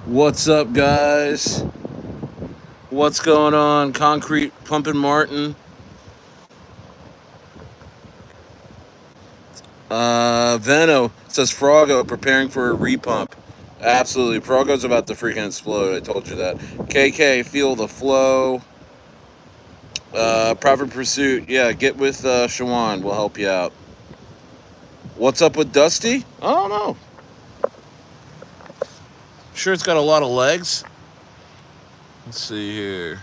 What's up, guys? What's going on? Concrete Pumping Martin. Veno says Froggo preparing for a repump. Absolutely. Froggo's about to freaking explode. I told you that. KK, feel the flow. Private Pursuit. Yeah, get with Shawan. We'll help you out. What's up with Dusty? I don't know. Sure, it's got a lot of legs. Let's see here.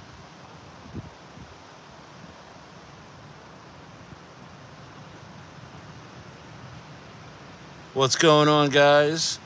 What's going on, guys?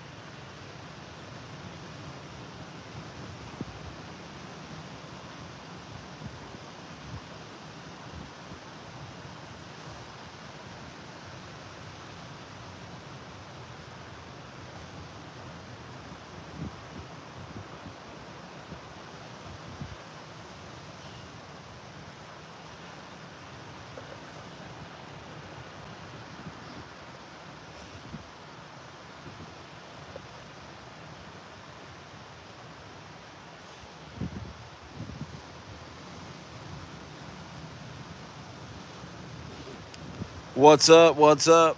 What's up? What's up?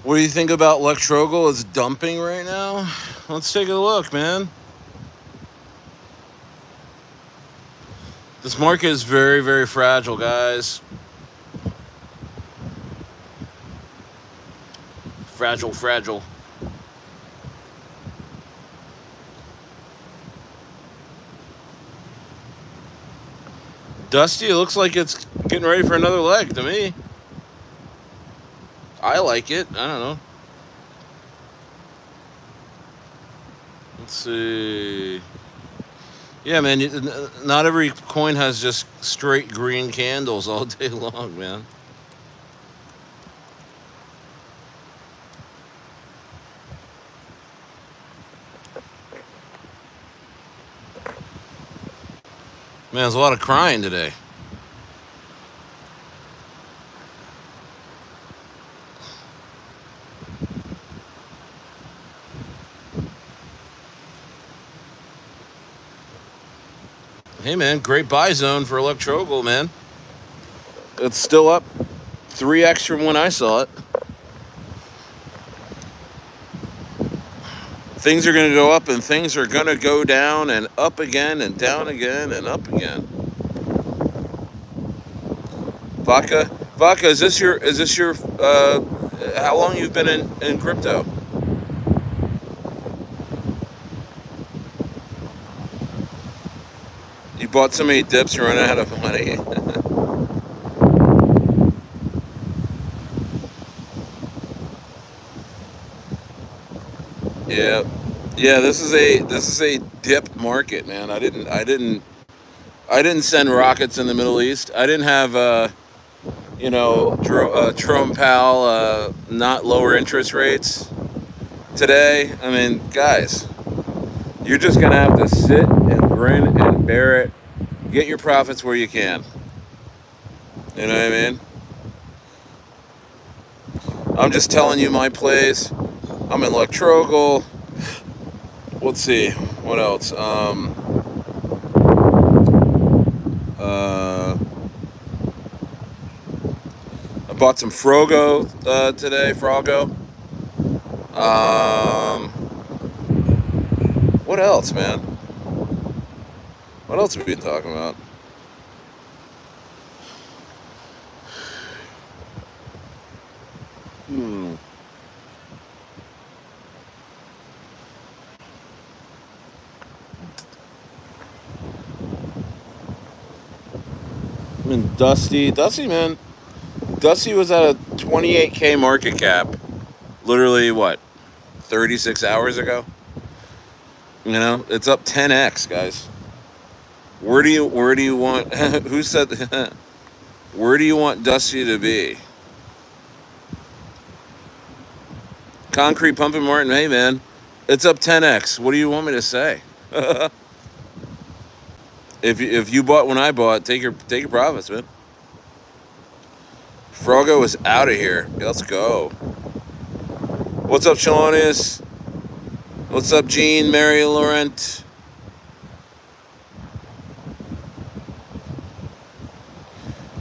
What do you think about Electrogal? It's dumping right now. Let's take a look, man. This market is very, very fragile, guys. Fragile, fragile. Dusty, it looks like it's getting ready for another leg to me. I like it. I don't know. Let's see. Yeah, man, not every coin has just straight green candles all day long, man. Man, there's a lot of crying today. Hey, man, great buy zone for Electrogal, man. It's still up 3x from when I saw it. Things are going to go up and things are going to go down and up again and down again and up again. Vodka, is this your, how long you've been in crypto? You bought so many dips, you're running out of money. Yeah, yeah. This is a dip market, man. I didn't send rockets in the Middle East. I didn't have Trump Powell not lower interest rates today. I mean, guys, you're just gonna have to sit and grin and bear it. Get your profits where you can. You know what I mean? I'm just telling you my plays. I'm in Electrogal. Let's see. What else? I bought some Froggo today. Froggo. What else, man? What else have we been talking about? I mean, Dusty, man. Dusty was at a 28K market cap, literally what, 36 hours ago. You know, it's up 10x, guys. Where do you want? Who said? Where do you want Dusty to be? Concrete Pumping Martin. Hey, man, it's up 10x. What do you want me to say? If you bought when I bought, take your profits, man. Froggo is out of here. Let's go. What's up, Shalonius? What's up, Jean, Mary Laurent?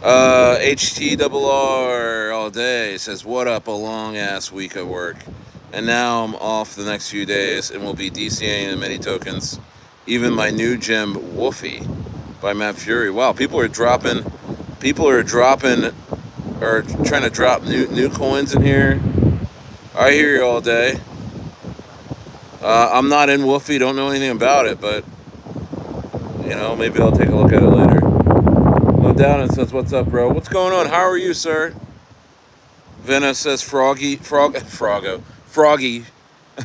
HTRR all day says, what up, a long ass week of work. And now I'm off the next few days and will be DCAing many tokens. Even my new gem, Woofy, by Matt Fury. Wow, people are dropping, or trying to drop new coins in here. I hear you all day. I'm not in Woofy, don't know anything about it, but, you know, maybe I'll take a look at it later. Go down and says, what's up, bro? What's going on? How are you, sir? Venna says, Froggo.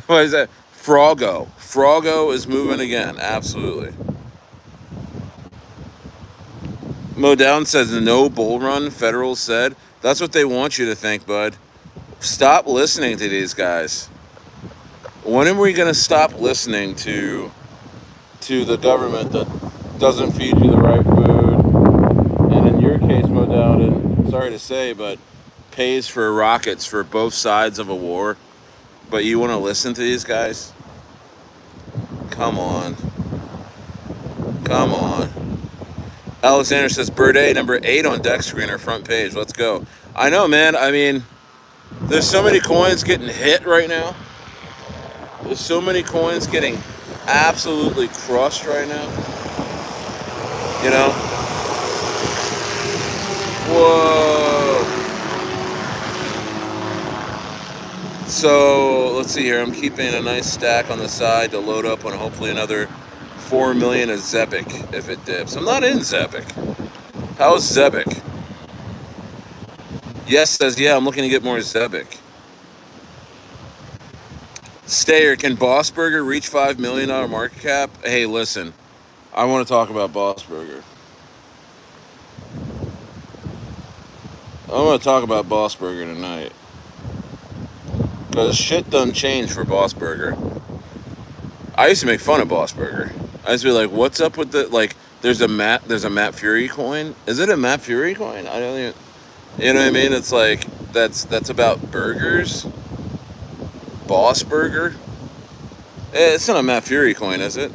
What is that? Froggo. Froggo is moving again. Absolutely. Mo Down says, no bull run, Federal said. That's what they want you to think, bud. Stop listening to these guys. When are we going to stop listening to the government that doesn't feed you the right food? And in your case, Mo Down, and sorry to say, but pays for rockets for both sides of a war. But you want to listen to these guys? Come on. Come on. Alexander says, Bird number 8 on deck screener, front page. Let's go. I know, man. I mean, there's so many coins getting hit right now. There's so many coins getting absolutely crushed right now. You know? Whoa. So, let's see here. I'm keeping a nice stack on the side to load up on hopefully another 4 million of Zebic if it dips. I'm not in Zebic. How's Zebic? Yes says, yeah, I'm looking to get more Zebic. Stayer, can Boss Burger reach $5 million market cap? Hey, listen, I want to talk about Boss Burger. I want to talk about Boss Burger tonight. Because shit done changed for Boss Burger. I used to make fun of Boss Burger. I used to be like, what's up with the, like, there's a Matt Fury coin? Is it a Matt Fury coin? I don't even, you know what I mean? It's like, that's about burgers. Boss Burger? It's not a Matt Fury coin, is it?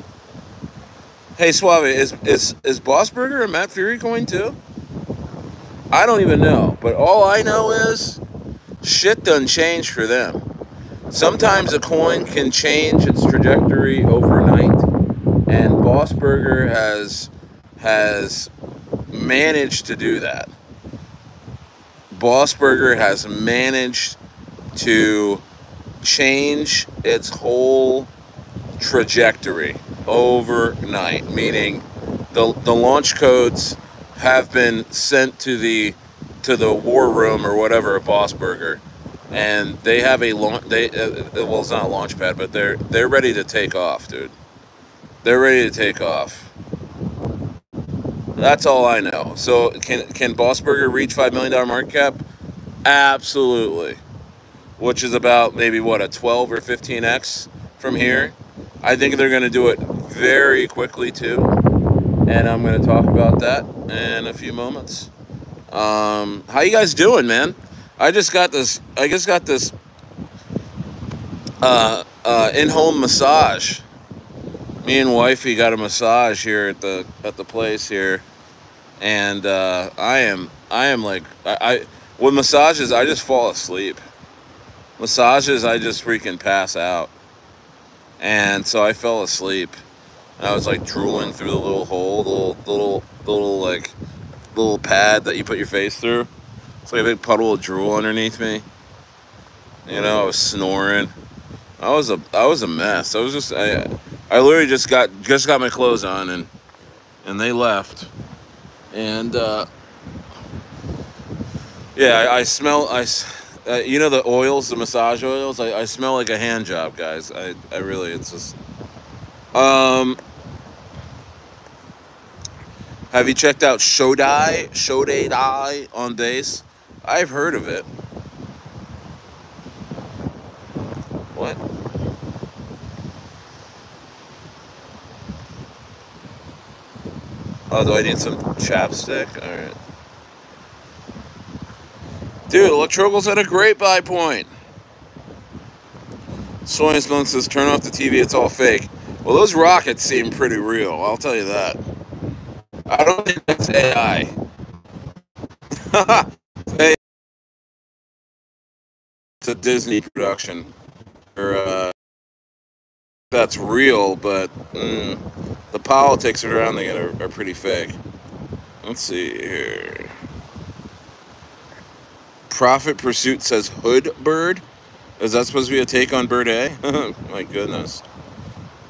Hey, Suave, is Boss Burger a Matt Fury coin too? I don't even know. But all I know is shit done changed for them. Sometimes a coin can change its trajectory overnight. And Boss Burger has managed to do that. Boss Burger has managed to change its whole trajectory overnight, meaning the launch codes have been sent to the war room or whatever at Boss Burger, and they have a well, it's not a launch pad, but they're ready to take off, dude. They're ready to take off. That's all I know. So can Boss Burger reach $5 million market cap? Absolutely. Which is about maybe what, a 12 or 15x from here. I think they're going to do it very quickly too, and I'm going to talk about that in a few moments. How you guys doing, man? I just got this in-home massage. Me and wifey got a massage here at the place here, and I am like, with massages I just fall asleep. Massages I just freaking pass out, and so I fell asleep. And I was like drooling through the little hole, the little pad that you put your face through. It's like a big puddle of drool underneath me. You know, I was snoring. I was a mess. I literally just got my clothes on and they left. And yeah, I smell you know the oils, the massage oils. I smell like a hand job, guys. I really, it's just. Have you checked out Shodai on base? I've heard of it. What? Oh, do I need some chapstick? All right. Dude, Electrogle's at a great buy point. Soyance Monk says, turn off the TV, it's all fake. Well, those rockets seem pretty real, I'll tell you that. I don't think that's AI. Hey, it's a Disney production. Or, that's real, but the politics around it are pretty fake. Let's see here. Profit Pursuit says Hood Bird. Is that supposed to be a take on Bird A? My goodness.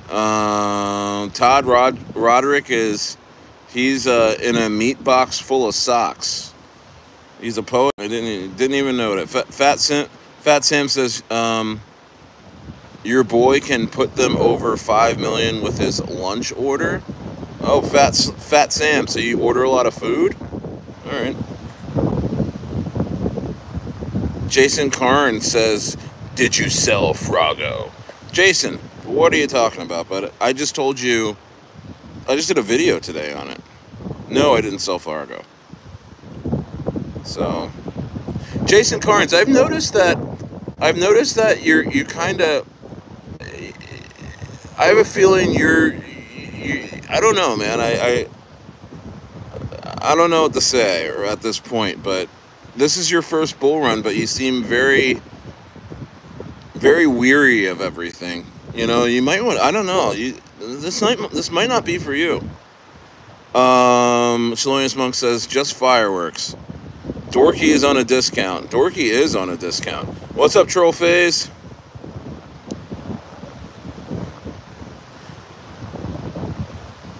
Todd Roderick he's in a meat box full of socks. He's a poet. I didn't even know it. Fat Sam says your boy can put them over 5 million with his lunch order. Oh, Fat Sam. So you order a lot of food? All right. Jason Karn says, did you sell Froggo? Jason, what are you talking about? But I just told you, I just did a video today on it. No, I didn't sell Fargo. So, Jason Carnes, I've noticed that you kind of, I have a feeling I don't know, man. I don't know what to say at this point, but this is your first bull run, but you seem very, very weary of everything. You know, you might want, I don't know, this might not be for you. Shalonius Monk says, just fireworks. Dorky is on a discount. Dorky is on a discount. What's up, Troll Phase?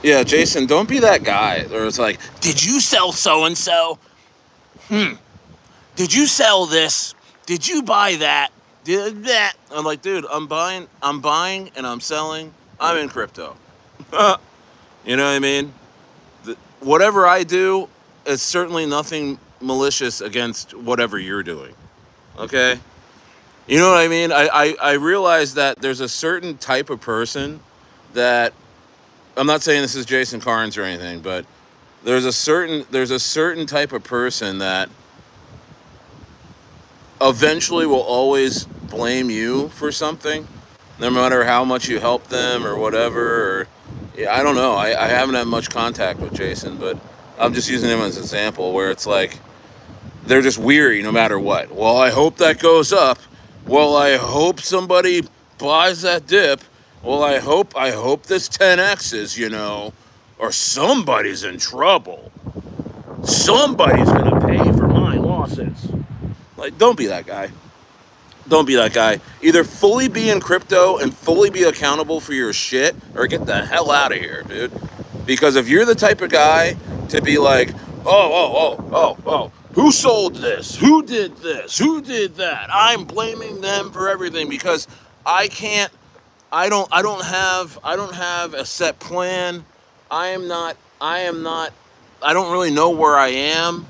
Yeah, Jason, don't be that guy. Or it's like, did you sell so-and-so? Did you sell this? Did you buy that? Did that? I'm like, dude, I'm buying and I'm selling. I'm in crypto. You know what I mean? Whatever I do is certainly nothing malicious against whatever you're doing. Okay? You know what I mean? I realize that there's a certain type of person that, I'm not saying this is Jason Carnes or anything, but there's a certain type of person that eventually will always blame you for something, no matter how much you help them or whatever. Or, yeah, I don't know. I haven't had much contact with Jason, but I'm just using him as an example where it's like they're just weary no matter what. Well, I hope that goes up. Well, I hope somebody buys that dip. Well, I hope this 10X's, you know, or somebody's in trouble. Somebody's gonna pay for my losses. Like, don't be that guy. Don't be that guy. Either fully be in crypto and fully be accountable for your shit, or get the hell out of here, dude. Because if you're the type of guy to be like, oh, who sold this? Who did this? Who did that? I'm blaming them for everything because I don't have a set plan. I don't really know where I am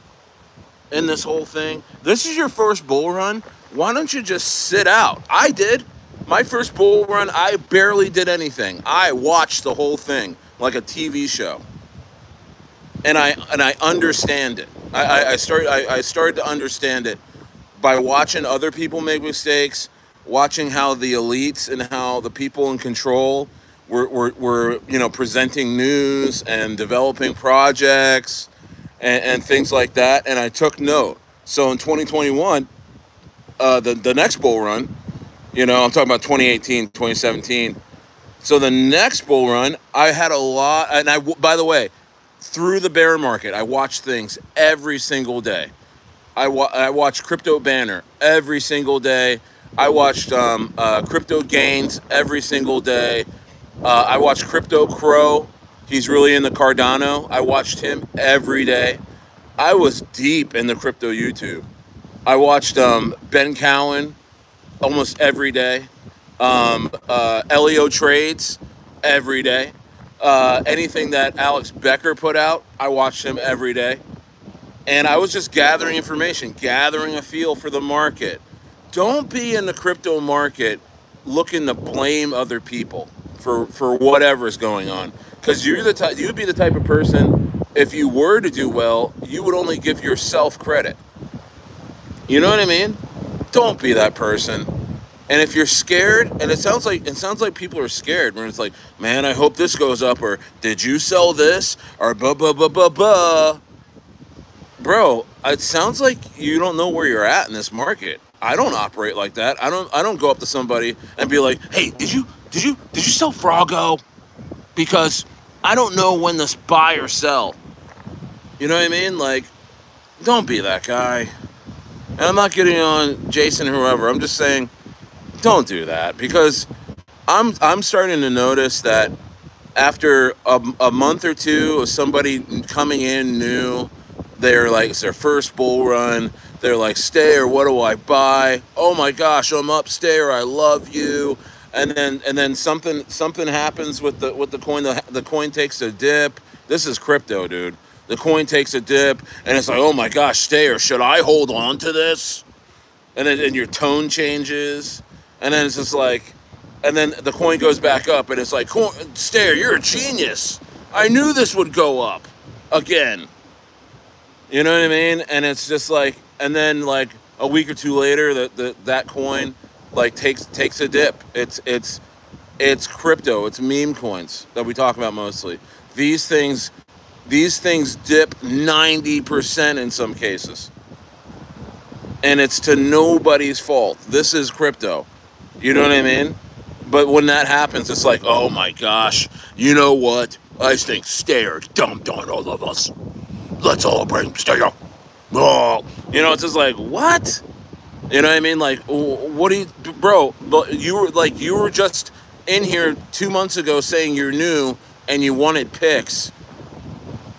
in this whole thing. This is your first bull run. Why don't you just sit out? I did. My first bull run, I barely did anything. I watched the whole thing like a TV show. And I understand it. I started to understand it by watching other people make mistakes, watching how the elites and how the people in control were you know, presenting news and developing projects and things like that, and I took note. So in 2021, the next bull run, you know, I'm talking about 2018, 2017. So the next bull run, I had a lot, and by the way, through the bear market, I watched things every single day. I watched Crypto Banner every single day. I watched Crypto Gains every single day. I watched Crypto Crow. He's really into Cardano. I watched him every day. I was deep in the crypto YouTube. I watched Ben Cowan almost every day. Elio Trades every day. Anything that Alex Becker put out, I watched him every day. And I was just gathering information, gathering a feel for the market. Don't be in the crypto market looking to blame other people for whatever's going on. Because you'd be the type of person, if you were to do well, you would only give yourself credit. You know what I mean? Don't be that person. And if you're scared, and it sounds like people are scared when it's like, man, I hope this goes up, or did you sell this, or blah blah blah blah blah. Bro, it sounds like you don't know where you're at in this market. I don't operate like that. I don't go up to somebody and be like, hey, did you sell Froggo? Because I don't know when this buy or sell. You know what I mean? Like, don't be that guy. And I'm not getting on Jason or whoever. I'm just saying, don't do that, because I'm starting to notice that after a month or two of somebody coming in new, they're like, it's their first bull run. They're like, Stayer, what do I buy? Oh my gosh, I'm up, Stayer, I love you. And then something happens with the coin. The coin takes a dip. This is crypto, dude. The coin takes a dip, and it's like, oh my gosh, Stayer, should I hold on to this? And your tone changes, and then it's just like, and then the coin goes back up, and it's like, Stayer, you're a genius. I knew this would go up again. You know what I mean? And it's just like, and then like a week or two later, that coin like takes a dip. It's crypto. It's meme coins that we talk about mostly. These things dip 90% in some cases, and it's to nobody's fault. This is crypto. You know what I mean? But when that happens, it's like, oh my gosh, you know what? I think Stayer dumped on all of us. Let's all bring Stayer. Oh, it's just like, what? You know what I mean? Like, what do you, bro? You were just in here 2 months ago saying you're new and you wanted picks.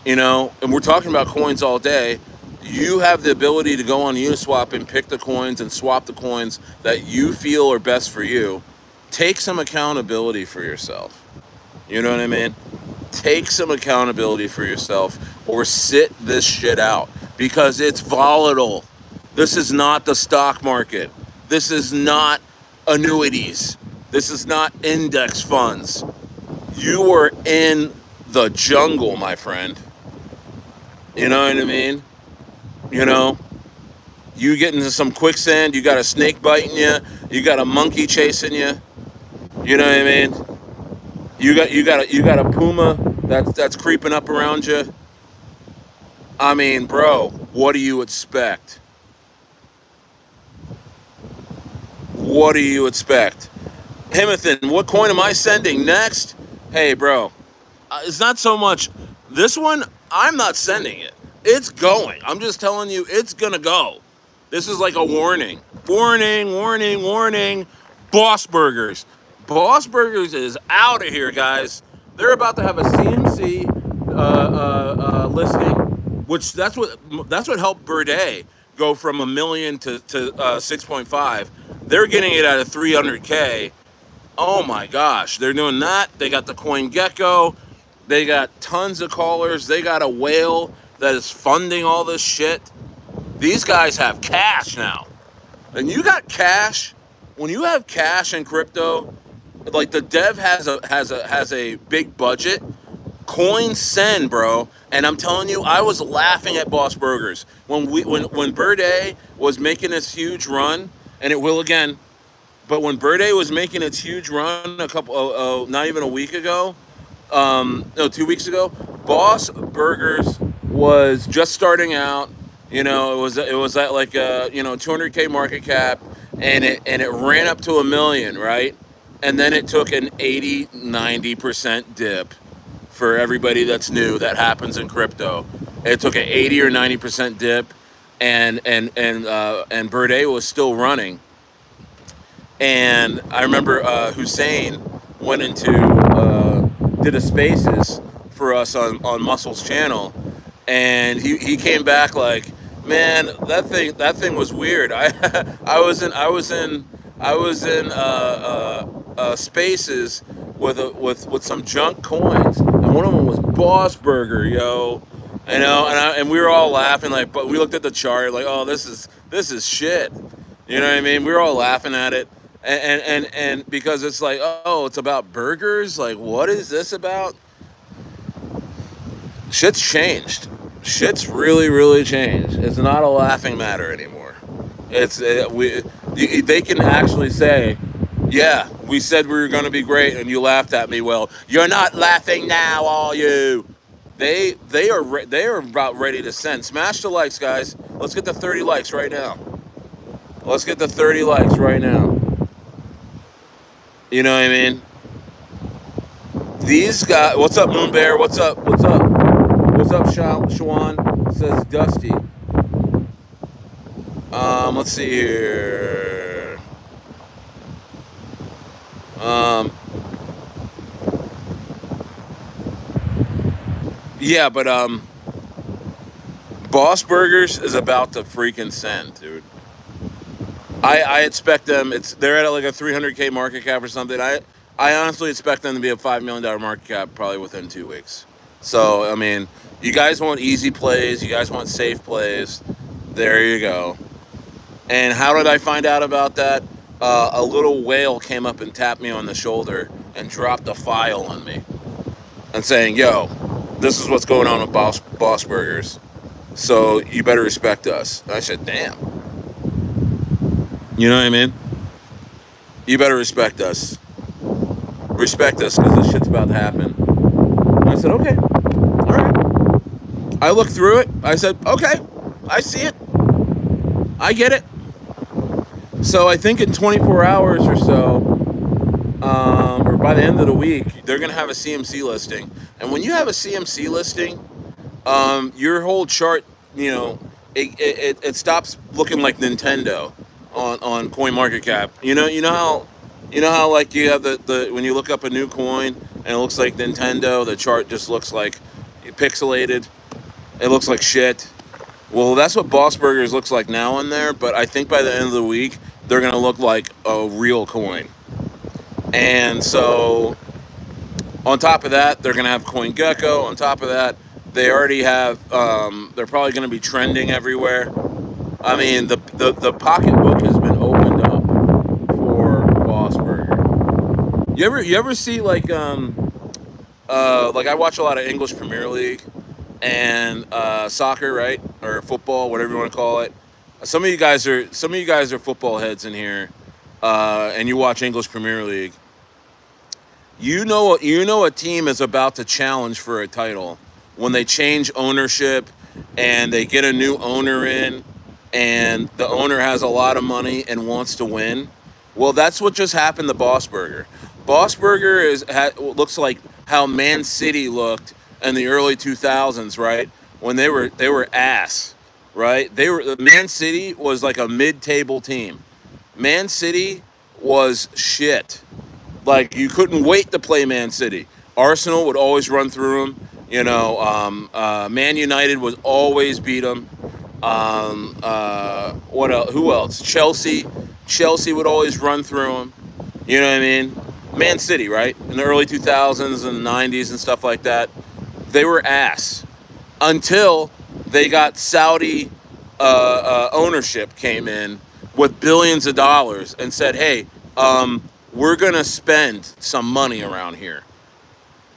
And we're talking about coins all day. You have the ability to go on Uniswap and pick the coins and swap the coins that you feel are best for you. Take some accountability for yourself. You know what I mean? Take some accountability for yourself, or sit this shit out, because it's volatile. This is not the stock market. This is not annuities. This is not index funds. You are in the jungle, my friend. You know what I mean? You get into some quicksand, you got a snake biting you, you got a monkey chasing you. You know what I mean? You got a puma that's creeping up around you. I mean, bro, what do you expect? What do you expect? Himathan, what coin am I sending next? Hey, bro, it's not so much this one. I'm not sending it. It's going. I'm just telling you, it's gonna go. This is like a warning. Warning, warning, warning. Boss Burgers. Boss Burgers is out of here, guys. They're about to have a CMC listing, which that's what helped Birday go from $1 million to 6.5. They're getting it at a 300K. Oh my gosh, they're doing that. They got the CoinGecko. They got tons of callers. They got a whale that is funding all this shit. These guys have cash now. And you got cash. When you have cash in crypto, like the dev has a big budget. Coins send, bro. And I'm telling you, I was laughing at Boss Burgers when Birday was making this huge run, and it will again. But when Birday was making its huge run not even a week ago, no, 2 weeks ago, Boss Burgers was just starting out. It was at like a 200K market cap, and it ran up to $1 million, right? And then it took an 80-90% dip. For everybody that's new, that happens in crypto. It took an 80 or 90% dip, and Birday was still running. And I remember Hussein went did a Spaces for us on Muscle's channel, and he came back like, man, that thing was weird. I was in Spaces with some junk coins, and one of them was Boss Burger, yo. And we were all laughing, like, but we looked at the chart like, oh, this is shit. You know what I mean? We were all laughing at it, and because it's like, oh, it's about burgers. Like, what is this about? Shit's changed. Shit's really, really changed. It's not a laughing matter anymore. They can actually say, yeah, we said we were going to be great and you laughed at me. Well, you're not laughing now, are you? They are about ready to send. Smash the likes, guys. Let's get the 30 likes right now. Let's get the 30 likes right now. You know what I mean? These guys. What's up, Moon Bear? What's up? What's up? What's up, Shawan? Says Dusty. Let's see here. Yeah, but Boss Burgers is about to freaking send, dude. I expect them. They're at like a 300K market cap or something. I honestly expect them to be a $5 million market cap probably within 2 weeks. So I mean, you guys want easy plays. You guys want safe plays. There you go. And how did I find out about that? A little whale came up and tapped me on the shoulder and dropped a file on me and saying, "Yo, this is what's going on with Boss Burgers. So you better respect us." And I said, "Damn." You know what I mean? You better respect us. Respect us because this shit's about to happen. And I said, okay. All right. I looked through it. I said, okay. I see it. I get it. So I think in 24 hours or so, or by the end of the week, they're going to have a CMC listing. And when you have a CMC listing, your whole chart, you know, it stops looking like Nintendo on CoinMarketCap. You know how like you have the when you look up a new coin and it looks like Nintendo, the chart just looks like pixelated. It looks like shit. Well, that's what Boss Burgers looks like now in there, but I think by the end of the week they're gonna look like a real coin. And so on top of that, they're gonna have CoinGecko. On top of that, they already have they're probably gonna be trending everywhere. I mean, the pocketbook has been opened up for Boss Burger. You ever see like I watch a lot of English Premier League and soccer, right, or football, whatever you want to call it. Some of you guys are football heads in here, and you watch English Premier League. You know a team is about to challenge for a title when they change ownership and they get a new owner in, and the owner has a lot of money and wants to win. Well, that's what just happened to Boss Burger. Boss Burger looks like how Man City looked in the early 2000s, right? When they were ass, right? Man City was like a mid-table team. Man City was shit. Like, you couldn't wait to play Man City. Arsenal would always run through them. You know, Man United would always beat them. What else? Who else? Chelsea would always run through them. You know what I mean? Man City, right? In the early 2000s and 90s and stuff like that, they were ass until they got Saudi ownership came in with billions of dollars and said, "Hey, we're gonna spend some money around here."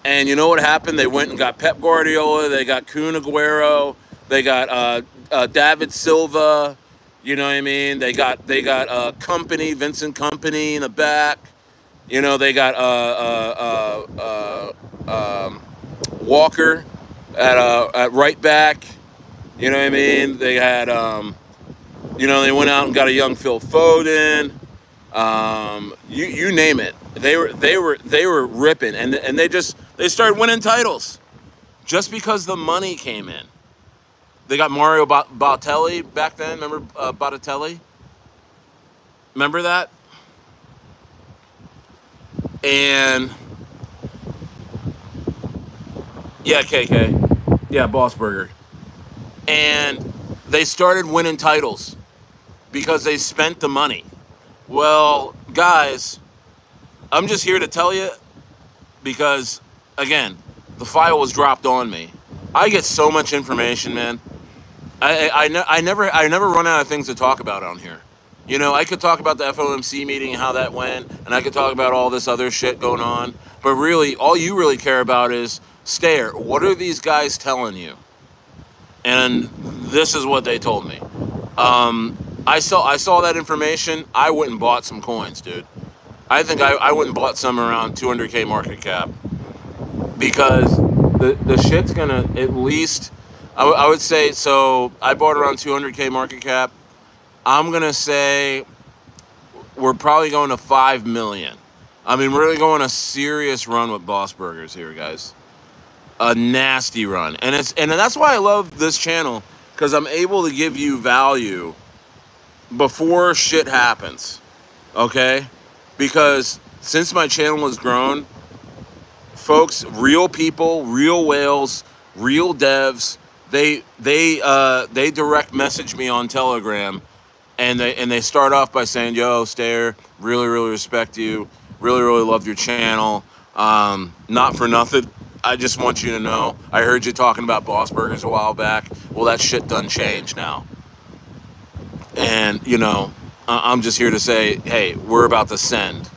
And you know what happened? They went and got Pep Guardiola. They got Kun Aguero. They got David Silva. You know what I mean? They got Company, Vincent Company in the back. You know, they got Walker at right back. You know what I mean? They had they went out and got a young Phil Foden. You name it. They were ripping, and they started winning titles just because the money came in. They got Mario Balotelli back then. Remember Balotelli? Remember that? And yeah, KK. Yeah, Boss Burger. And they started winning titles because they spent the money. Well, guys, I'm just here to tell you because, again, the file was dropped on me. I get so much information, man. I never run out of things to talk about on here. You know, I could talk about the FOMC meeting and how that went, and I could talk about all this other shit going on. But really, all you really care about is, Stair, what are these guys telling you? And this is what they told me. I saw that information. I went and bought some coins, dude. I think I went and bought some around 200K market cap because the shit's gonna at least. I would say so. I bought around 200K market cap. I'm gonna say we're probably going to 5 million. I mean, we're really going a serious run with Boss Burgers here, guys. A nasty run, and that's why I love this channel because I'm able to give you value before shit happens. Okay, because since my channel has grown, folks, real people, real whales, real devs, they direct message me on Telegram, and they start off by saying, "Yo, Stair, really respect you, really love your channel. Not for nothing, I just want you to know, I heard you talking about Boss Burgers a while back. Well, that shit done changed now, and you know, I'm just here to say, hey, we're about to send.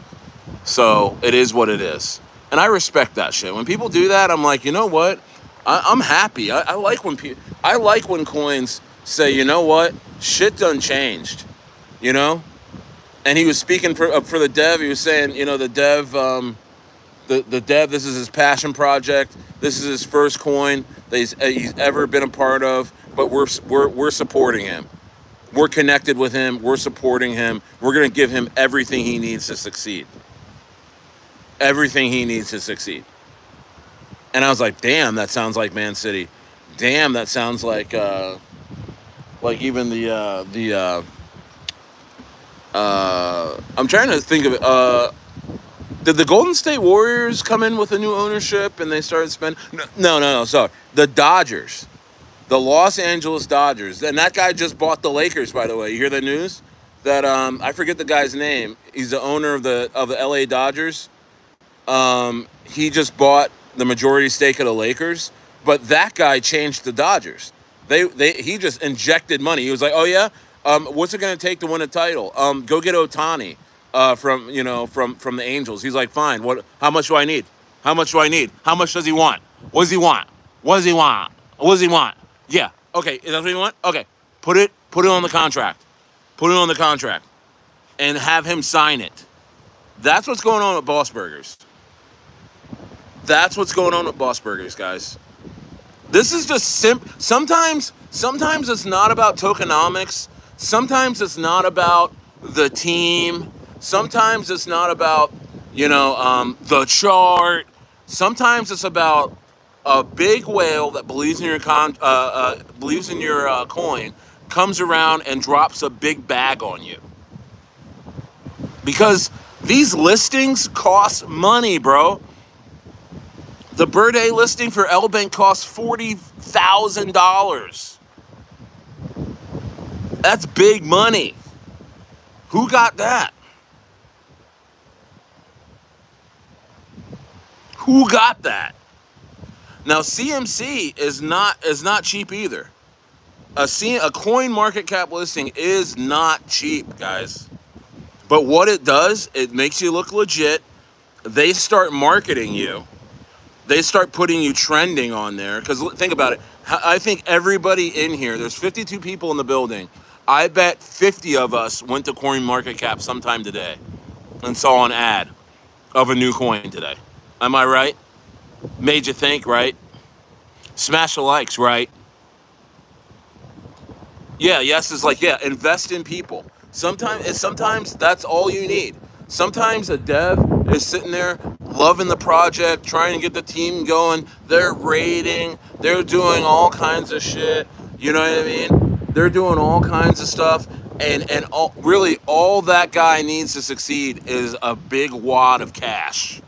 So it is what it is." And I respect that shit. When people do that, I'm like, you know what? I'm happy. I like when I like when coins say, you know what? Shit done changed. You know? And he was speaking for the dev. He was saying, you know, the dev, the dev. This is his passion project. This is his first coin that he's ever been a part of. But we're supporting him. We're connected with him. We're supporting him. We're gonna give him everything he needs to succeed. Everything he needs to succeed. And I was like, damn, that sounds like Man City. Damn, that sounds like even I'm trying to think of it. Did the Golden State Warriors come in with a new ownership and they started spending? No. Sorry, the Dodgers, the Los Angeles Dodgers, and that guy just bought the Lakers. By the way, you hear the news that I forget the guy's name. He's the owner of the LA Dodgers. He just bought the majority stake of the Lakers, but that guy changed the Dodgers. He just injected money. He was like, oh yeah, what's it gonna take to win a title? Go get Ohtani from the Angels. He's like, fine. How much do I need? How much do I need? How much does he want? What does he want? What does he want? What does he want? Yeah. Okay. Is that what you want? Okay. Put it on the contract. Put it on the contract, and have him sign it. That's what's going on with Boss Burgers. That's what's going on with Boss Burgers, guys. This is just sometimes it's not about tokenomics. Sometimes it's not about the team. Sometimes it's not about, the chart. Sometimes it's about a big whale that believes in your coin, comes around and drops a big bag on you. Because these listings cost money, bro. The Bird A listing for LBank costs $40,000. That's big money. Who got that? Who got that? Now CMC is not cheap either. A coin market cap listing is not cheap, guys. But what it does, it makes you look legit. They start marketing you. They start putting you trending on there. Because think about it. I think everybody in here, there's 52 people in the building. I bet 50 of us went to CoinMarketCap sometime today and saw an ad of a new coin today. Am I right? Made you think, right? Smash the likes, right? Yeah, yes is like, yeah, invest in people. Sometimes that's all you need. Sometimes a dev is sitting there loving the project, trying to get the team going. They're raiding. They're doing all kinds of shit. You know what I mean? They're doing all kinds of stuff. And really all that guy needs to succeed is a big wad of cash.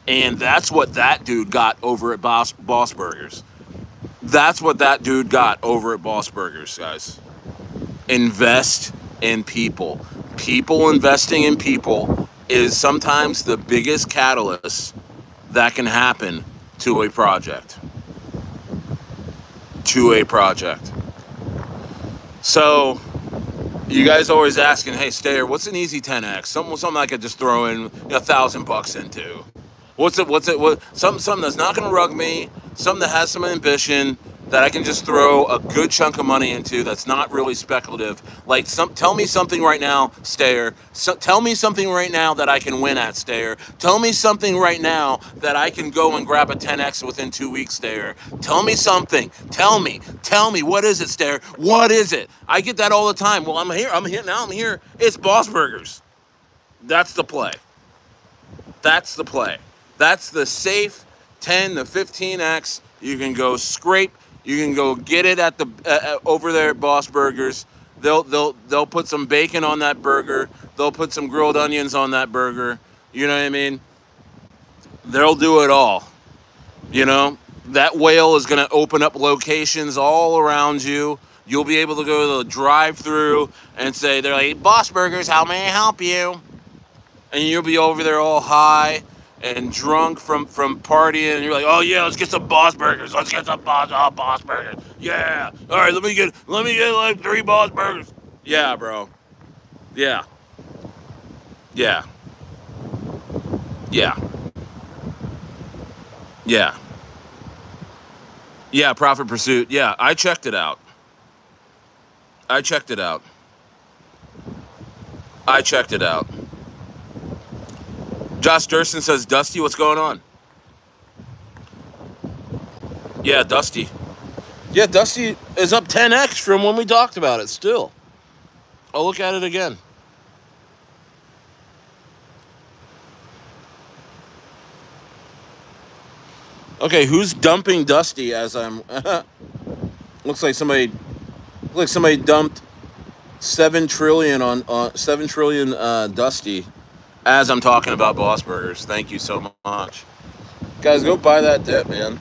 And that's what that dude got over at Boss Burgers. That's what that dude got over at Boss Burgers, guys. Invest in people. People investing in people is sometimes the biggest catalyst that can happen to a project. So, you guys always asking, hey, Stair, what's an easy 10x? Something I could just throw in $1,000 into. Something that's not going to rug me, something that has some ambition, that I can just throw a good chunk of money into that's not really speculative. Like, tell me something right now, Stayer. Tell me something right now that I can win at, Stayer. Tell me something right now that I can go and grab a 10x within 2 weeks, Stayer. Tell me something. Tell me. What is it, Stayer? What is it? I get that all the time. Well, I'm here. It's Boss Burgers. That's the play. That's the play. That's the safe 10 to 15x. You can go scrape. You can go get it at the over there at Boss Burgers. They'll put some bacon on that burger. They'll put some grilled onions on that burger. You know what I mean? They'll do it all. You know, that whale is going to open up locations all around you. You'll be able to go to the drive-through and say, they're like, Boss Burgers, how may I help you? And you'll be over there all high and drunk from partying, and you're like, oh yeah, let's get some Boss Burgers. Let's get some Boss Burgers. Yeah. All right, let me get like 3 Boss Burgers. Yeah, bro. Yeah. Yeah. Yeah. Yeah. Yeah, Profit Pursuit. Yeah, I checked it out. Josh Durston says, Dusty, what's going on? Yeah, Dusty. Yeah, Dusty is up 10x from when we talked about it still. I'll look at it again. Okay, who's dumping Dusty as I'm... looks like somebody dumped 7 trillion on 7 trillion Dusty as I'm talking about Boss Burgers. Thank you so much. Guys, go buy that dip, man.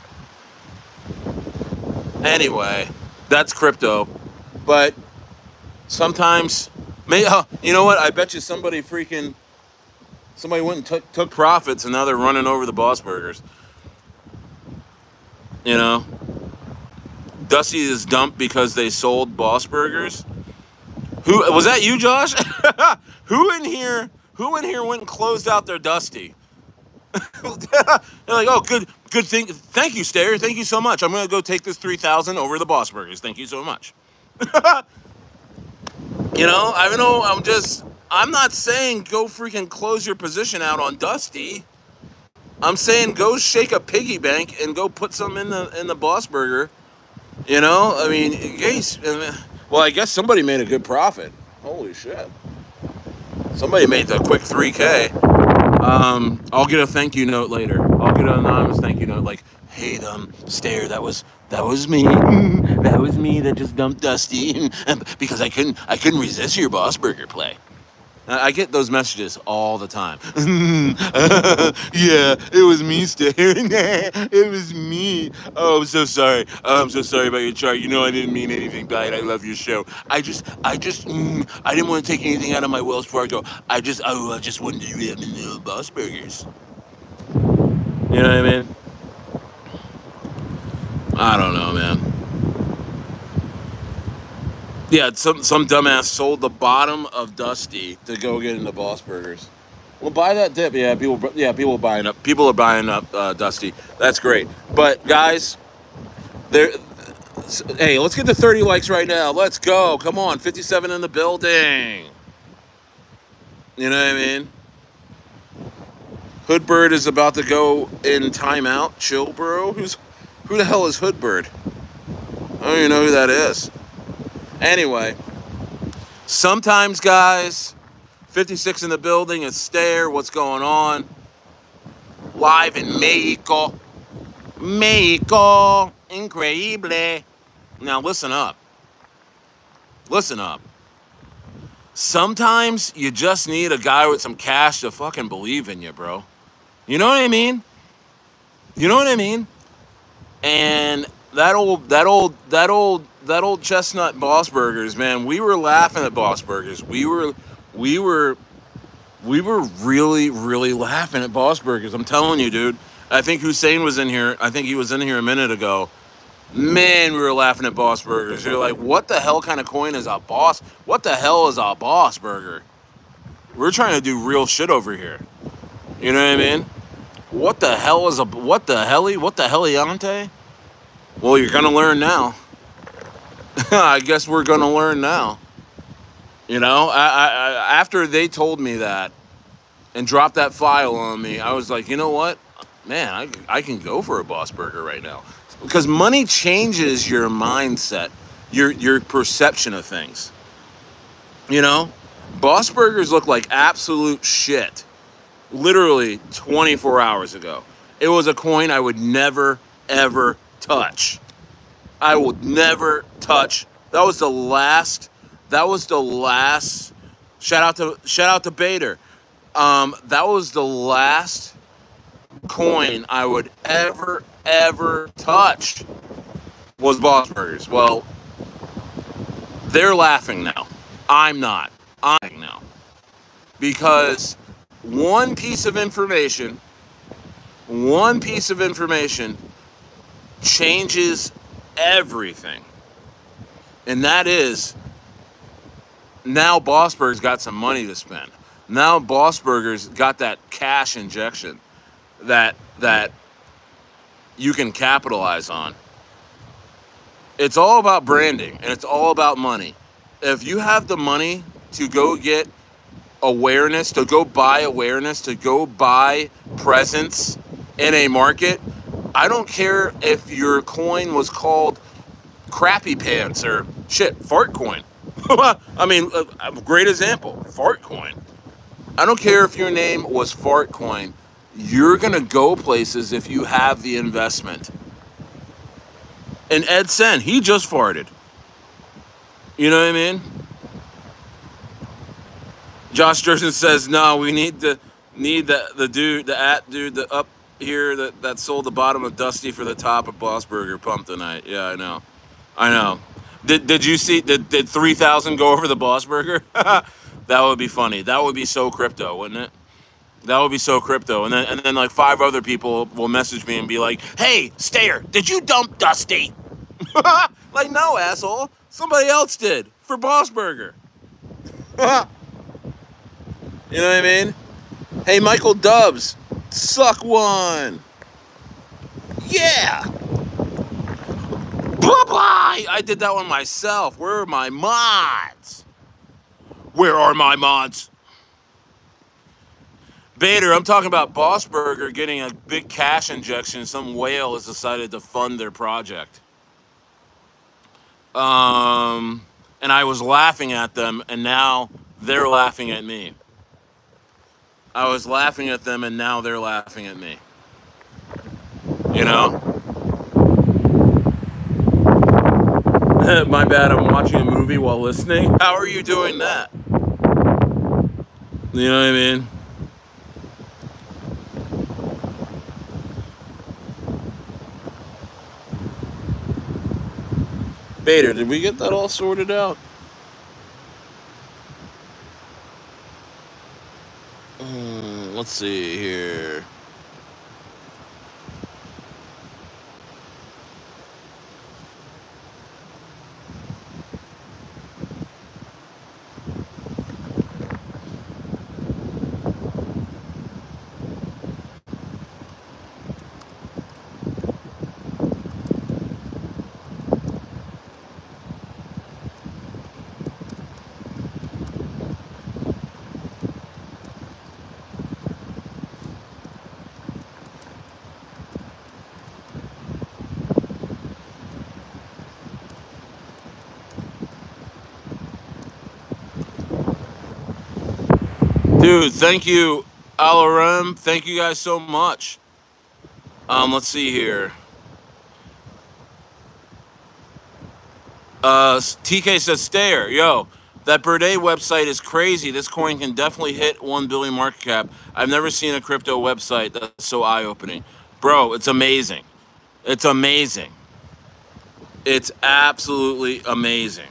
Anyway, that's crypto. But sometimes, you know what? I bet you somebody went and took profits and now they're running over the Boss Burgers. You know? Dusty is dumped because they sold Boss Burgers. Who was that? You, Josh? Who in here went and closed out their Dusty? They're like, oh, good thing. Thank you, Stayer. Thank you so much. I'm gonna go take this 3,000 over the Boss Burgers. Thank you so much. You know, I know. I'm not saying go freaking close your position out on Dusty. I'm saying go shake a piggy bank and go put some in the Boss Burger. You know, I mean, well, I guess somebody made a good profit. Holy shit. Somebody made the quick 3K. I'll get a thank you note later. I'll get an anonymous thank you note like, hey, Stayer, that was me. That was me that just dumped Dusty because I couldn't resist your Boss Burger play. I get those messages all the time. Yeah, it was me, Stayer. It was me. Oh, I'm so sorry. I'm so sorry about your chart. You know I didn't mean anything by it. I love your show. I didn't want to take anything out of my Wells Fargo. I just wanted to read the Boss Burgers. You know what I mean? I don't know, man. Yeah, some dumbass sold the bottom of Dusty to go get into Boss Burgers. Well, buy that dip. Yeah, people buying up. People are buying up Dusty. That's great. But guys, hey, let's get to 30 likes right now. Let's go. Come on, 57 in the building. You know what I mean? Hoodbird is about to go in timeout. Chill, bro. Who the hell is Hoodbird? I don't even know who that is. Anyway, sometimes, guys, 56 in the building, it's Stayer. What's going on? Live in Mexico. Mexico. Increíble. Now, listen up. Listen up. Sometimes you just need a guy with some cash to fucking believe in you, bro. You know what I mean? You know what I mean? And that old chestnut Boss Burgers, man, we were laughing at Boss Burgers. We were really, really laughing at Boss Burgers. I'm telling you, dude. I think Hussein was in here. I think he was in here a minute ago. Man, we were laughing at Boss Burgers. You're like, what the hell kind of coin is a Boss? What the hell is a Boss Burger? We're trying to do real shit over here. You know what I mean? What the hell is what the helliante? Well, you're gonna learn now. I guess we're gonna learn now. You know, after they told me that and dropped that file on me, I was like, you know what, man, I can go for a Boss Burger right now because money changes your mindset, your perception of things. You know, Boss Burgers look like absolute shit. Literally 24 hours ago, it was a coin I would never ever touch. I would never touch. That was the last. That was the last. Shout out to Bader. That was the last coin I would ever touch was Boss Burgers. Well, they're laughing now. I'm not. I'm laughing now because one piece of information, one piece of information changes everything, and that is now Boss Burgers got some money to spend. Now Boss Burgers got that cash injection that you can capitalize on. It's all about branding and it's all about money. If you have the money to go get awareness, to go buy presence in a market, I don't care if your coin was called Crappy Pants or shit, Fart Coin. I mean, a great example, Fart Coin. I don't care if your name was Fart Coin. You're going to go places if you have the investment. And Ed Sen, he just farted. You know what I mean? Josh Jerson says, no, we need the dude that up here that sold the bottom of Dusty for the top of Boss Burger pump tonight. Yeah, I know. Did you see, did 3,000 go over the Boss Burger? That would be funny. That would be so crypto, wouldn't it? That would be so crypto. And then like 5 other people will message me and be like, hey, Stayer, did you dump Dusty? Like, no, asshole. Somebody else did for Boss Burger. You know what I mean? Hey, Michael Dubs, suck one. Yeah. Bye-bye. I did that one myself. Where are my mods? Where are my mods? Bader, I'm talking about Boss Burger getting a big cash injection. Some whale has decided to fund their project. And I was laughing at them, and now they're laughing at me. I was laughing at them, and now they're laughing at me. You know? My bad, I'm watching a movie while listening. How are you doing that? You know what I mean? Bader, did we get that all sorted out? Let's see here. Dude, thank you, Alaram. Thank you guys so much. Let's see here. TK says, Stayer, yo, that Birday website is crazy. This coin can definitely hit 1 billion market cap. I've never seen a crypto website that's so eye-opening. Bro, it's amazing. It's amazing. It's absolutely amazing.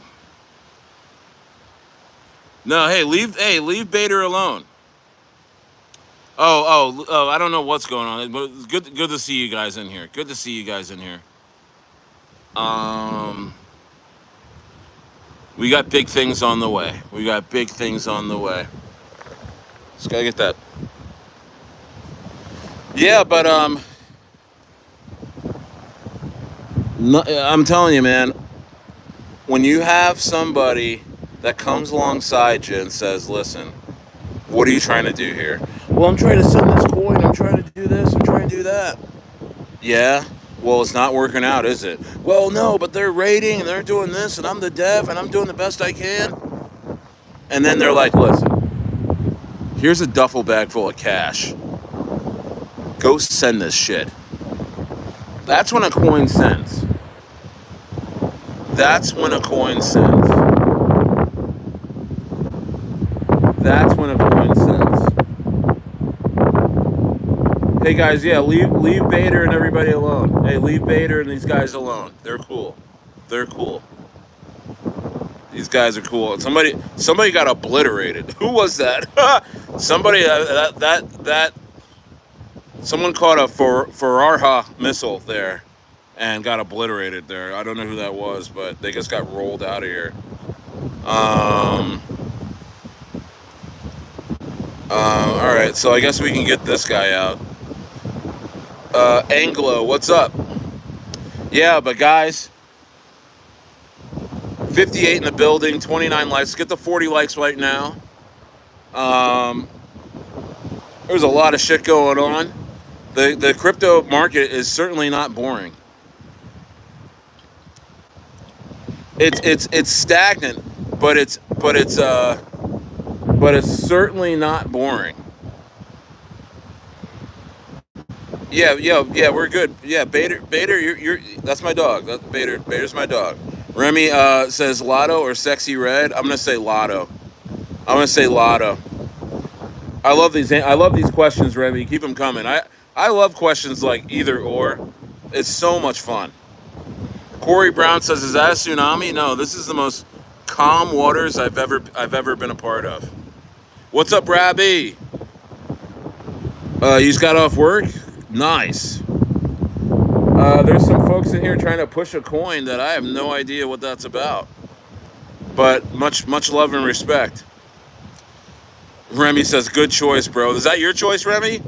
No, hey, leave Bader alone. Oh, I don't know what's going on, but it's good to see you guys in here. Good to see you guys in here. We got big things on the way. We got big things on the way. Just gotta get that. Yeah, but No, I'm telling you, man, when you have somebody that comes alongside you and says, listen, what are you trying to do here? Well, I'm trying to sell this coin. I'm trying to do this. I'm trying to do that. Yeah. Well, it's not working out, is it? Well, no, but they're rating and they're doing this and I'm the dev and I'm doing the best I can. And then they're like, listen, here's a duffel bag full of cash. Go send this shit. That's when a coin sends. That's when a coin sends. That's when a coin sends. Hey guys, yeah, leave Bader and everybody alone. Hey, leave Bader and these guys alone. They're cool. They're cool. These guys are cool. Somebody got obliterated. Who was that? Somebody that someone caught a Fararha missile there and got obliterated there. I don't know who that was, but they just got rolled out of here. All right, so I guess we can get this guy out. Anglo, what's up? Yeah, but guys, 58 in the building, 29 likes. Get the 40 likes right now. There's a lot of shit going on. The crypto market is certainly not boring. It's stagnant, but it's certainly not boring. Yeah, we're good. Yeah, Bader, you're that's my dog. Bader's my dog. Remy says Lotto or Sexy Red. I'm gonna say Lotto. I love these questions, Remy. Keep them coming. I love questions like either or. It's so much fun. Corey Brown says, "Is that a tsunami?" No, this is the most calm waters I've ever been a part of. What's up, Rabbi? You just got off work? Nice. There's some folks in here trying to push a coin that I have no idea what that's about. But much love and respect. Remy says, good choice, bro. Is that your choice, Remy?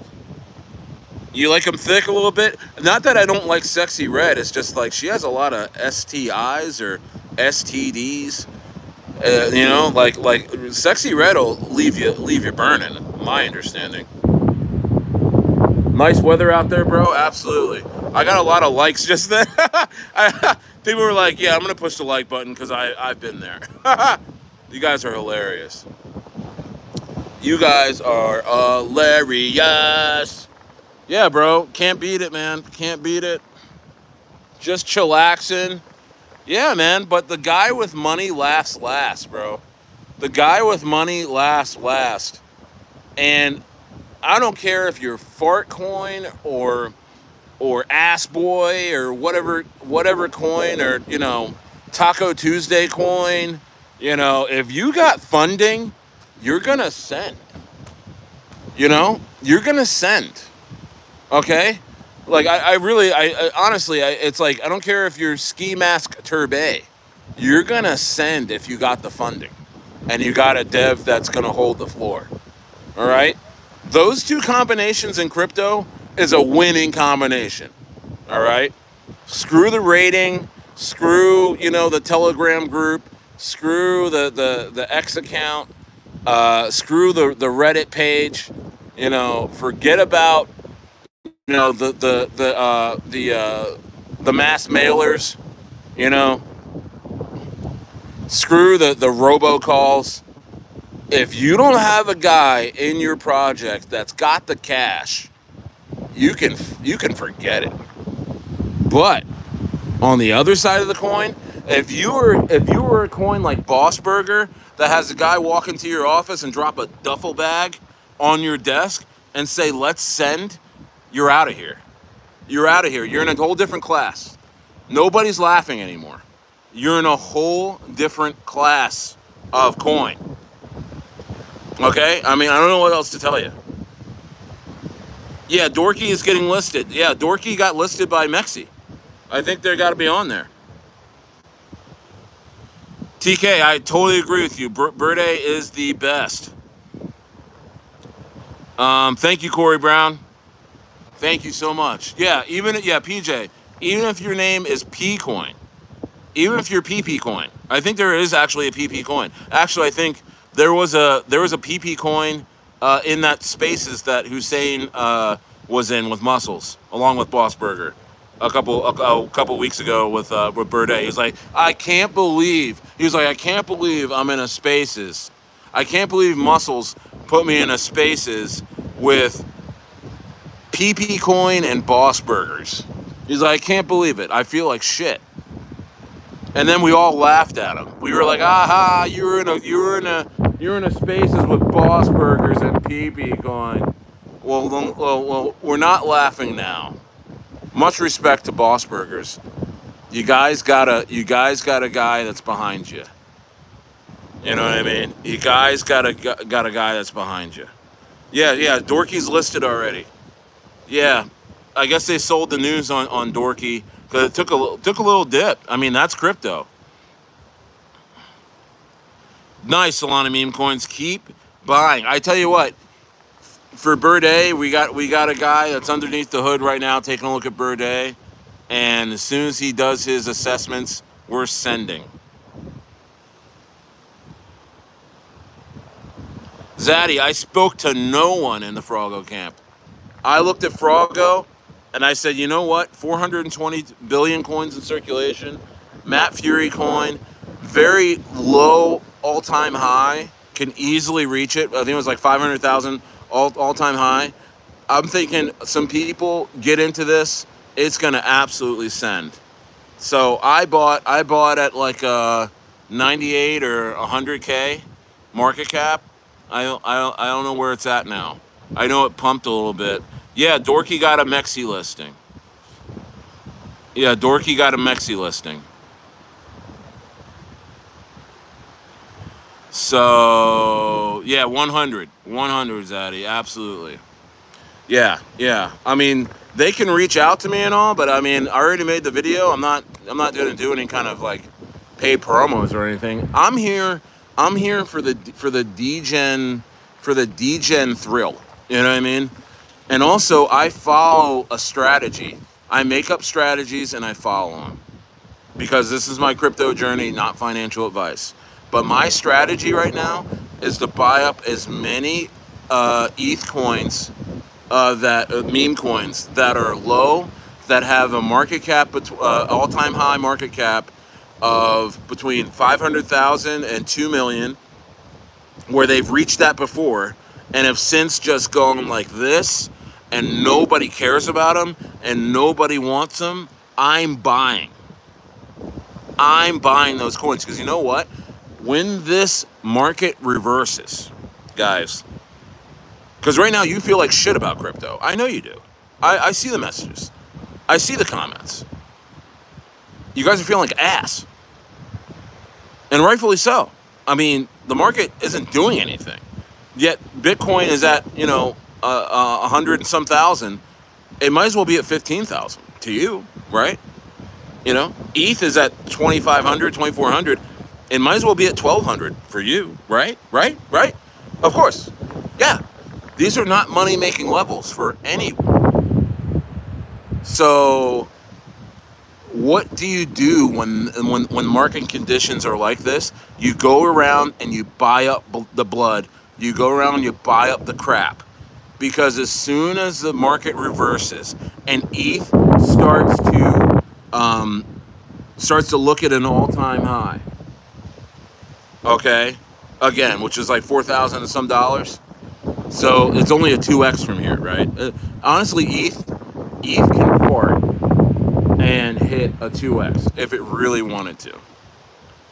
You like them thick a little bit? Not that I don't like Sexy Red. It's just like she has a lot of STIs or STDs. You know, like Sexy Red will leave you burning. My understanding. Nice weather out there, bro. Absolutely. I got a lot of likes just then. People were like, "Yeah, I'm gonna push the like button because I've been there." You guys are hilarious. You guys are hilarious. Yeah, bro. Can't beat it, man. Can't beat it. Just chillaxing. Yeah, man. But the guy with money laughs last, bro. The guy with money laughs last. And I don't care if you're Fart Coin or Ass Boy or whatever coin, or Taco Tuesday coin. If you got funding, you're gonna send. You're gonna send. Okay? Like I honestly, it's like I don't care if you're Ski Mask Turbay. You're gonna send if you got the funding, and you got a dev that's gonna hold the floor. All right? Those two combinations in crypto is a winning combination. All right? Screw the rating, screw, the Telegram group, screw the X account, screw the Reddit page, forget about the mass mailers, screw the robocalls. If you don't have a guy in your project that's got the cash, you can forget it. But on the other side of the coin, if you were a coin like Boss Burger that has a guy walk into your office and drop a duffel bag on your desk and say, "Let's send," you're out of here. You're out of here. You're in a whole different class. Nobody's laughing anymore. You're in a whole different class of coin. Okay? I mean, I don't know what else to tell you. Yeah, Dorky is getting listed. Yeah, Dorky got listed by Mexi. I think they got to be on there. TK, I totally agree with you. Bird is the best. Thank you, Corey Brown. Thank you so much. Yeah, PJ. even if your name is P Coin, even if you're PP Coin, I think there is actually a PP Coin. Actually, I think there was a PP Coin in that Spaces that Hussein was in with Muscles, along with Boss Burger, a couple weeks ago with Bird. He was like, I can't believe. He was like, I can't believe I'm in a Spaces. I can't believe Muscles put me in a Spaces with PP Coin and Boss Burgers. He's like, I can't believe it. I feel like shit. And then we all laughed at him. We were like, aha, you're in a Spaces with Boss Burgers and PP Coin. Well, we're not laughing now. Much respect to Boss Burgers. You guys got a guy that's behind you. You know what I mean? You guys got a guy that's behind you. Yeah, Dorky's listed already. Yeah, I guess they sold the news on Dorky because it took a little dip. I mean, that's crypto. Nice, Solana meme coins. Keep buying. I tell you what, for Bird A, we got a guy that's underneath the hood right now taking a look at Bird A, and as soon as he does his assessments, we're sending. Zaddy, I spoke to no one in the Froggo camp. I looked at Froggo, and I said, you know what? 420 billion coins in circulation. Matt Fury coin, very low all-time high, can easily reach it. I think it was like 500,000 all-time high. I'm thinking some people get into this, it's going to absolutely send. So I bought at like 98 or 100K market cap. I don't know where it's at now. I know it pumped a little bit. Yeah, Dorky got a Mexi listing. Yeah, Dorky got a Mexi listing. So, yeah, 100. 100, Zaddy, absolutely. Yeah. I mean, they can reach out to me and all, but I mean, I already made the video. I'm not going to do any kind of like paid promos or anything. I'm here for the degen thrill. You know what I mean? And also, I follow a strategy. I make up strategies and I follow them. Because this is my crypto journey, not financial advice. But my strategy right now is to buy up as many ETH coins, meme coins that are low, that have a market cap, all-time high market cap of between 500,000 and 2 million, where they've reached that before and have since just gone like this, and nobody cares about them and nobody wants them. I'm buying those coins, because you know what? When this market reverses, guys, because right now you feel like shit about crypto. I know you do. I see the messages. I see the comments. You guys are feeling like ass. And rightfully so. I mean, the market isn't doing anything. Yet Bitcoin is at, 100 and some thousand. It might as well be at 15,000 to you, right? ETH is at 2,500, 2,400. It might as well be at 1,200 for you, right? Right? Of course. Yeah. These are not money-making levels for anyone. So what do you do when market conditions are like this? You go around and you buy up the blood. You go around and you buy up the crap. Because as soon as the market reverses and ETH starts to look at an all-time high, okay, again, which is like 4,000 and some dollars. So it's only a 2x from here, right? Honestly, ETH can fart and hit a 2x if it really wanted to.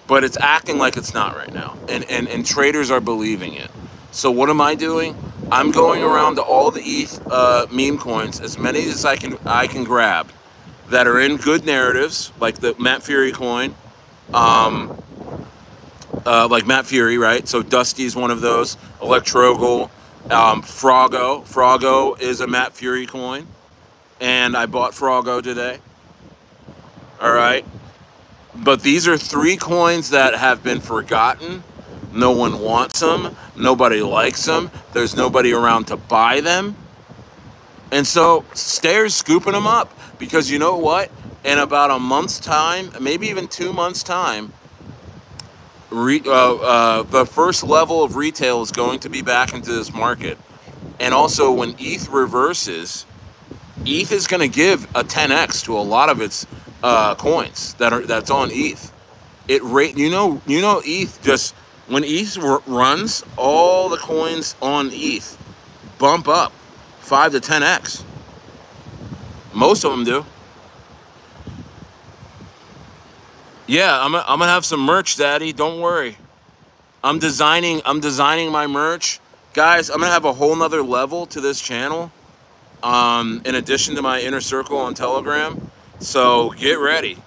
But it's acting like it's not right now. And traders are believing it. So what am I doing? I'm going around to all the ETH meme coins, as many as I can grab, that are in good narratives, like the Matt Fury coin, like Matt Fury, right? So Dusty's one of those. Electrogal, Froggo. Froggo is a Matt Fury coin, and I bought Froggo today. All right, but these are 3 coins that have been forgotten. No one wants them. Nobody likes them. There's nobody around to buy them. And so Stairs scooping them up, because you know what? In about a month's time, maybe even 2 months' time, the first level of retail is going to be back into this market. And also, when ETH reverses, ETH is going to give a 10x to a lot of its coins that's on ETH. ETH just when ETH runs, all the coins on ETH bump up 5 to 10x. Most of them do. Yeah, I'm gonna have some merch, Daddy. Don't worry. I'm designing my merch, guys. I'm gonna have a whole nother level to this channel. In addition to my inner circle on Telegram, so get ready.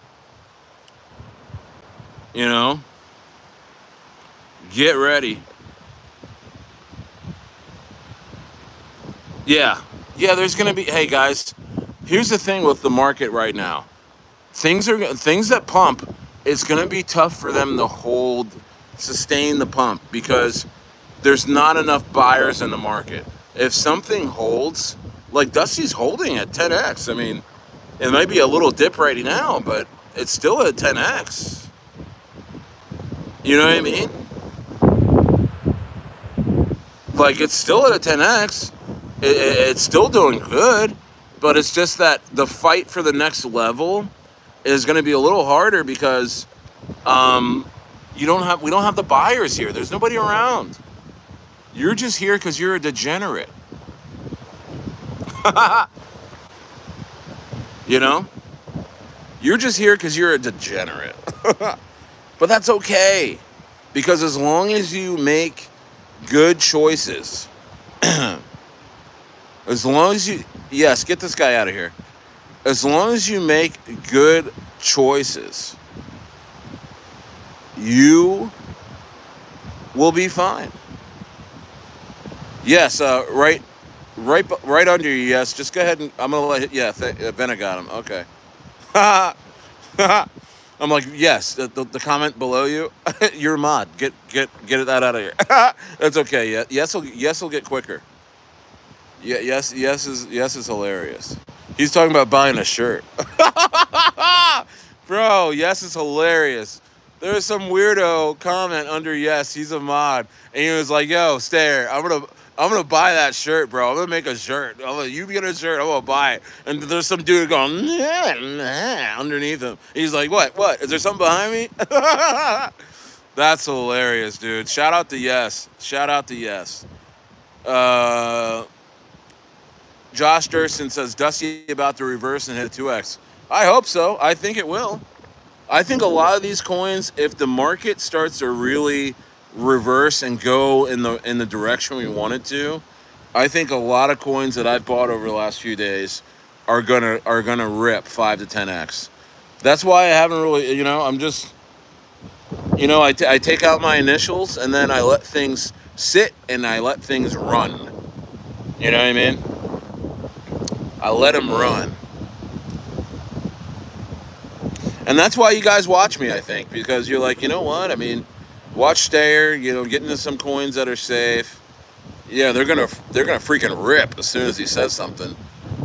You know, get ready. Yeah, yeah. There's gonna be. Hey, guys. Here's the thing with the market right now. Things that pump. It's gonna be tough for them to sustain the pump because there's not enough buyers in the market. If something holds, like Dusty's holding at 10x. I mean, it might be a little dip right now, but it's still at 10x. You know what I mean? Like, it's still at a 10x. It's still doing good, but it's just that the fight for the next level is going to be a little harder because we don't have the buyers here. There's nobody around. You're just here because you're a degenerate. You know? You're just here because you're a degenerate. But that's okay. Because as long as you make good choices, as long as you... Yes, get this guy out of here. As long as you make good choices, you will be fine. Yes, right under you. Yes, just go ahead and I'm gonna let it. Yeah, Benna got him. Okay. I'm like, yes. The comment below you, you're a mod. Get that out of here. That's okay. Yeah, yes will get quicker. Yeah, yes is hilarious. He's talking about buying a shirt. Bro, yes is hilarious. There's some weirdo comment under yes, he's a mod. And he was like, yo, Stare, I'm gonna buy that shirt, bro. I'm gonna make a shirt. You get a shirt, I'm gonna buy it. And there's some dude going underneath him. He's like, what? Is there something behind me? That's hilarious, dude. Shout out to yes. Josh Durston says, Dusty about to reverse and hit 2x. I hope so. I think it will. I think a lot of these coins, if the market starts to really reverse and go in the direction we want it to, I think a lot of coins that I've bought over the last few days are gonna rip 5 to 10x. That's why I haven't really, I'm just, I take out my initials and then I let things sit and I let things run. You know what I mean? I let them run. And that's why you guys watch me, I think, because you're like, you know what? I mean, watch Stayer, get into some coins that are safe. Yeah, they're gonna freaking rip as soon as he says something.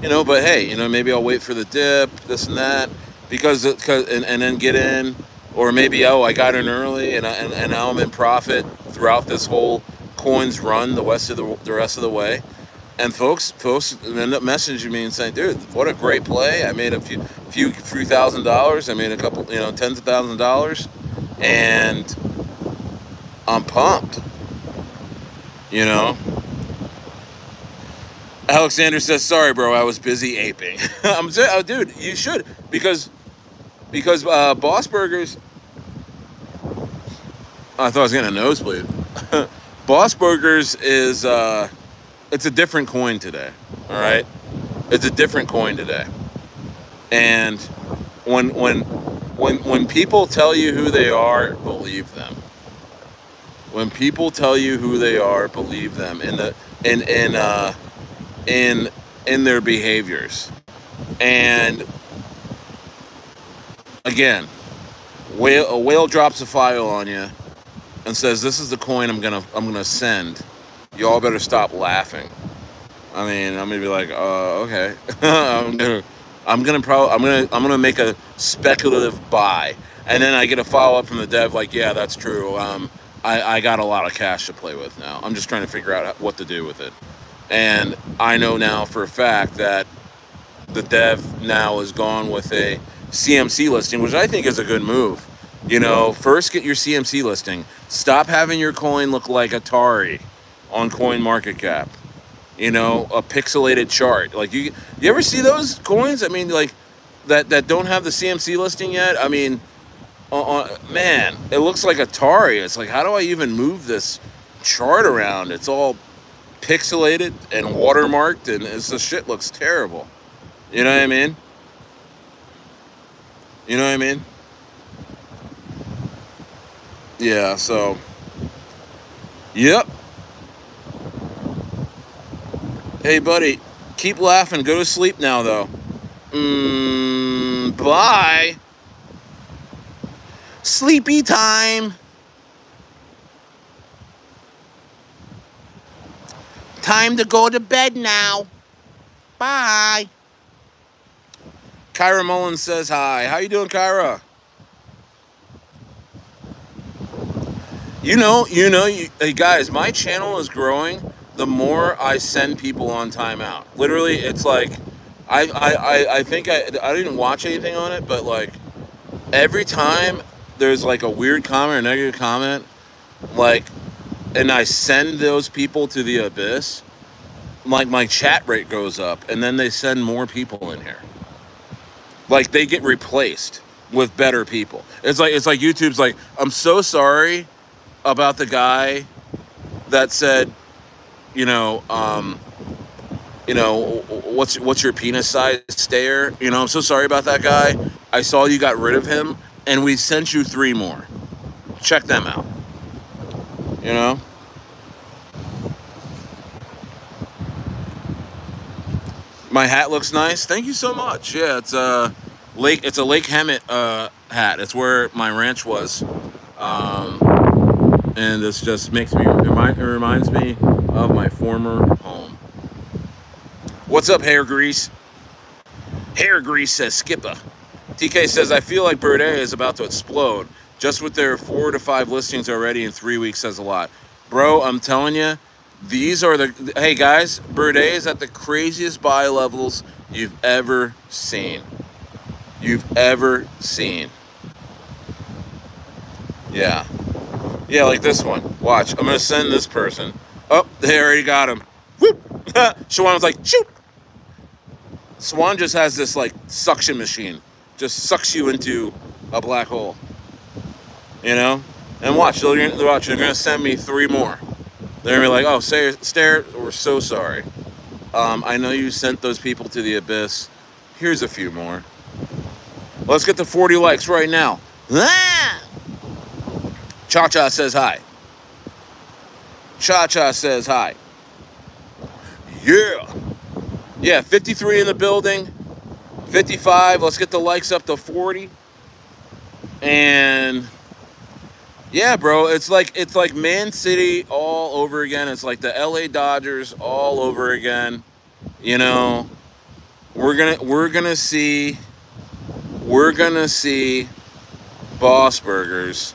But hey, maybe I'll wait for the dip, this and that, and then get in, or maybe I got in early and now I'm in profit throughout this whole coins run the rest of the way. And folks end up messaging me and saying, dude, what a great play. I made a few $1,000. I made a couple, tens of thousands of dollars. And I'm pumped. Alexander says, sorry, bro, I was busy aping. I'm saying, oh, dude, you should. Because Boss Burgers, I thought I was getting a nosebleed. Boss Burgers is... it's a different coin today, all right? It's a different coin today. And when people tell you who they are, believe them. When people tell you who they are, believe them in their behaviors. And again, a whale drops a file on you and says, "This is the coin I'm gonna send. Y'all better stop laughing." I mean, I'm gonna be like, okay. I'm I'm gonna make a speculative buy, and then I get a follow up from the dev like, yeah, that's true. I got a lot of cash to play with now. I'm just trying to figure out what to do with it, and I know now for a fact that the dev now is gone with a CMC listing, which I think is a good move. You know, first get your CMC listing. Stop having your coin look like Atari on CoinMarketCap. You know, a pixelated chart. Like you ever see those coins? I mean, like that don't have the CMC listing yet. I mean, man, it looks like Atari. It's like, how do I even move this chart around? It's all pixelated and watermarked, and the shit looks terrible. You know what I mean? You know what I mean? Yeah, so, yep. Hey, buddy, keep laughing. Go to sleep now, though. Bye. Sleepy time. Time to go to bed now. Bye. Kyra Mullins says hi. How you doing, Kyra? Hey guys, my channel is growing the more I send people on timeout. Literally, it's like, I think I didn't watch anything on it, but like, every time there's like a weird comment or negative comment, like, and I send those people to the abyss, like my chat rate goes up, and then they send more people in here. Like, they get replaced with better people. It's like YouTube's like, I'm so sorry about the guy that said, what's your penis size stare? You know, I'm so sorry about that guy. I saw you got rid of him, and we sent you 3 more. Check them out. You know? My hat looks nice. Thank you so much. Yeah, it's a Lake Hemet hat. It's where my ranch was. And this just it reminds me of my former home. What's up, Hair Grease? Hair Grease says Skipper. TK says, I feel like Bird A is about to explode. Just with their 4 to 5 listings already in 3 weeks says a lot. Bro, I'm telling you, these are hey guys, Bird A is at the craziest buy levels you've ever seen. Yeah. Yeah, like this one. Watch. I'm going to send this person. Oh, they already got him. Whoop. Shawan was like, shoot. Swan just has this, like, suction machine. Just sucks you into a black hole. You know? And watch. They're going to send me 3 more. They're going to be like, oh, Stare, we're so sorry. I know you sent those people to the abyss. Here's a few more. Let's get to 40 likes right now. Ah! Cha-Cha says hi. Cha-Cha says hi. Yeah. Yeah, 53 in the building. 55. Let's get the likes up to 40. And yeah, bro, it's like Man City all over again. It's like the LA Dodgers all over again. You know, we're gonna see Boss Burgers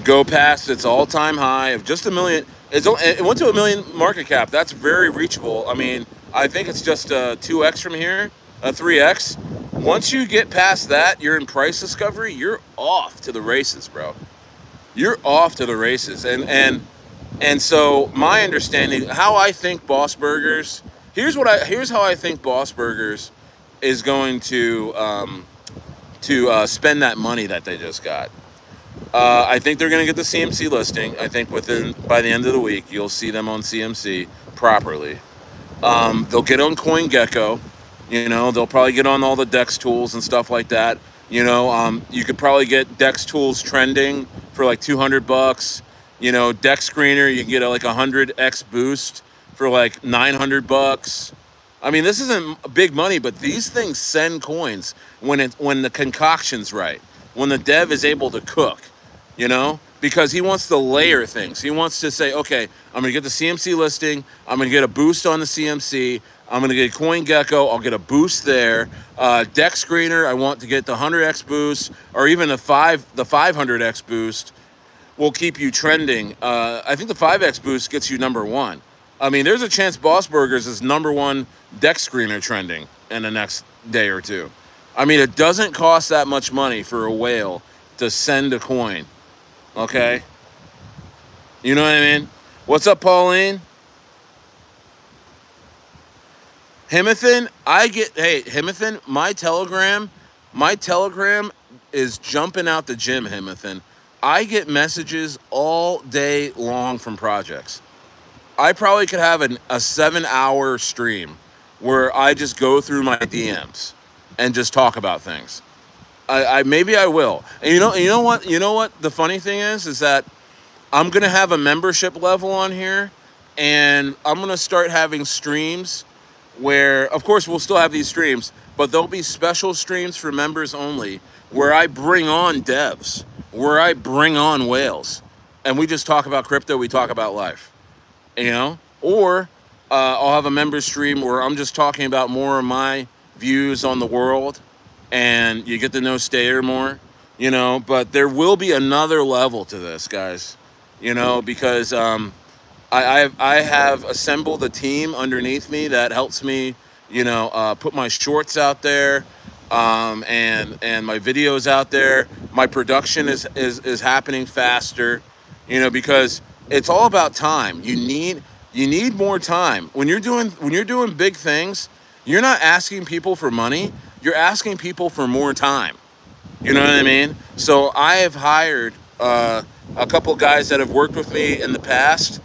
go past its all-time high of just $1 million. It went to $1 million market cap. That's very reachable. I mean, I think it's just a 2x from here, a 3x. Once you get past that, you're in price discovery. You're off to the races, bro. You're off to the races. And so my understanding, how I think Boss Burgers. Here's how I think Boss Burgers is going to spend that money that they just got. I think they're going to get the CMC listing. I think by the end of the week, you'll see them on CMC properly. They'll get on CoinGecko. You know, they'll probably get on all the DEX tools and stuff like that. You know, you could probably get DEX tools trending for like $200. You know, DEX screener, you can get like 100x boost for like $900. I mean, this isn't big money, but these things send coins when the concoction's right, when the dev is able to cook. You know, because he wants to layer things. He wants to say, okay, I'm going to get the CMC listing. I'm going to get a boost on the CMC. I'm going to get CoinGecko. I'll get a boost there. Deck Screener, I want to get the 100x boost, or even the 500x boost will keep you trending. I think the 5x boost gets you #1. I mean, there's a chance Boss Burgers is #1 Deck Screener trending in the next day or two. I mean, it doesn't cost that much money for a whale to send a coin. Okay? You know what I mean? What's up, Pauline? Himathan, hey, Himathan, my telegram is jumping out the gym, Himathan. I get messages all day long from projects. I probably could have a 7-hour stream where I just go through my DMs and just talk about things. Maybe I will. And you know what the funny thing is that I'm gonna have a membership level on here, and I'm gonna start having streams where, of course, we'll still have these streams, but there'll be special streams for members only, where I bring on devs, where I bring on whales, and we just talk about crypto. We talk about life. You know, or I'll have a member stream where I'm just talking about more of my views on the world, and you get to know Stayer more, you know. But there will be another level to this, guys, you know, because I have assembled a team underneath me that helps me, you know, put my shorts out there, and my videos out there. My production is happening faster, you know, because it's all about time. You need more time. When you're doing big things, you're not asking people for money. You're asking people for more time. You know what I mean? So I have hired a couple guys that have worked with me in the past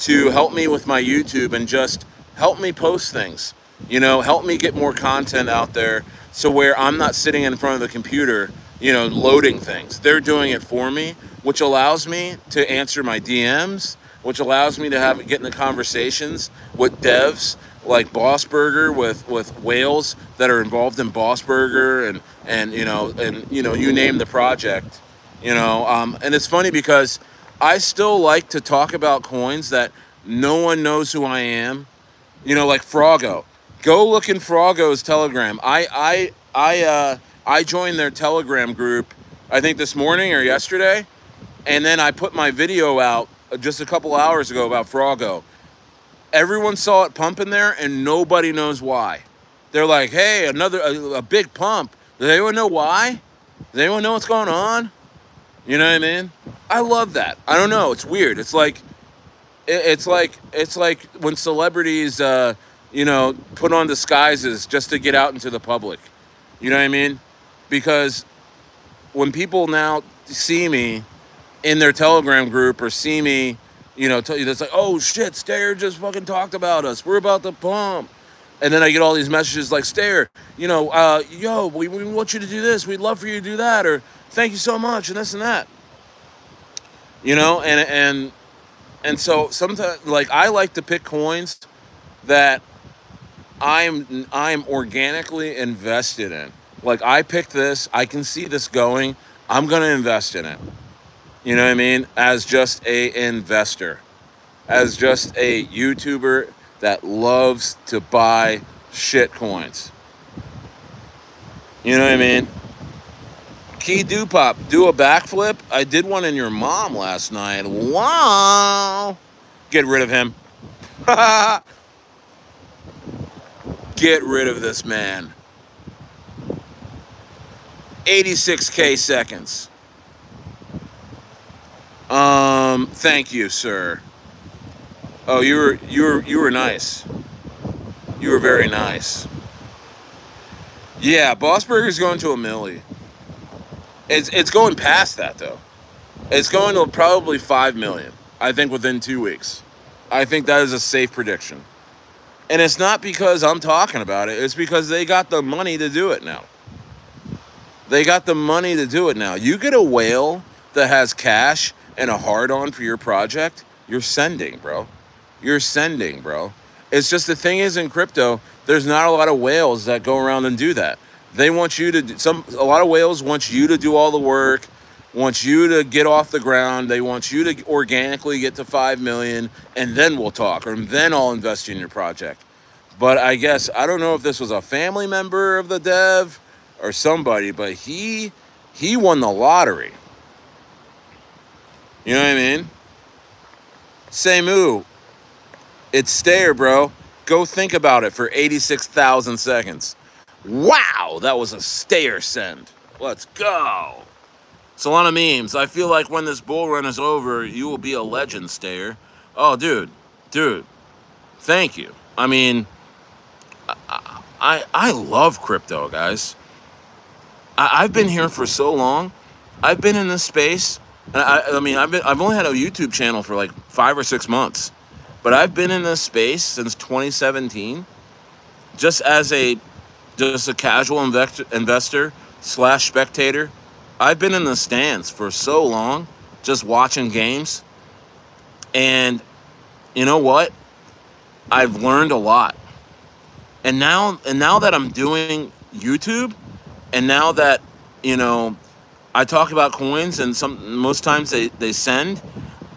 to help me with my YouTube and just help me post things. You know, help me get more content out there, so where I'm not sitting in front of the computer, you know, loading things. They're doing it for me, which allows me to answer my DMs, which allows me to get into conversations with devs like Boss Burger, with whales that are involved in Boss Burger, and you know, you name the project, you know. And it's funny because I still like to talk about coins that no one knows who I am, you know, like Froggo. Go look in Froggo's Telegram. I joined their Telegram group, I think this morning or yesterday, and then I put my video out just a couple hours ago about Froggo. Everyone saw it pumping there, and nobody knows why. They're like, hey, a big pump. Does anyone know why? Does anyone know what's going on? You know what I mean? I love that. I don't know. It's weird. It's like when celebrities, you know, put on disguises just to get out into the public. You know what I mean? Because when people now see me in their Telegram group, or see me, you know, it's like, oh shit, Stayer just fucking talked about us. We're about to pump. And then I get all these messages like, Stayer, you know, yo, we want you to do this. We'd love for you to do that. Or thank you so much, and this and that. You know, and so sometimes, like, I like to pick coins that I'm organically invested in. Like, I picked this, I can see this going, I'm gonna invest in it. You know what I mean? As just a investor, as just a YouTuber that loves to buy shit coins. You know what I mean? Key Dupop, do a backflip. I did one in your mom last night. Wow. Get rid of him. Get rid of this man. 86K seconds. Thank you, sir. Oh, you were nice. You were very nice. Yeah, Boss Burger's going to a milli. It's going past that though. It's going to probably 5 million. I think within 2 weeks. I think that is a safe prediction. And it's not because I'm talking about it. It's because they got the money to do it now. They got the money to do it now. You get a whale that has cash and a hard-on for your project, you're sending, bro. You're sending, bro. It's just the thing is, in crypto, there's not a lot of whales that go around and do that. They want you to do, a lot of whales want you to do all the work, wants you to get off the ground. They want you to organically get to 5 million, and then we'll talk, or then I'll invest in your project. But I guess I don't know if this was a family member of the dev or somebody, but he won the lottery. You know what I mean? Seimu, it's Stayer, bro. Go think about it for 86,000 seconds. Wow, that was a Stayer send. Let's go. It's a lot of memes. I feel like when this bull run is over, you will be a legend, Stayer. Oh, dude, thank you. I mean, I love crypto, guys. I've been here for so long. I've been in this space. And I mean, I've only had a YouTube channel for like 5 or 6 months, but I've been in this space since 2017, just as a casual investor slash spectator. I've been in the stands for so long, just watching games, and you know what? I've learned a lot. And now that I'm doing YouTube, and now that, you know, I talk about coins, and most times they send,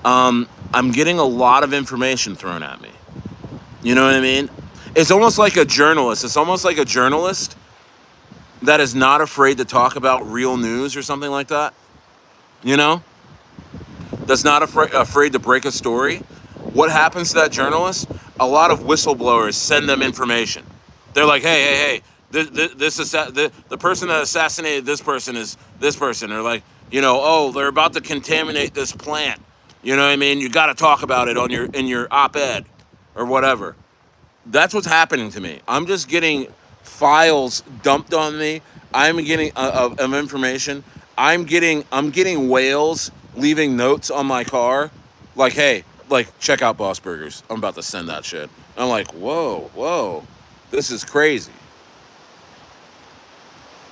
I'm getting a lot of information thrown at me. You know what I mean? It's almost like a journalist. It's almost like a journalist that is not afraid to talk about real news or something like that. You know? That's not afraid to break a story. What happens to that journalist? A lot of whistleblowers send them information. They're like, hey, the person that assassinated this person is this person. Or like, you know, oh, they're about to contaminate this plant. You know what I mean? You got to talk about it in your op-ed or whatever. That's what's happening to me. I'm just getting files dumped on me. I'm getting of information. I'm getting whales leaving notes on my car, like, hey, like, check out Boss Burgers. I'm about to send that shit. I'm like, whoa, this is crazy.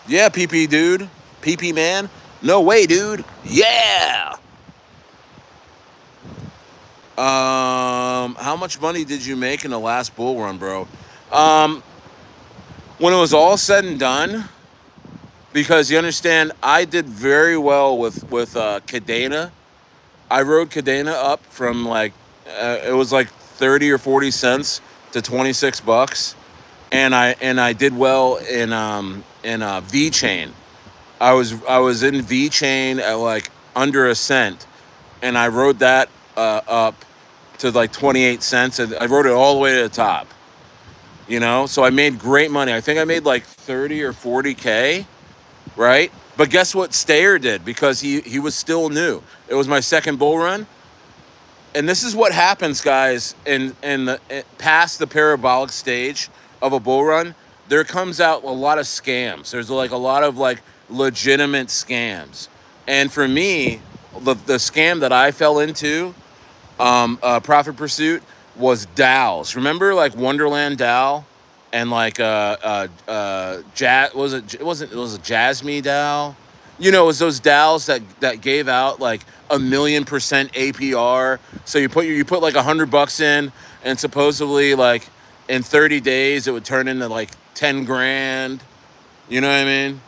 Yeah, PP dude, PP man. No way, dude. Yeah. How much money did you make in the last bull run, bro? When it was all said and done, because you understand, I did very well with Cadena. I rode Cadena up from like it was like 30 or 40 cents to 26 bucks, and I did well in V chain. I was in V chain at like under a cent, and I rode that up to like 28 cents, and I rode it all the way to the top. You know, so I made great money. I think I made like 30 or 40K, right? But guess what Stayer did? Because he was still new. It was my second bull run. And this is what happens, guys, past the parabolic stage of a bull run. There comes out a lot of scams. There's like a lot of like legitimate scams. And for me, the scam that I fell into, Profit Pursuit, was DAOs. Remember, like Wonderland DAO, and like Jazz, it was a Jasmy DAO. You know, it was those DAOs that gave out like 1,000,000% APR. So you put like $100 in, and supposedly like in 30 days it would turn into like 10 grand. You know what I mean?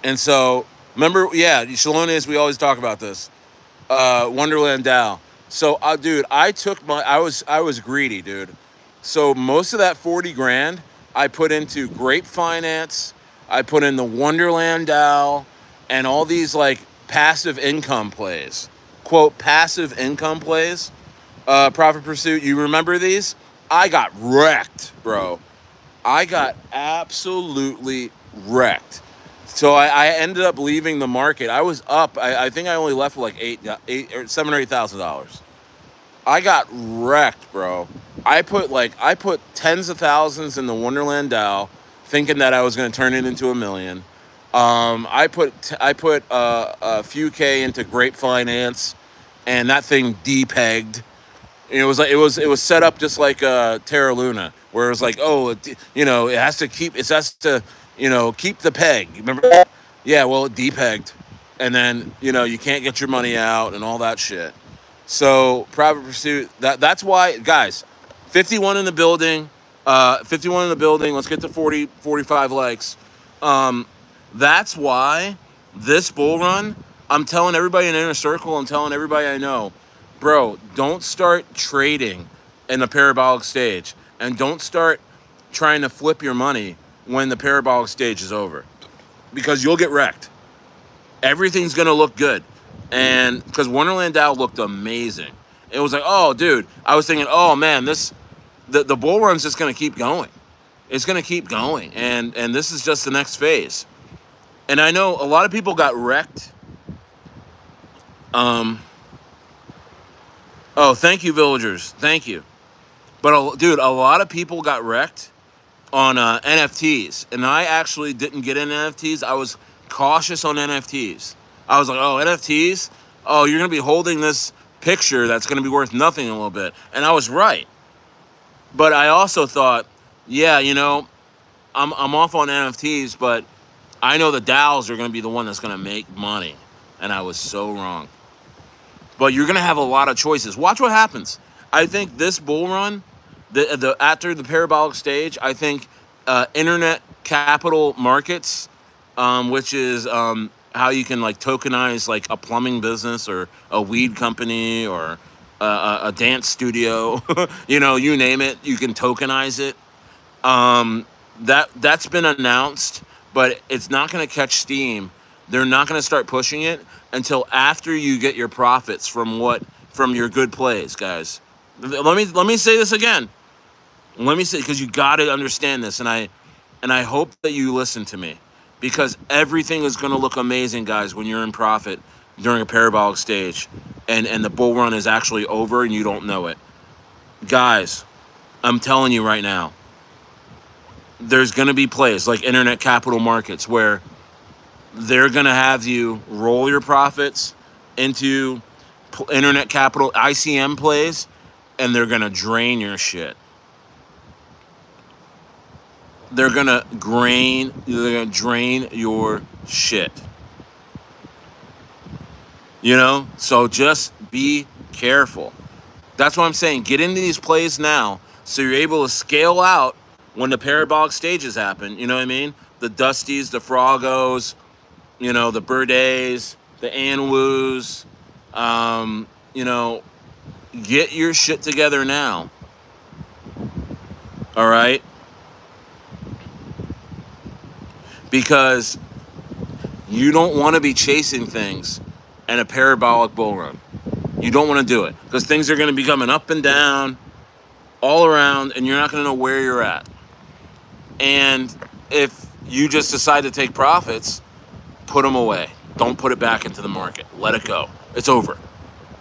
And so remember, yeah, Shalonius, we always talk about this. Wonderland DAO. So, dude, I was greedy, dude. So most of that 40 grand I put into Grape Finance. I put in the Wonderland DAO and all these like passive income plays. Quote, passive income plays. Profit Pursuit, you remember these? I got wrecked, bro. I got absolutely wrecked. So I ended up leaving the market. I was up. I think I only left with like $7,000 or $8,000. I got wrecked, bro. I put tens of thousands in the Wonderland DAO, thinking that I was going to turn it into $1 million. I put a few K into Grape Finance, and that thing depegged. It was set up just like Terra Luna, where it was like, oh, you know, it has to keep the peg. Remember that? Yeah, well, it depegged, and then, you know, you can't get your money out and all that shit. So Profit Pursuit, that's why, guys, 51 in the building, 51 in the building. Let's get to 40, 45 likes. That's why this bull run, I'm telling everybody in Inner Circle, I'm telling everybody I know, bro, don't start trading in a parabolic stage, and don't start trying to flip your money when the parabolic stage is over, because you'll get wrecked. Everything's gonna look good, and because Wonderland DAO looked amazing, it was like, oh, dude, I was thinking, oh man, the bull run's just gonna keep going. It's gonna keep going, and this is just the next phase. And I know a lot of people got wrecked. Oh, thank you, villagers. Thank you. But, dude, a lot of people got wrecked on NFTs. And I actually didn't get into NFTs. I was cautious on NFTs. I was like, oh, NFTs? Oh, you're going to be holding this picture that's going to be worth nothing in a little bit. And I was right. But I also thought, yeah, you know, I'm off on NFTs, but I know the DAOs are going to be the one that's going to make money. And I was so wrong. But you're going to have a lot of choices. Watch what happens. I think this bull run, after the parabolic stage, I think internet capital markets, which is how you can like tokenize like a plumbing business or a weed company or a dance studio, you know, you name it, you can tokenize it. That's been announced, but it's not going to catch steam. They're not going to start pushing it until after you get your profits from your good plays, guys. Let me say this again. Let me say, because you got to understand this, and I hope that you listen to me, because everything is going to look amazing, guys, when you're in profit during a parabolic stage, and the bull run is actually over and you don't know it. Guys, I'm telling you right now, there's going to be plays like internet capital markets where they're going to have you roll your profits into internet capital ICM plays, and they're going to drain your shit. They're going to drain your shit. You know? So just be careful. That's what I'm saying. Get into these plays now so you're able to scale out when the parabolic stages happen. You know what I mean? The Dusties, the Frogos, you know, the Birdays, the Anwus, you know, get your shit together now. All right? Because you don't want to be chasing things in a parabolic bull run. You don't want to do it because things are going to be coming up and down all around, and you're not going to know where you're at. And if you just decide to take profits, put them away. Don't put it back into the market. Let it go. It's over.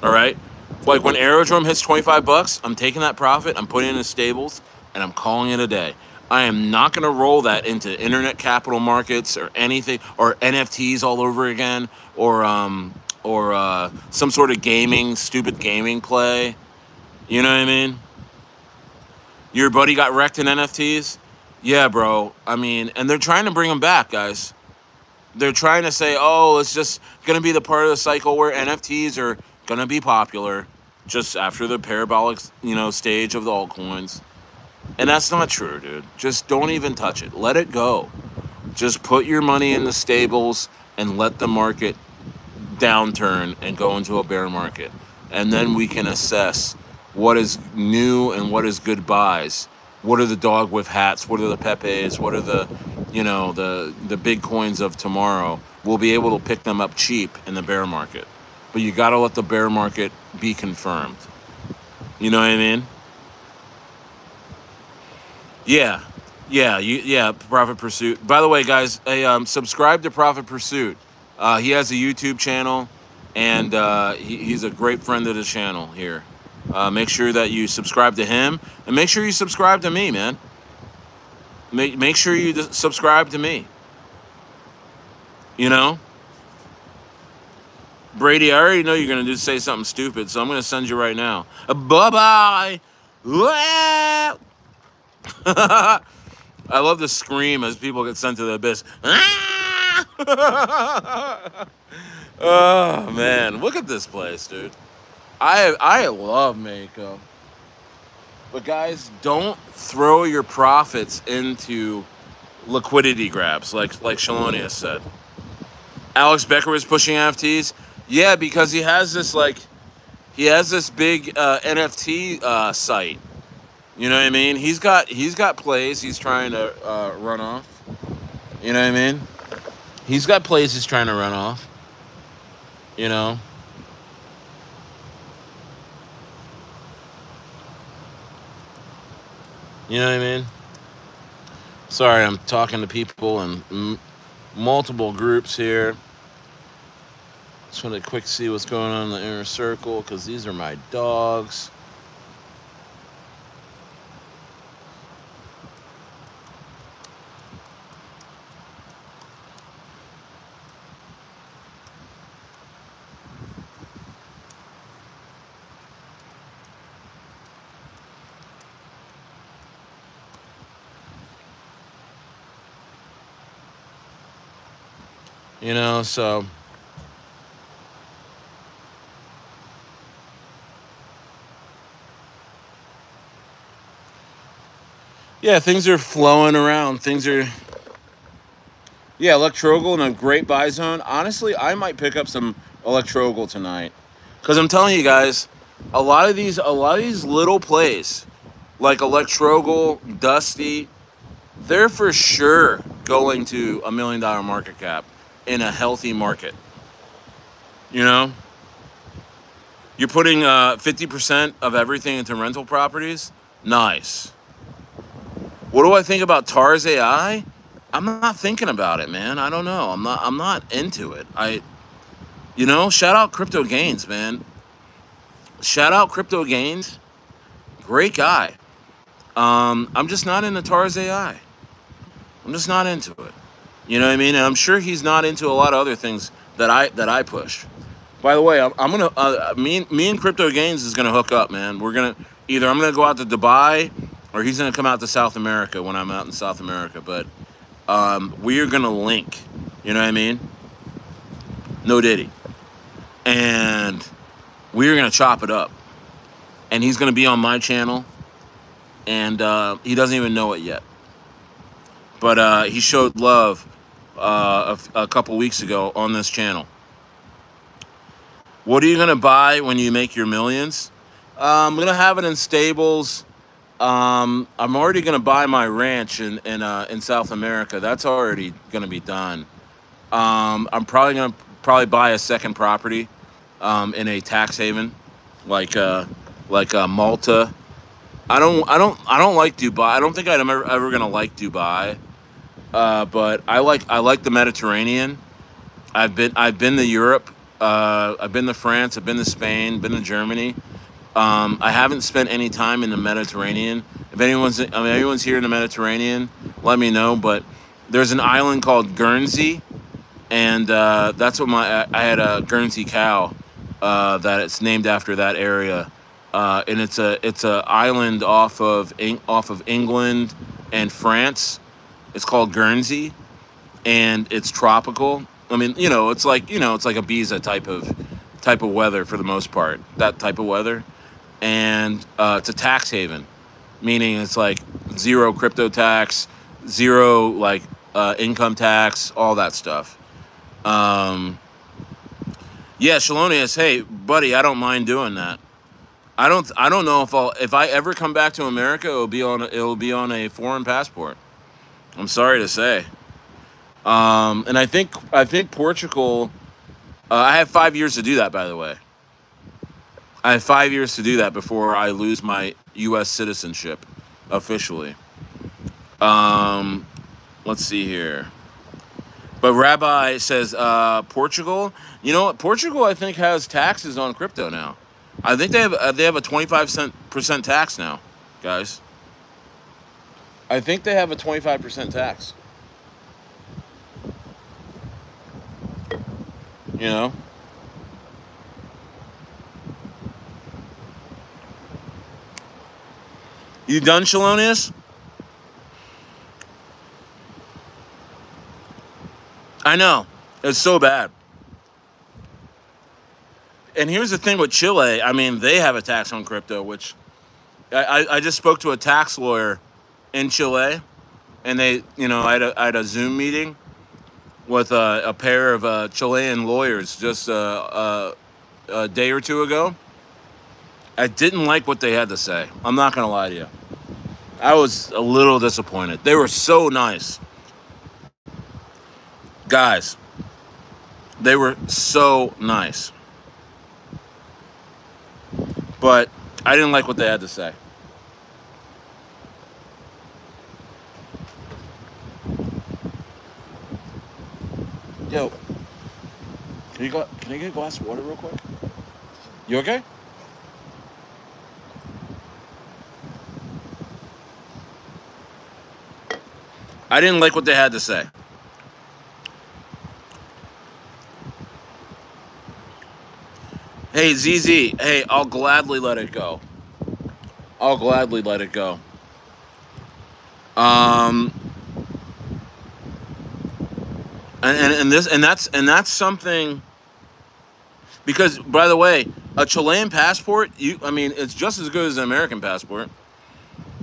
All right? Like when Aerodrome hits 25 bucks, I'm taking that profit, I'm putting it in the stables, and I'm calling it a day. I am not going to roll that into internet capital markets or anything, or NFTs all over again, or some sort of stupid gaming play. You know what I mean? Your buddy got wrecked in NFTs? Yeah, bro. I mean, and they're trying to bring them back, guys. They're trying to say, oh, it's just going to be the part of the cycle where NFTs are going to be popular just after the parabolic, you know, stage of the altcoins. And that's not true, dude. Just don't even touch it. Let it go. Just put your money in the stables and let the market downturn and go into a bear market. And then we can assess what is new and what is good buys. What are the dog with hats? What are the Pepes? What are the, you know, the big coins of tomorrow? We'll be able to pick them up cheap in the bear market. But you got to let the bear market be confirmed. You know what I mean? Yeah, Profit Pursuit. By the way, guys, subscribe to Profit Pursuit. He has a YouTube channel, and he's a great friend of the channel here. Make sure that you subscribe to him, and make sure you subscribe to me, man. Make sure you subscribe to me. You know? Brady, I already know you're going to say something stupid, so I'm going to send you right now. Bye-bye! I love the scream as people get sent to the abyss. Oh, man. Look at this place, dude. I love Mako. But, guys, don't throw your profits into liquidity grabs, like Shalonius said. Alex Becker was pushing NFTs. Yeah, because he has this big NFT site. You know what I mean? He's got plays he's trying to run off. You know what I mean? He's got plays he's trying to run off. You know. You know what I mean? Sorry, I'm talking to people in multiple groups here. Just want to quick see what's going on in the inner circle because these are my dogs. You know, so yeah, things are flowing around. Things are yeah, Electrogal in a great buy zone. Honestly, I might pick up some Electrogal tonight because I'm telling you guys, a lot of these little plays like Electrogal, Dusty, they're for sure going to $1 million market cap in a healthy market. You know, you're putting 50% of everything into rental properties. Nice. What do I think about Tars AI? I'm not thinking about it, man. I don't know. I'm not into it. Shout out Crypto Gains, man. Shout out Crypto Gains. Great guy. I'm just not into Tars AI. I'm just not into it. You know what I mean? And I'm sure he's not into a lot of other things that I push. By the way, I'm gonna me and Crypto Gains is gonna hook up, man. I'm gonna go out to Dubai, or he's gonna come out to South America when I'm out in South America. But we are gonna link. You know what I mean? No Diddy, and we're gonna chop it up. And he's gonna be on my channel, and he doesn't even know it yet. But he showed love a couple weeks ago on this channel. What are you gonna buy when you make your millions? I'm gonna have it in stables. I'm already gonna buy my ranch in South America. That's already gonna be done. I'm probably gonna buy a second property in a tax haven, like Malta. I don't like Dubai. I don't think I'm ever gonna like Dubai. But I like the Mediterranean. I've been to Europe. I've been to France. I've been to Spain. Been to Germany. I haven't spent any time in the Mediterranean. If anyone's here in the Mediterranean, let me know. But there's an island called Guernsey, and that's what I had a Guernsey cow that it's named after that area, and it's a island off of England and France. It's called Guernsey, and it's tropical. I mean, it's like Ibiza type of weather for the most part. That type of weather, and it's a tax haven, meaning it's like zero crypto tax, zero income tax, all that stuff. Um, yeah, Shalonius, hey buddy, I don't mind doing that. I don't know if I ever come back to America, it'll be on a foreign passport. I'm sorry to say. And I think Portugal. I have 5 years to do that, by the way. I have 5 years to do that before I lose my U.S. citizenship officially. Um, let's see here. But Rabbi says Portugal. You know what? Portugal, I think, has taxes on crypto now. I think they have a 25% tax now, guys. I think they have a 25% tax. You know. You done, Shalonius? I know. It's so bad. And here's the thing with Chile. I mean, they have a tax on crypto, which I just spoke to a tax lawyer in Chile, and I had a Zoom meeting with a pair of Chilean lawyers just a day or two ago. I didn't like what they had to say. I'm not gonna lie to you. I was a little disappointed. They were so nice, guys. They were so nice, but I didn't like what they had to say. Yo, can you get a glass of water real quick? You okay? I didn't like what they had to say. Hey, ZZ, hey, I'll gladly let it go. I'll gladly let it go. Um, and that's something, because, by the way, a Chilean passport, I mean, it's just as good as an American passport.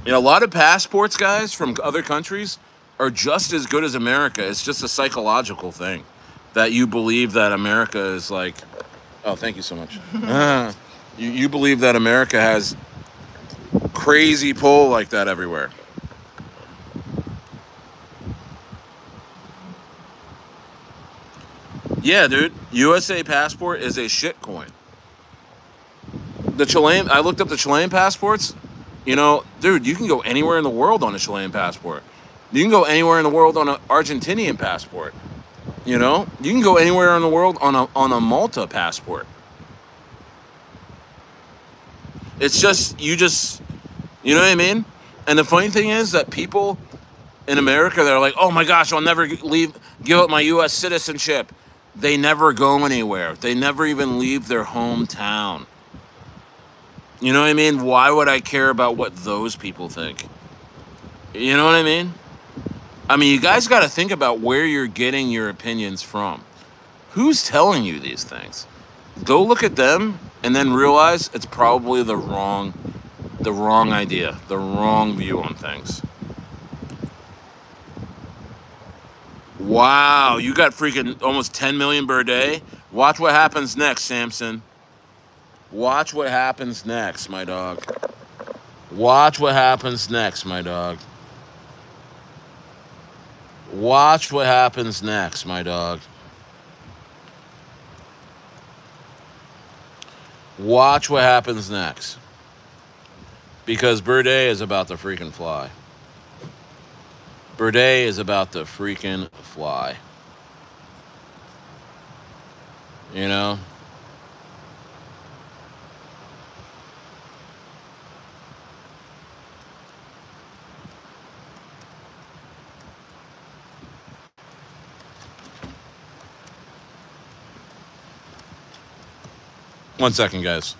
You know, a lot of passports, guys, from other countries are just as good as America. It's just a psychological thing that you believe that America is like. Oh, thank you so much. You believe that America has crazy pull like that everywhere. Yeah, dude. USA passport is a shit coin. The Chilean, I looked up the Chilean passports. You know, dude, you can go anywhere in the world on a Chilean passport. You can go anywhere in the world on an Argentinian passport. You know, you can go anywhere in the world on a Malta passport. It's just you know what I mean? And the funny thing is that people in America, they're like, "Oh my gosh, I'll never give up my U.S. citizenship." They never go anywhere. They never even leave their hometown. You know what I mean? Why would I care about what those people think? You know what I mean? I mean, you guys got to think about where you're getting your opinions from. Who's telling you these things? Go look at them and then realize it's probably the wrong idea, the wrong view on things. Wow, you got freaking almost 10 million per day. Watch what happens next, Samson. Watch what happens next, my dog. Watch what happens next, my dog. Watch what happens next, my dog. Watch what happens next. Because Birday is about to freaking fly. Birday is about to freaking fly. You know? One second, guys.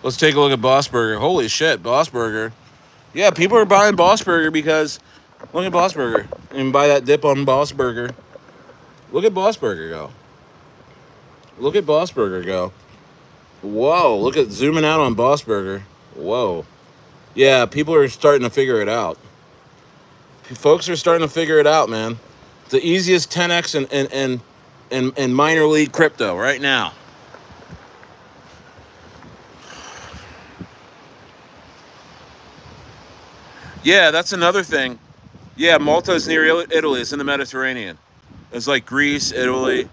Let's take a look at Boss Burger. Holy shit, Boss Burger. Yeah, people are buying Boss Burger because look at Boss Burger and buy that dip on Boss Burger. Look at Boss Burger go. Look at Boss Burger go. Whoa, look at zooming out on Boss Burger. Whoa. Yeah, people are starting to figure it out. Folks are starting to figure it out, man. The easiest 10x in minor league crypto right now. Yeah, that's another thing. Yeah, Malta is near Italy. It's in the Mediterranean. It's like Greece, Italy.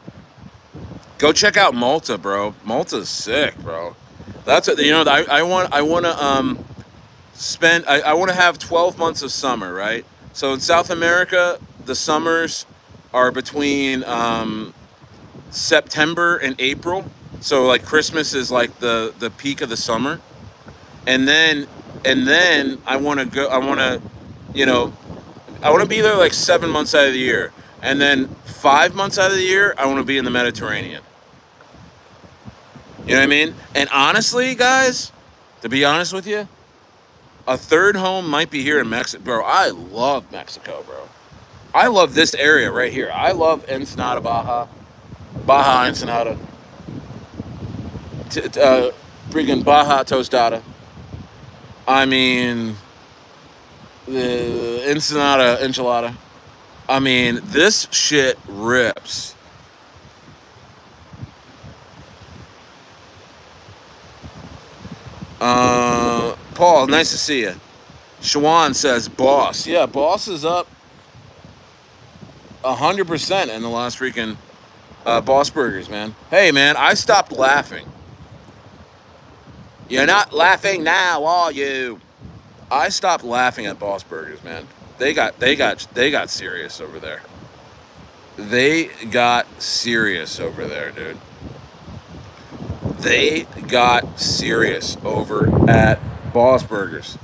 Go check out Malta, bro. Malta's sick, bro. That's it. You know, I want to spend. I want to have 12 months of summer, right? So in South America, the summers are between September and April. So like Christmas is like the peak of the summer, and then I want to go. I want to, you know, I want to be there like 7 months out of the year, and then 5 months out of the year I want to be in the Mediterranean. You know what I mean? And honestly, guys, to be honest with you, a third home might be here in Mexico, bro. I love Mexico, bro. I love this area right here. I love Ensenada, Baja Ensenada, freaking Baja Tostada. I mean, the Ensenada enchilada. I mean, this shit rips. Paul, nice to see you. Shawan says, "Boss, yeah, Boss is up 100% in the last freaking Boss Burgers, man. Hey, man, I stopped laughing. You're not laughing now, are you? I stopped laughing at Boss Burgers, man. They got serious over there. They got serious over there, dude. They got serious over at Boss Burgers.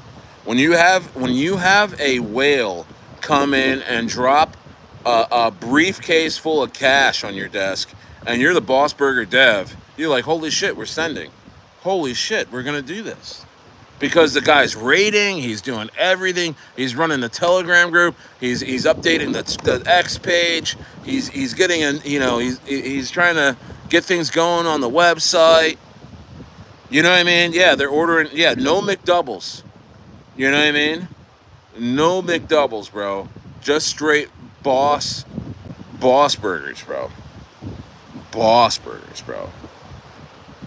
When you have a whale come in and drop a briefcase full of cash on your desk, and you're the Boss Burger dev, you're like, holy shit, we're sending. Holy shit, we're gonna do this. Because the guy's rating, he's doing everything. He's running the Telegram group. He's updating the X page. He's getting he's trying to get things going on the website. You know what I mean? Yeah, they're ordering. Yeah, no McDoubles. You know what I mean? No McDoubles, bro. Just straight Boss Burgers, bro. Boss Burgers, bro.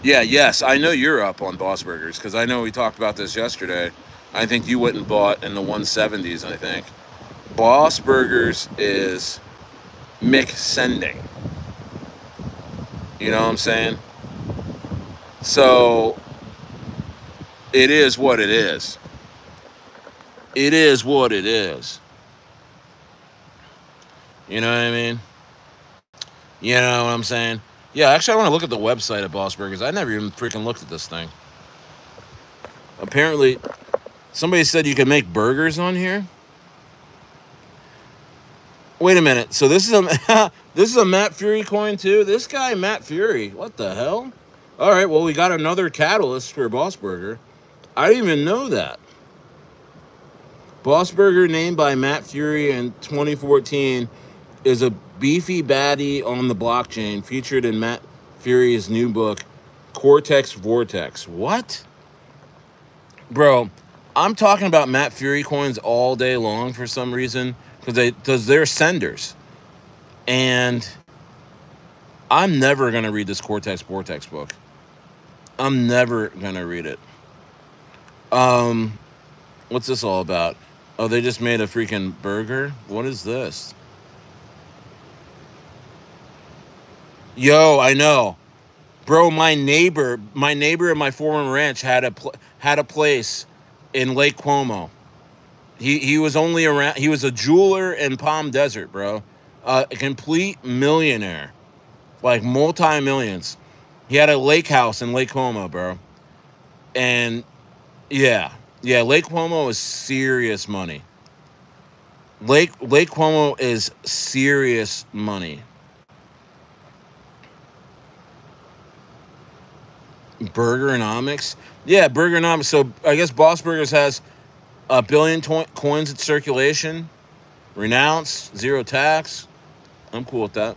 Yeah, yes, I know you're up on Boss Burgers because I know we talked about this yesterday. I think you went and bought in the 170s, I think. Boss Burgers is McSending. You know what I'm saying? So, it is what it is. It is what it is. You know what I mean? You know what I'm saying? Yeah, actually, I want to look at the website of Boss Burgers. I never even freaking looked at this thing. Apparently, somebody said you can make burgers on here. Wait a minute. So this is a this is a Matt Fury coin too. This guy Matt Fury. What the hell? All right. Well, we got another catalyst for Boss Burger. I didn't even know that. Boss Burger, named by Matt Fury in 2014, is a beefy baddie on the blockchain, featured in Matt Fury's new book, Cortex Vortex. What? Bro, I'm talking about Matt Fury coins all day long for some reason, because they're senders. And I'm never going to read this Cortex Vortex book. I'm never going to read it. What's this all about? Oh, they just made a freaking burger? What is this? Yo, I know. Bro, my neighbor at my former ranch had a place in Lake Como. He was only around, he was a jeweler in Palm Desert, bro. A complete millionaire. Like multi-millions. He had a lake house in Lake Como, bro. And yeah, Lake Como is serious money. Lake Como is serious money. Burgernomics? Yeah, Burgernomics. So I guess Boss Burgers has 1 billion coins in circulation. Renounce, zero tax. I'm cool with that.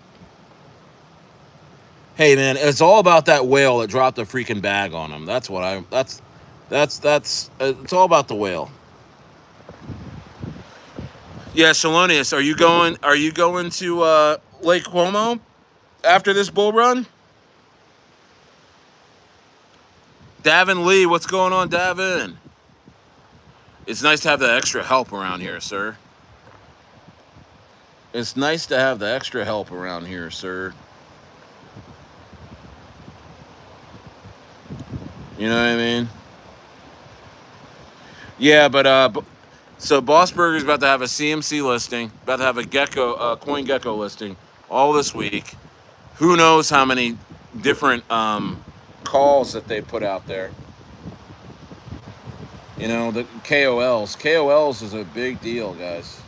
Hey man, it's all about that whale that dropped a freaking bag on him. That's what that's it's all about the whale. Yeah, Shalonius, are you going to Lake Como after this bull run? Davin Lee, what's going on, Davin? It's nice to have the extra help around here, sir. It's nice to have the extra help around here, sir. You know what I mean? Yeah, but so Boss Burger's about to have a CMC listing, about to have a Gecko, Coin Gecko listing all this week. who knows how many different calls that they put out there. You know, the KOLs. KOLs is a big deal, guys.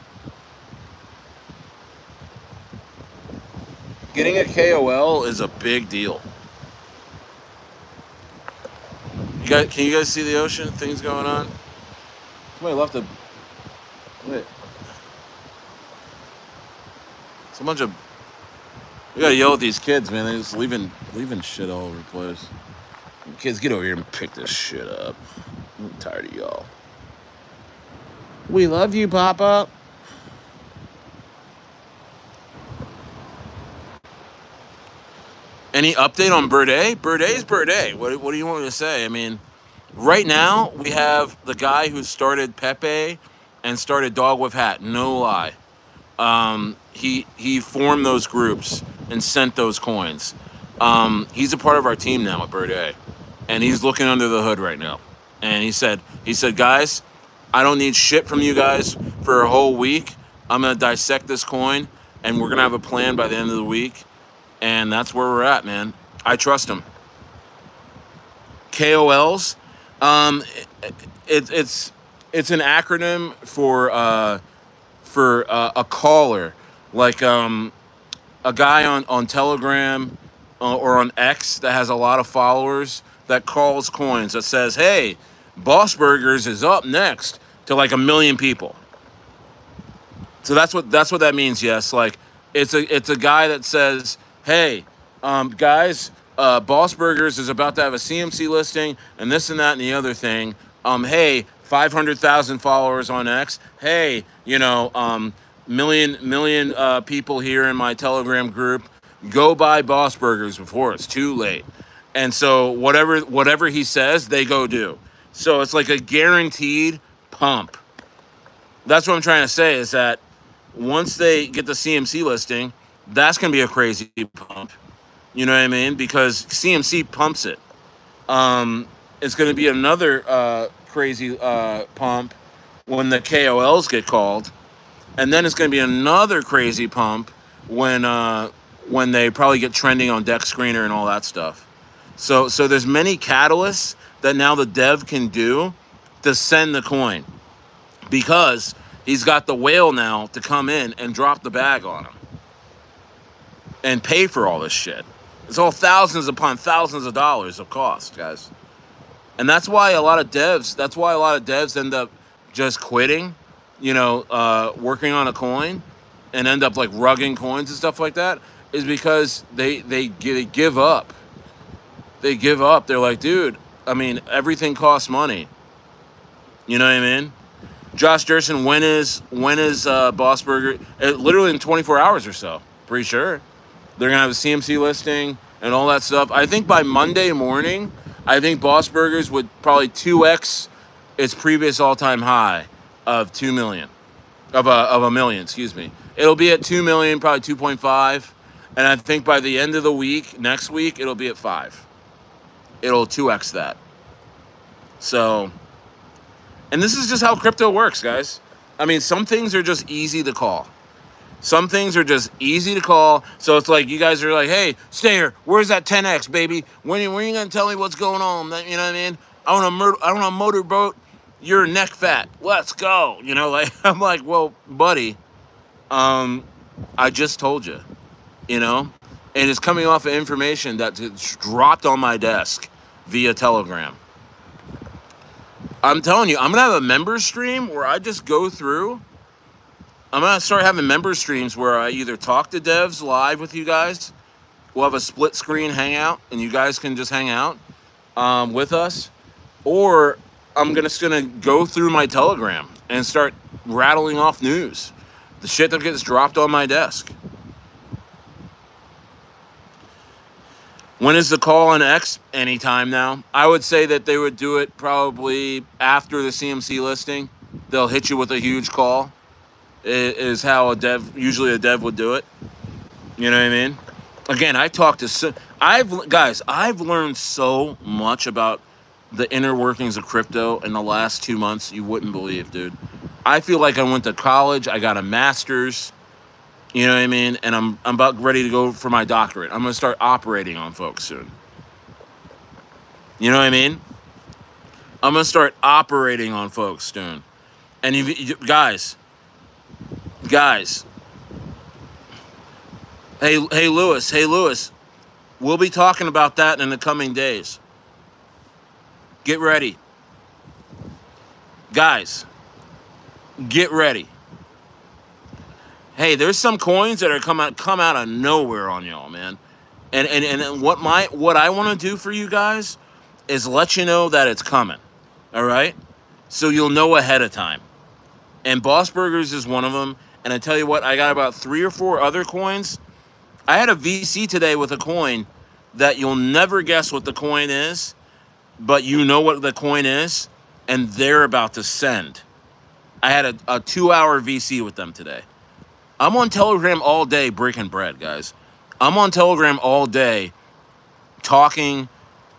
Getting a KOL is a big deal. Can you guys see the ocean? Things going on? Somebody left a. Wait. It's a bunch of. We gotta yell at these kids, man. They're just leaving shit all over the place. Kids, get over here and pick this shit up. I'm tired of y'all. We love you, Papa. Any update on Bird? Bird is Bird. What do you want me to say? I mean, right now we have the guy who started Pepe and started Dog with Hat. No lie. He formed those groups and sent those coins. He's a part of our team now at Bird, and he's looking under the hood right now. And he said, guys, I don't need shit from you guys for a whole week. I'm gonna dissect this coin, and we're gonna have a plan by the end of the week. And that's where we're at, man. I trust him. KOLs, it's an acronym for a caller, like a guy on Telegram or on X that has a lot of followers that calls coins that says, "Hey, Boss Burgers is up next," to like 1 million people. So that's what that means. Yes, like it's a guy that says, "Hey, guys, Boss Burgers is about to have a CMC listing and this and that and the other thing. Hey, 500,000 followers on X. Hey, you know, million people here in my Telegram group. Go buy Boss Burgers before it's too late." And so whatever he says, they go do. So it's like a guaranteed pump. That's what I'm trying to say, is that once they get the CMC listing, that's going to be a crazy pump. You know what I mean? Because CMC pumps it. It's going to be another crazy pump when the KOLs get called. And then it's going to be another crazy pump when they probably get trending on Deck Screener and all that stuff. So there's many catalysts that now the dev can do to send the coin, because he's got the whale now to come in and drop the bag on him and pay for all this shit. It's all thousands upon thousands of dollars of cost, guys. And that's why a lot of devs end up just quitting, you know, working on a coin and end up like rugging coins and stuff like that, is because they give up. They give up. They're like, dude, I mean, everything costs money. You know what I mean? Josh Durson, when is Boss Burger? Literally in 24 hours or so. Pretty sure. They're going to have a CMC listing and all that stuff. I think by Monday morning, I think Boss Burgers would probably 2x its previous all-time high of 2 million. Of a million, excuse me. It'll be at 2 million, probably 2.5. And I think by the end of the week, next week, it'll be at 5. It'll 2x that. So, and this is just how crypto works, guys. I mean, some things are just easy to call. Some things are just easy to call. So it's like you guys are like, "Hey, Stayer, where's that 10x, baby? When are you gonna tell me what's going on?" You know what I mean? I want a motorboat. You're neck fat. Let's go. You know, like I'm like, well, buddy, I just told you. You know, and it's coming off of information that's dropped on my desk via Telegram. I'm telling you, I'm gonna have a member stream where I just go through. I'm going to start having member streams where I either talk to devs live with you guys. We'll have a split screen hangout, and you guys can just hang out with us. Or I'm just going to go through my Telegram and start rattling off news. The shit that gets dropped on my desk. When is the call on X? Anytime now. I would say that they would do it probably after the CMC listing. They'll hit you with a huge call. Is how usually a dev would do it. You know what I mean? Again, I've learned so much about the inner workings of crypto in the last 2 months you wouldn't believe, dude. I feel like I went to college, I got a master's, You know what I mean? And I'm about ready to go for my doctorate. I'm gonna start operating on folks soon. You know what I mean? I'm gonna start operating on folks soon. And guys, guys, hey Lewis, we'll be talking about that in the coming days. Get ready, guys. Get ready. Hey, there's some coins that are come out of nowhere on y'all, man. And what I want to do for you guys is let you know that it's coming. All right? So you'll know ahead of time. And Boss Burgers is one of them. And I tell you what, I got about 3 or 4 other coins. I had a VC today with a coin that you'll never guess what the coin is, but you know what the coin is, and they're about to send. I had a 2-hour VC with them today. I'm on Telegram all day breaking bread, guys. I'm on Telegram all day talking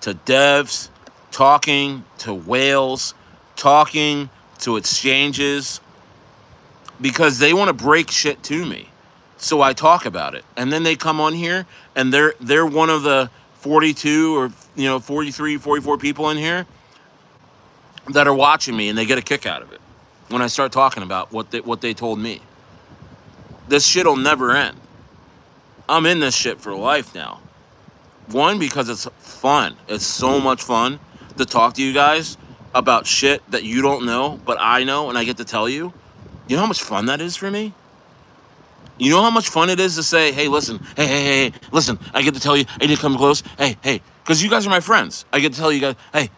to devs, talking to whales, talking to exchanges, because they want to break shit to me. So I talk about it. And then they come on here and they're one of the 42 or 43, 44 people in here that are watching me, and they get a kick out of it when I start talking about what they told me. This shit'll never end. I'm in this shit for life now. One, because it's fun. It's so much fun to talk to you guys about shit that you don't know, but I know, and I get to tell you. You know how much fun that is for me? You know how much fun it is to say, hey, listen, hey, listen, I get to tell you, I need to come close, hey, because you guys are my friends. I get to tell you guys, hey,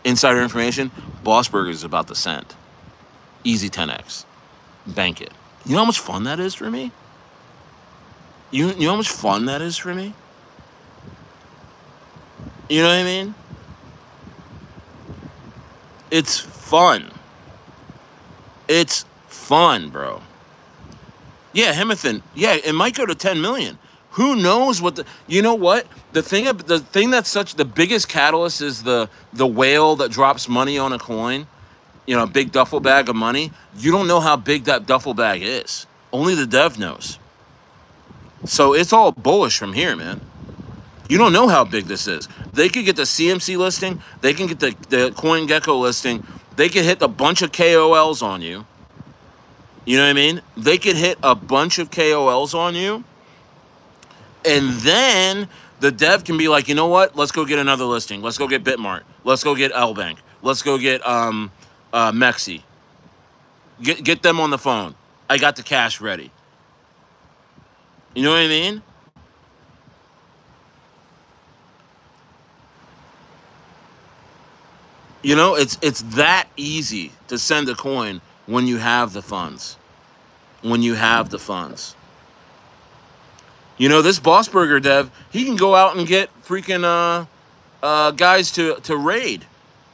insider information, Boss Burgers is about to send. Easy 10x. Bank it. You know how much fun that is for me? You know how much fun that is for me? You know what I mean? It's fun. It's fun, bro. Yeah, Hemathan. Yeah, it might go to 10 million. Who knows what you know what? The thing that's such the biggest catalyst is the whale that drops money on a coin. You know, a big duffel bag of money. You don't know how big that duffel bag is. Only the dev knows. So it's all bullish from here, man. You don't know how big this is. They could get the CMC listing. They can get the CoinGecko listing. They could hit a bunch of KOLs on you. You know what I mean? They could hit a bunch of KOLs on you. And then the dev can be like, you know what? Let's go get another listing. Let's go get Bitmart. Let's go get LBank. Let's go get Mexi. Get them on the phone. I got the cash ready. You know what I mean? You know, it's that easy to send a coin when you have the funds. When you have the funds. You know, this Boss Burger dev, he can go out and get freaking guys to raid.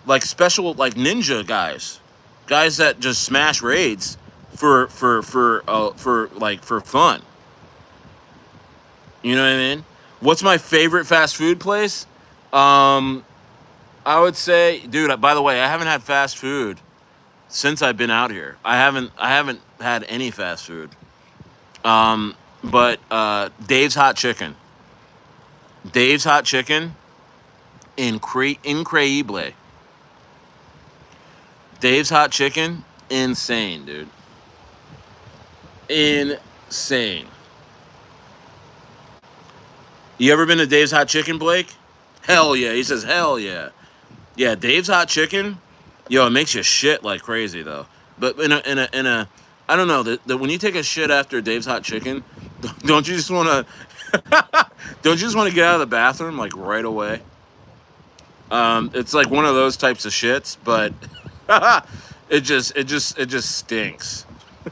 Like special, like ninja guys. Guys that just smash raids for fun. You know what I mean? What's my favorite fast food place? I would say, dude, by the way, I haven't had fast food since I've been out here. I haven't had any fast food. But Dave's Hot Chicken. Dave's Hot Chicken, increíble. Dave's Hot Chicken, insane, dude. Insane. You ever been to Dave's Hot Chicken, Blake? Hell yeah. He says, hell yeah. Yeah, Dave's Hot Chicken, yo, it makes you shit like crazy, though. But in a I don't know, when you take a shit after Dave's Hot Chicken, don't you just want to, don't you just want to get out of the bathroom, like, right away? It's like one of those types of shits, but it just stinks.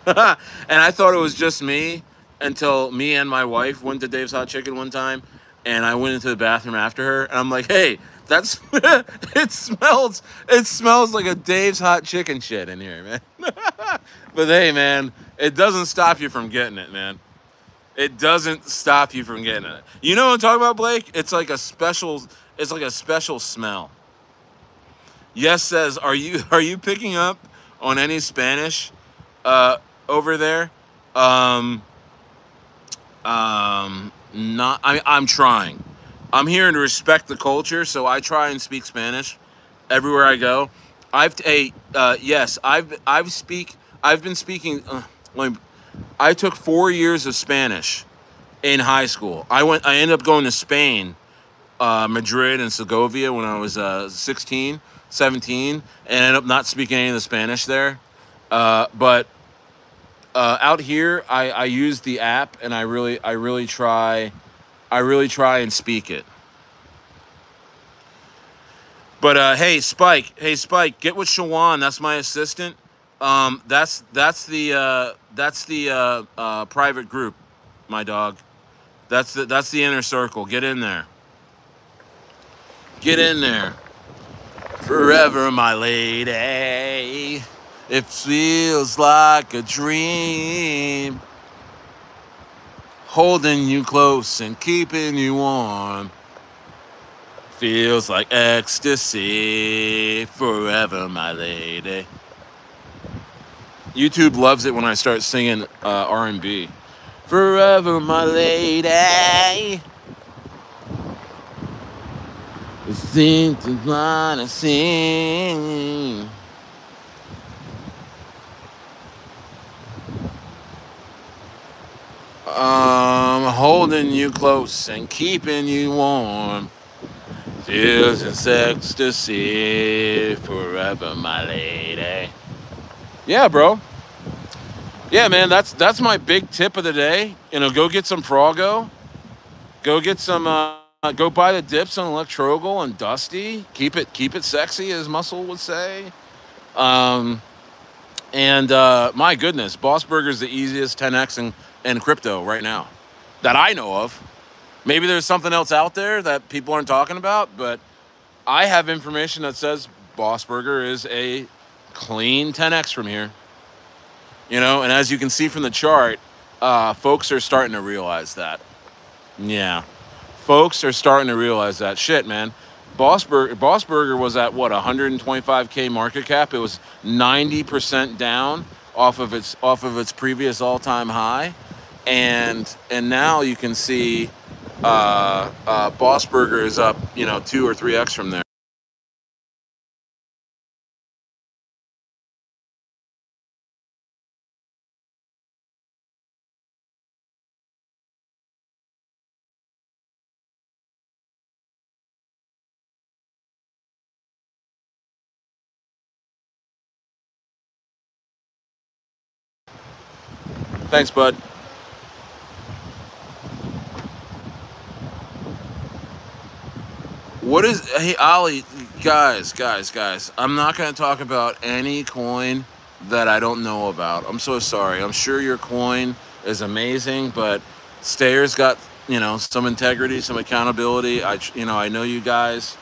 And I thought it was just me until me and my wife went to Dave's Hot Chicken one time, and I went into the bathroom after her, and I'm like, hey, that's it smells like a Dave's Hot Chicken shit in here, man. But hey, man, it doesn't stop you from getting it, man. It doesn't stop you from getting it. You know what I'm talking about, Blake? It's like a special smell. Yes says, are you picking up on any Spanish over there? Not. I'm trying. I'm here to respect the culture, so I try and speak Spanish everywhere I go. Yes, I've been speaking. Let me- I took 4 years of Spanish in high school. I ended up going to Spain, Madrid and Segovia when I was 16, 17, and ended up not speaking any of the Spanish there. But out here, I use the app and I really try and speak it. But hey Spike, get with Shawan. That's my assistant. That's the private group, my dog. That's the inner circle. Get in there. Get in there. Forever, my lady. It feels like a dream. Holding you close and keeping you warm. Feels like ecstasy. Forever, my lady. YouTube loves it when I start singing R&B. Forever, my lady. Sing to wanna sing. Holding you close and keeping you warm. Feels in ecstasy. Forever, my lady. Yeah, bro. Yeah, man. That's my big tip of the day. Go get some Froggo. Go get some. Go buy the dips on Electrogal and Dusty. Keep it sexy, as Muscle would say. Um, and my goodness, Boss Burger is the easiest 10x in crypto right now that I know of. Maybe there's something else out there that people aren't talking about, but I have information that says Boss Burger is a clean 10x from here. And as you can see from the chart, folks are starting to realize that. Yeah. Folks are starting to realize that. Shit, man. Boss Burger was at what, 125K market cap. It was 90% down off of its previous all-time high, and now you can see Boss Burger is up 2 or 3x from there. Thanks, bud. Hey, Ollie, guys. I'm not going to talk about any coin that I don't know about. I'm so sorry. I'm sure your coin is amazing, but Stayer's got, some integrity, some accountability. I know you guys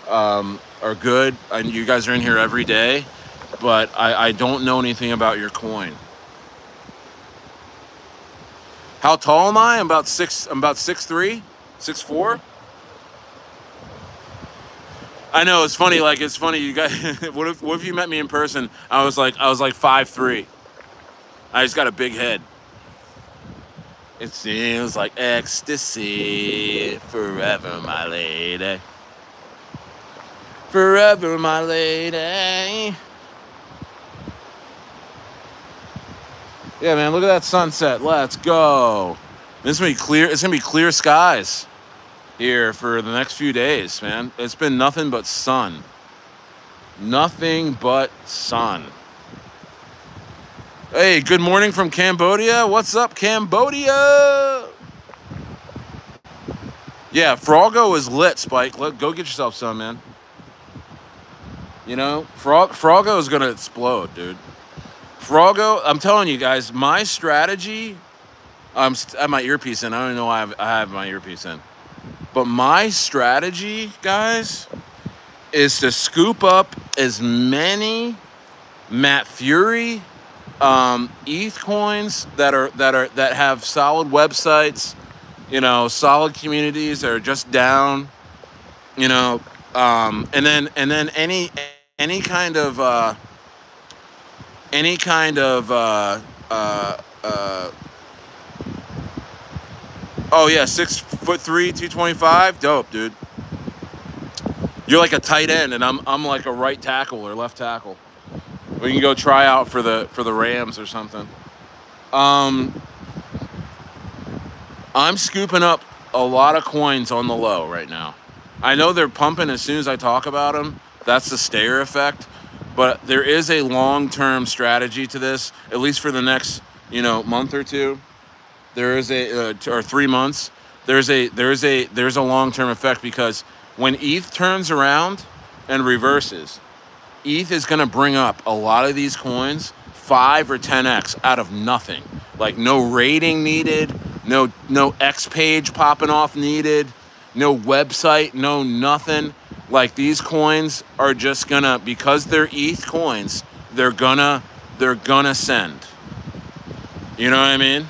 are good. You guys are in here every day, but I don't know anything about your coin. How tall am I? I'm about 6'3", 6'4". I know it's funny. It's funny. You guys, what if you met me in person? I was like 5'3". I just got a big head. It seems like ecstasy. Forever, my lady. Forever, my lady. Yeah, man. Look at that sunset. Let's go. This is gonna be clear. It's gonna be clear skies here for the next few days, man. It's been nothing but sun. Nothing but sun. Hey, good morning from Cambodia. What's up, Cambodia? Yeah, is lit, Spike. Go get yourself some, man. Froggo is gonna explode, dude. Froggo, I'm telling you guys, my strategy. I have my earpiece in. I don't even know why I have my earpiece in. But my strategy, guys, is to scoop up as many Matt Fury ETH coins that have solid websites, solid communities that are just down, and then any kind of Oh yeah, 6'3", 225. Dope, dude. You're like a tight end, and I'm like a right tackle or left tackle. We can go try out for the Rams or something. I'm scooping up a lot of coins on the low right now. I know they're pumping as soon as I talk about them. That's the stayer effect. But there is a long-term strategy to this, at least for the next, month or two. There is or 3 months. There's a long-term effect, because when ETH turns around and reverses, ETH is going to bring up a lot of these coins 5 or 10x out of nothing. Like no rating needed, no X page popping off needed, no website, no nothing. Like these coins are just gonna, because they're ETH coins, they're gonna send. You know what I mean?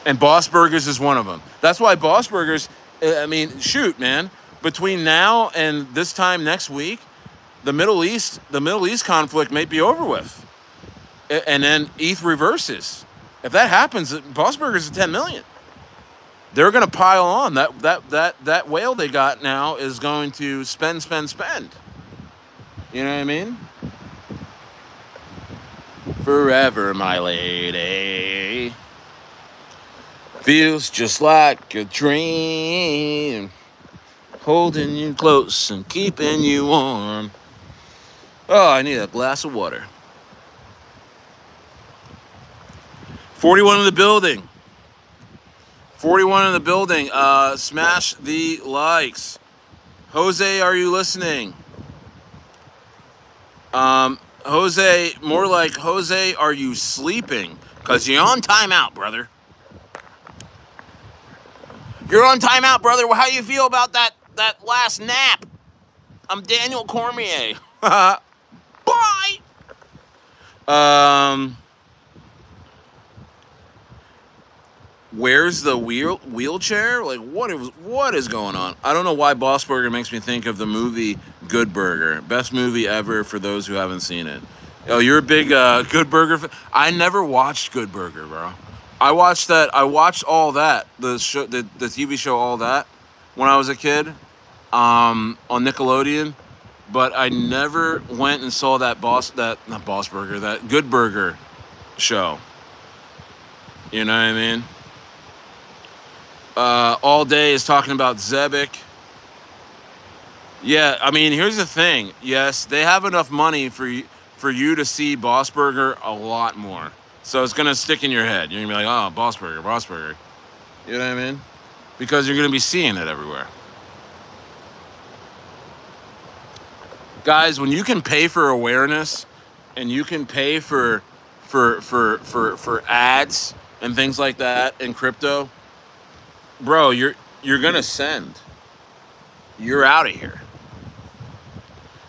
And Boss Burgers is one of them. That's why Boss Burgers, I mean, shoot, man. Between now and this time next week, the Middle East conflict may be over with. And then ETH reverses. If that happens, Boss Burgers is 10 million. They're going to pile on. That whale they got now is going to spend. You know what I mean? Forever, my lady. Feels just like a dream. Holding you close and keeping you warm. Oh, I need a glass of water. 41 in the building. 41 in the building. Smash the likes. Jose, are you listening? Jose, more like Jose, are you sleeping? Because you're on timeout, brother. You're on timeout, brother. How you feel about that last nap? I'm Daniel Cormier. Bye. Where's the wheelchair? Like, what is going on? I don't know why Boss Burger makes me think of the movie Good Burger. Best movie ever for those who haven't seen it. Oh, you're a big Good Burger fan? I never watched Good Burger, bro. I watched all that, the TV show All That, when I was a kid, on Nickelodeon. But I never went and saw that Good Burger show. You know what I mean? All Day is talking about Zebic. Yeah, I mean, here's the thing. Yes, they have enough money for you to see Boss Burger a lot more. So it's going to stick in your head. You're going to be like, oh, Boss Burger, Boss Burger. You know what I mean? Because you're going to be seeing it everywhere. Guys, when you can pay for awareness and you can pay for ads and things like that in crypto, bro, you're going to send. You're out of here.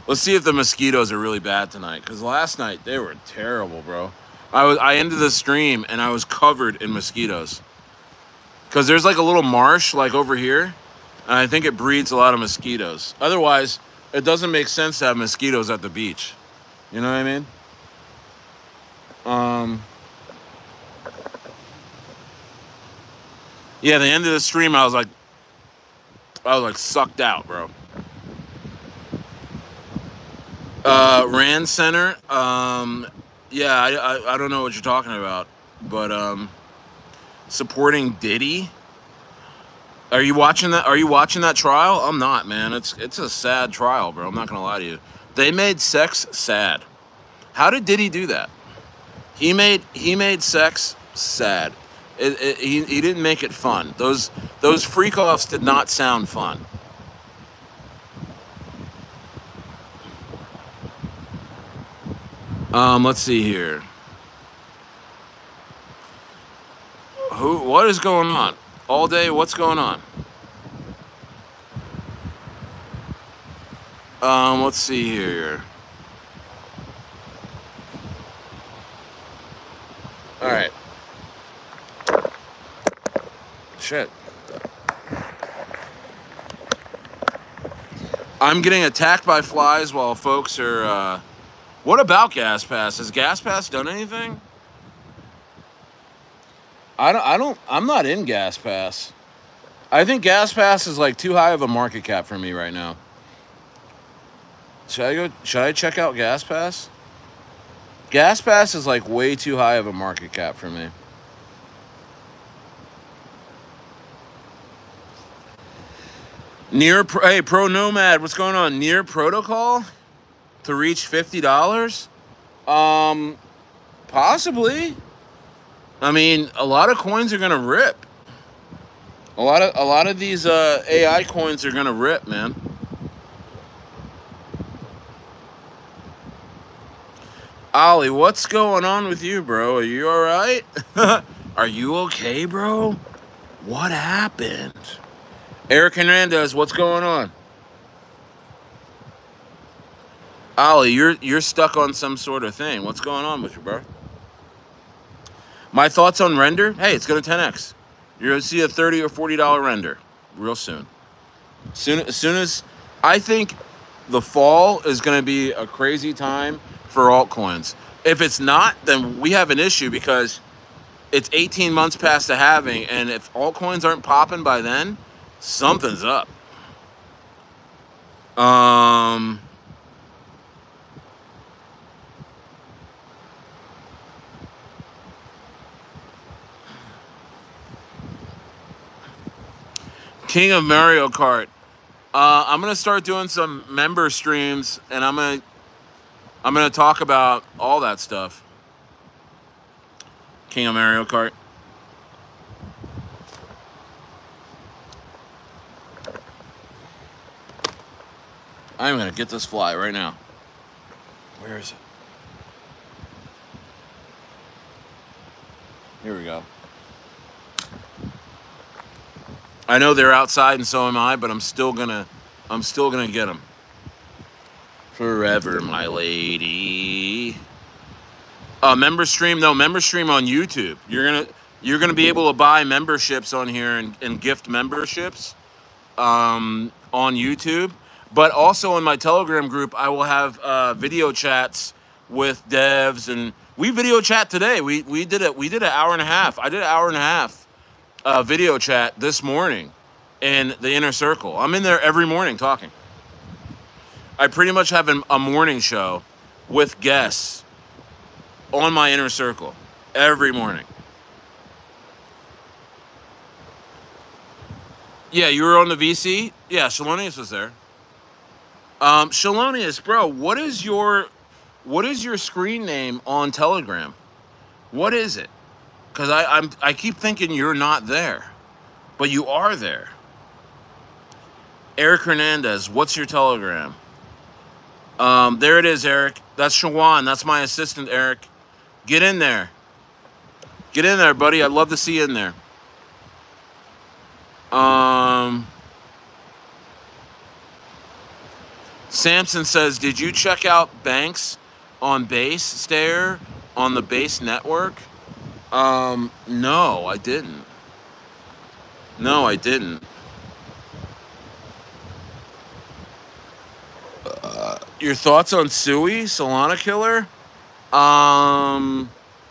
Let's see if the mosquitoes are really bad tonight, because last night they were terrible, bro. I ended the stream and I was covered in mosquitoes. Because there's like a little marsh like over here, and I think it breeds a lot of mosquitoes. Otherwise, it doesn't make sense to have mosquitoes at the beach. You know what I mean? Yeah, the end of the stream, I was like sucked out, bro. Rand Center, yeah, I don't know what you're talking about, but supporting Diddy. Are you watching that? Are you watching that trial? I'm not, man. It's a sad trial, bro. I'm not gonna lie to you. They made sex sad. How did Diddy do that? He made sex sad. He didn't make it fun. Those freak offs did not sound fun. Let's see here. What is going on? All Day, what's going on? Let's see here. All right. Shit. I'm getting attacked by flies while folks are, what about Gas Pass? Has Gas Pass done anything? I'm not in Gas Pass. I think Gas Pass is like too high of a market cap for me right now. Should I check out Gas Pass? Gas Pass is like way too high of a market cap for me. Hey, Pro Nomad, what's going on? Near Protocol to reach $50? Possibly. I mean, a lot of coins are gonna rip. A lot of these AI coins are gonna rip, man. Ollie, what's going on with you, bro? Are you all right? Are you okay, bro? What happened? Eric Hernandez, what's going on? Ollie, you're stuck on some sort of thing. What's going on with you, bro? My thoughts on render? Hey, it's gonna 10x. You're gonna see a $30 or $40 render real soon. As soon as I think the fall is gonna be a crazy time for altcoins. If it's not, then we have an issue because it's 18 months past the halving, and if altcoins aren't popping by then, something's up. King of Mario Kart. I'm gonna start doing some member streams, and I'm gonna talk about all that stuff. King of Mario Kart. I'm gonna get this fly right now. Where is it? Here we go. I know they're outside and so am I, but I'm still gonna get them. Forever, my lady. Member stream? No, member stream on YouTube. You're gonna be able to buy memberships on here and gift memberships on YouTube. But also in my Telegram group, I will have video chats with devs, and we video chat today. We did an hour and a half. I did an hour and a half video chat this morning in the inner circle. I'm in there every morning talking. I pretty much have a morning show with guests on my inner circle every morning. Yeah, you were on the VC? Yeah, Shalonius was there. Shalonius, bro, what is your screen name on Telegram? What is it? Because I keep thinking you're not there, but you are there. Eric Hernandez, what's your Telegram? There it is, Eric. That's Shawan. That's my assistant, Eric. Get in there. Get in there, buddy. I'd love to see you in there. Samson says, did you check out Banks on Base Stair on the Base network? No, I didn't. No, I didn't. Your thoughts on Sui, Solana Killer?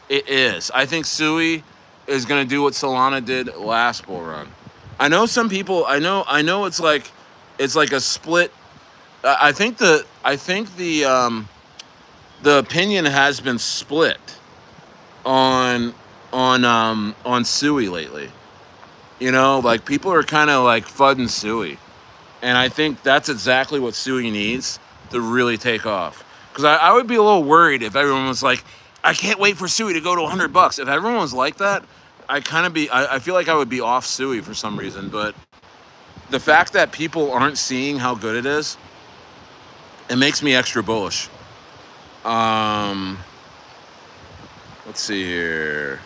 It is. I think Sui is going to do what Solana did last bull run. I know some people, I know it's like a split. I think the opinion has been split on Sui lately. You know, like people are kind of like fudding Sui. And I think that's exactly what Sui needs to really take off. Because I would be a little worried if everyone was like, I can't wait for Sui to go to $100. If everyone was like that, I feel like I would be off Sui for some reason. But the fact that people aren't seeing how good it is, it makes me extra bullish. Let's see here.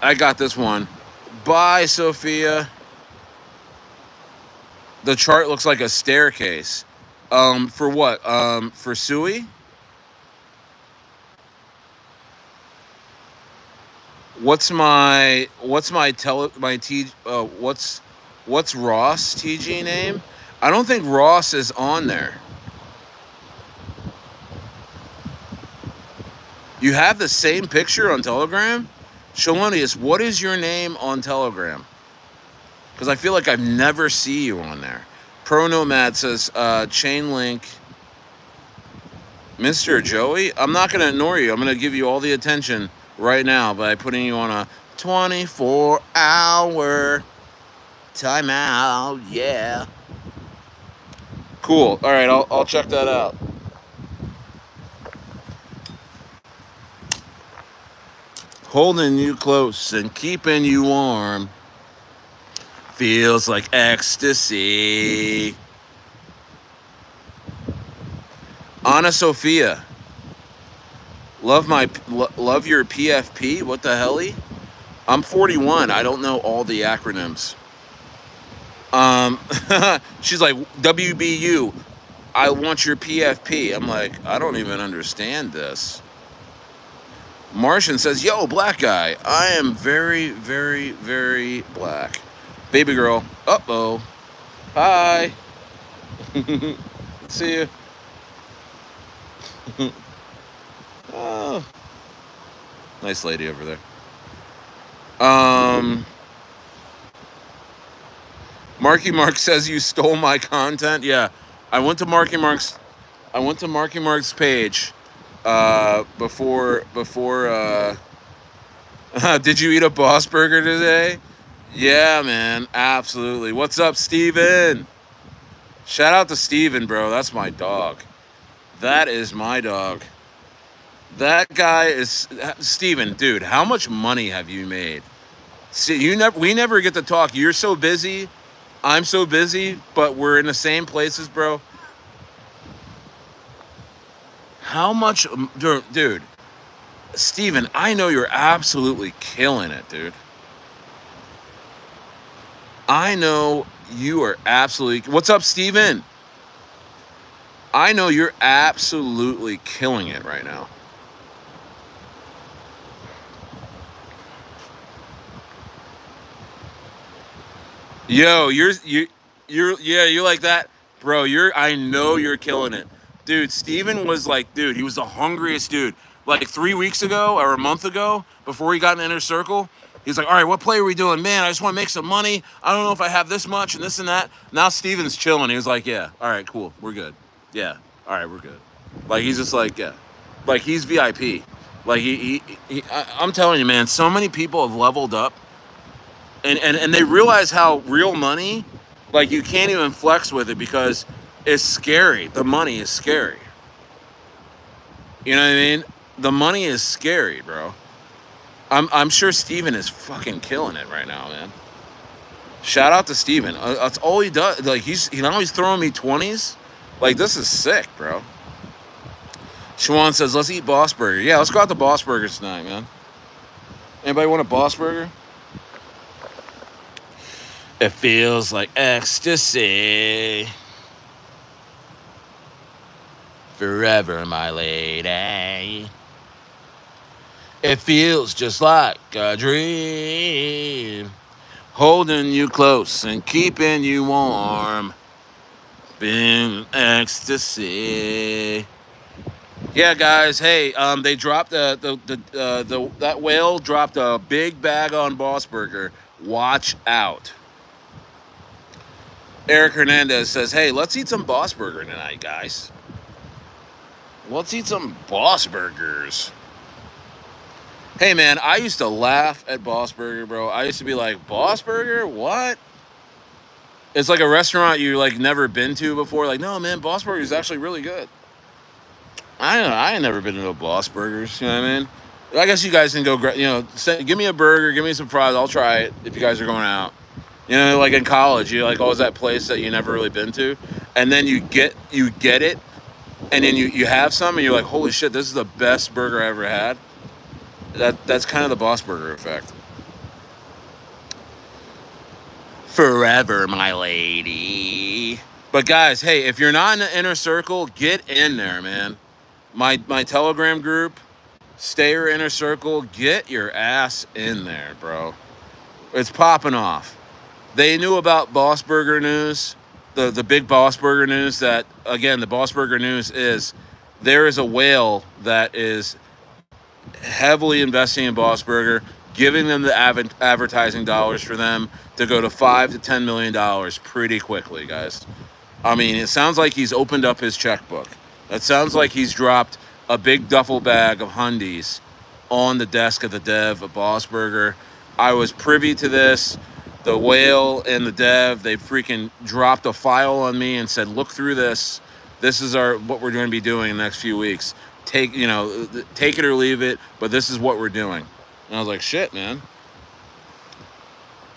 I got this one. Bye, Sophia. The chart looks like a staircase. For what? For Sui? What's Ross TG name? I don't think Ross is on there. You have the same picture on Telegram? Shalonius, what is your name on Telegram? Because I feel like I've never see you on there. Pro Nomad says, chain link. Mr. Joey, I'm not going to ignore you. I'm going to give you all the attention right now by putting you on a 24-hour timeout. Yeah. Cool. All right, I'll check that out. Holding you close and keeping you warm feels like ecstasy. Anna Sophia, love your PFP. What the helly? I'm 41. I don't know all the acronyms. She's like, WBU, I want your PFP. I'm like, I don't even understand this. Martian says, yo, black guy, I am very, very, very black. Baby girl, uh-oh. Hi. See you. Oh. Nice lady over there. Marky Mark says you stole my content. Yeah, I went to Marky Mark's page before did you eat a Boss Burger today? Yeah, man, absolutely. What's up, Steven? Shout out to Steven, bro. That's my dog. That is my dog. That guy is Steven, dude. How much money have you made? See, we never get to talk. You're so busy. I'm so busy, but we're in the same places, bro. How much, dude? Steven, I know you're absolutely killing it, dude. I know you are absolutely. What's up, Steven? I know you're absolutely killing it right now. Yo, you're like that, bro. I know you're killing it, dude. Steven was like, dude, he was the hungriest dude. Like 3 weeks ago or a month ago, before he got in Inner Circle, he's like, all right, what play are we doing? Man, I just want to make some money. I don't know if I have this much and this and that. Now Steven's chilling. He was like, yeah, all right, cool, we're good. Yeah, all right, we're good. Like he's just like, yeah, like he's VIP. Like I'm telling you, man, so many people have leveled up. And they realize how real money, like you can't even flex with it because it's scary. The money is scary. You know what I mean? The money is scary, bro. I'm sure Steven is fucking killing it right now, man. Shout out to Steven. That's all he does. Like he's throwing me 20s. Like this is sick, bro. Shawan says, let's eat Boss Burger. Yeah, let's go out to Boss Burger tonight, man. Anybody want a Boss Burger? It feels like ecstasy. Forever, my lady. It feels just like a dream. Holding you close and keeping you warm. Being ecstasy. Yeah, guys. Hey, they dropped that whale dropped a big bag on Boss Burger. Watch out. Eric Hernandez says, hey, let's eat some Boss Burger tonight, guys. Let's eat some Boss Burgers. Hey, man, I used to laugh at Boss Burger, bro. I used to be like, Boss Burger? What? It's like a restaurant you, like, never been to before. Like, no, man, Boss Burger is actually really good. I don't know. I ain't never been to a Boss Burgers. You know what I mean? I guess you guys can go, give me a burger, give me some fries. I'll try it if you guys are going out. You know, like in college, you like always that place that you never really been to, and then you get it, and then you have some, and you're like, holy shit, this is the best burger I ever had. That's kind of the Boss Burger effect. Forever, my lady. But guys, hey, if you're not in the Inner Circle, get in there, man. My Telegram group, Stayer Inner Circle, get your ass in there, bro. It's popping off. They knew about Boss Burger news, the big Boss Burger news that, again, the Boss Burger news is there is a whale that is heavily investing in Boss Burger, giving them the advertising dollars for them to go to $5 to $10 million pretty quickly, guys. I mean, it sounds like he's opened up his checkbook. It sounds like he's dropped a big duffel bag of hundies on the desk of the dev at Boss Burger. I was privy to this. The whale and the dev, they freaking dropped a file on me and said, look through this. This is what we're going to be doing in the next few weeks. Take it or leave it, but this is what we're doing. And I was like, shit, man.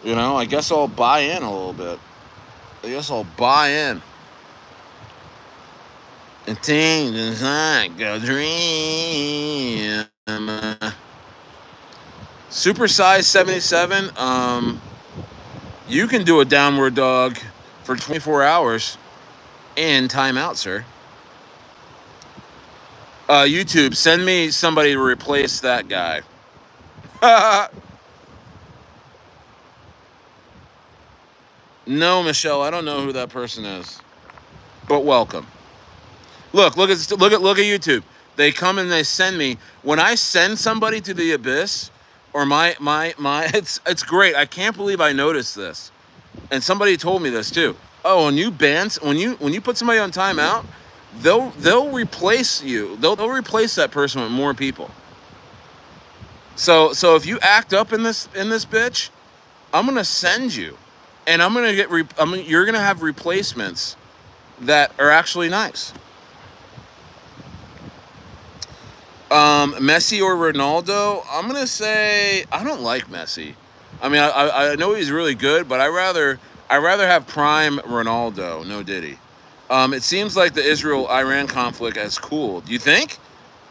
I guess I'll buy in a little bit. I guess I'll buy in. And things is like a dream. Supersize 77. You can do a downward dog for 24 hours in timeout, sir. YouTube, send me somebody to replace that guy. No, Michelle, I don't know who that person is. But welcome. Look at YouTube. They come and they send me. When I send somebody to the abyss, or it's great. I can't believe I noticed this. And somebody told me this too. Oh, when you put somebody on timeout, they'll replace you. They'll replace that person with more people. So if you act up in this bitch, I'm gonna send you, and I'm gonna you're gonna have replacements that are actually nice. Messi or Ronaldo? I'm gonna say I don't like Messi. I mean, I know he's really good, but I rather have prime Ronaldo. No Diddy. It seems like the Israel-Iran conflict has cooled. You think?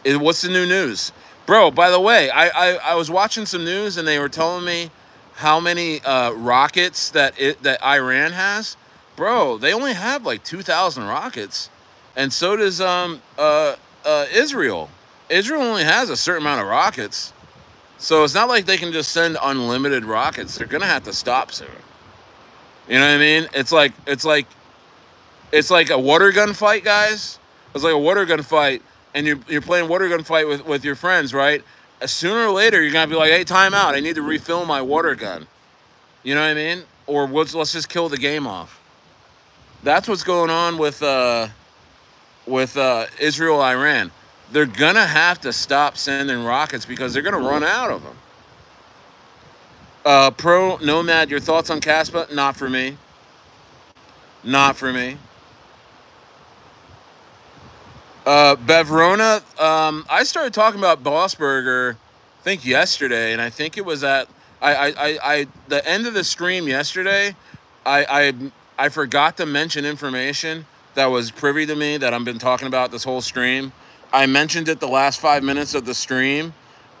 What's the new news? Bro, by the way, I was watching some news and they were telling me how many rockets that Iran has. Bro, they only have like 2,000 rockets. And so does Israel. Israel only has a certain amount of rockets. So it's not like they can just send unlimited rockets. They're going to have to stop soon. You know what I mean? It's like a water gun fight, guys. It's like a water gun fight, and you're playing water gun fight with your friends, right? Sooner or later, you're going to be like, hey, time out. I need to refill my water gun. You know what I mean? Or let's just kill the game off. That's what's going on with Israel-Iran. They're going to have to stop sending rockets because they're going to run out of them. Pro Nomad, your thoughts on Caspa? Not for me. Not for me. Bevrona, I started talking about Boss Burger, I think yesterday, and I think it was at the end of the stream yesterday. I forgot to mention information that was privy to me that I've been talking about this whole stream. I mentioned it the last 5 minutes of the stream,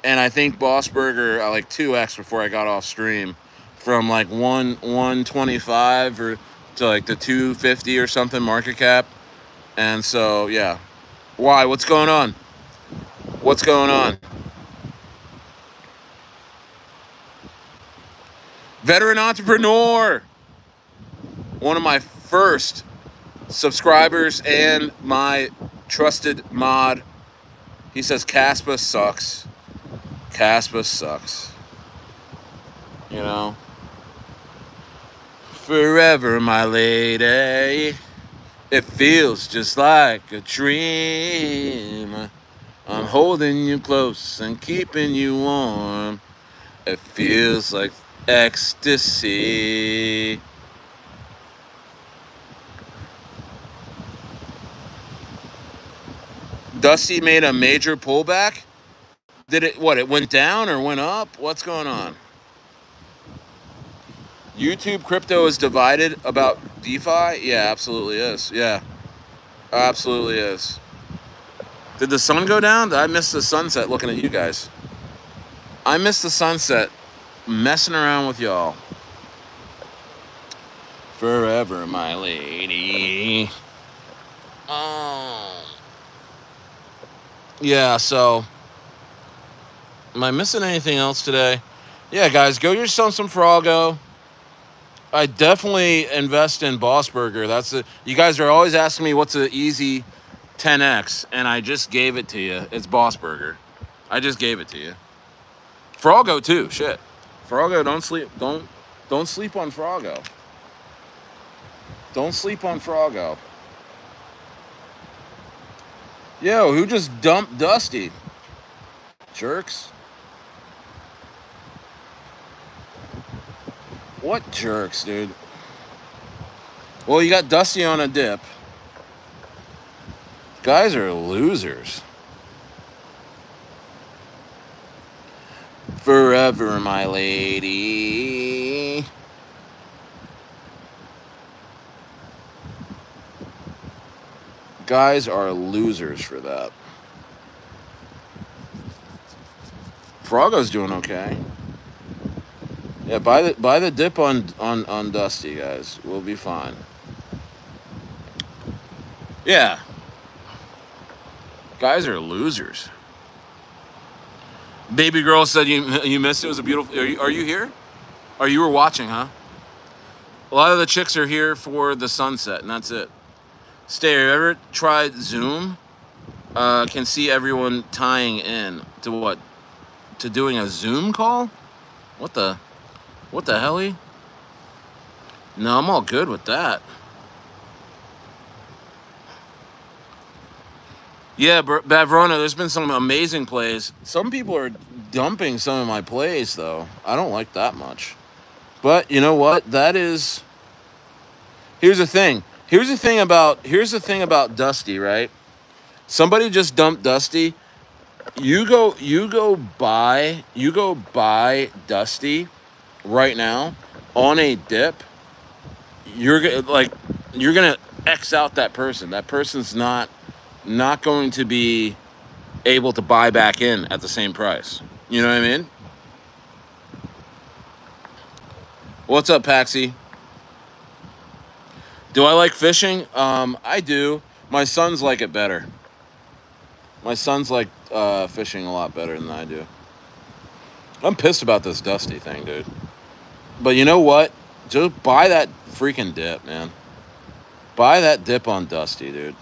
and I think Boss Burger like 2x before I got off stream, from like 125 or to like the 250 or something market cap. And so yeah. Why? What's going on? What's going on? Veteran entrepreneur, one of my first subscribers and my trusted mod. He says Caspa sucks. Caspa sucks. You know? Forever, my lady. It feels just like a dream. I'm holding you close and keeping you warm. It feels like ecstasy. Dusty made a major pullback. Did it, what, it went down or went up? What's going on? YouTube crypto is divided about DeFi? Yeah, absolutely is. Yeah, absolutely is. Did the sun go down? Did I miss the sunset looking at you guys? I missed the sunset messing around with y'all. Forever, my lady. Oh. Yeah, so, am I missing anything else today? Yeah, guys, go get yourself some Froggo. I definitely invest in Boss Burger. You guys are always asking me what's an easy 10x, and I just gave it to you. It's Boss Burger. I just gave it to you. Froggo too. Shit. Froggo, don't sleep. Don't sleep on Froggo. Don't sleep on Froggo. Yo, who just dumped Dusty? Jerks. What jerks, dude? Well, you got Dusty on a dip. Guys are losers. Forever, my lady. Guys are losers for that. Froggo's doing okay. Yeah, buy the dip on Dusty, guys. We'll be fine. Yeah. Guys are losers. Baby girl said you missed it. It was a beautiful. Are you here? Or you were watching, huh? A lot of the chicks are here for the sunset, and that's it. Stay. Ever tried Zoom? Can see everyone tying in to what? To doing a Zoom call? What the hell? No, I'm all good with that. Yeah, Bad Verona, there's been some amazing plays. Some people are dumping some of my plays, though. I don't like that much. But you know what? Here's the thing. Here's the thing about Dusty, right? Somebody just dumped Dusty. You go buy Dusty right now on a dip. You're gonna X out that person. That person's not going to be able to buy back in at the same price. You know what I mean? What's up, Paxi? Do I like fishing? I do. My sons like it better. My sons like fishing a lot better than I do. I'm pissed about this Dusty thing, dude. But you know what? Just buy that freaking dip, man. Buy that dip on Dusty, dude.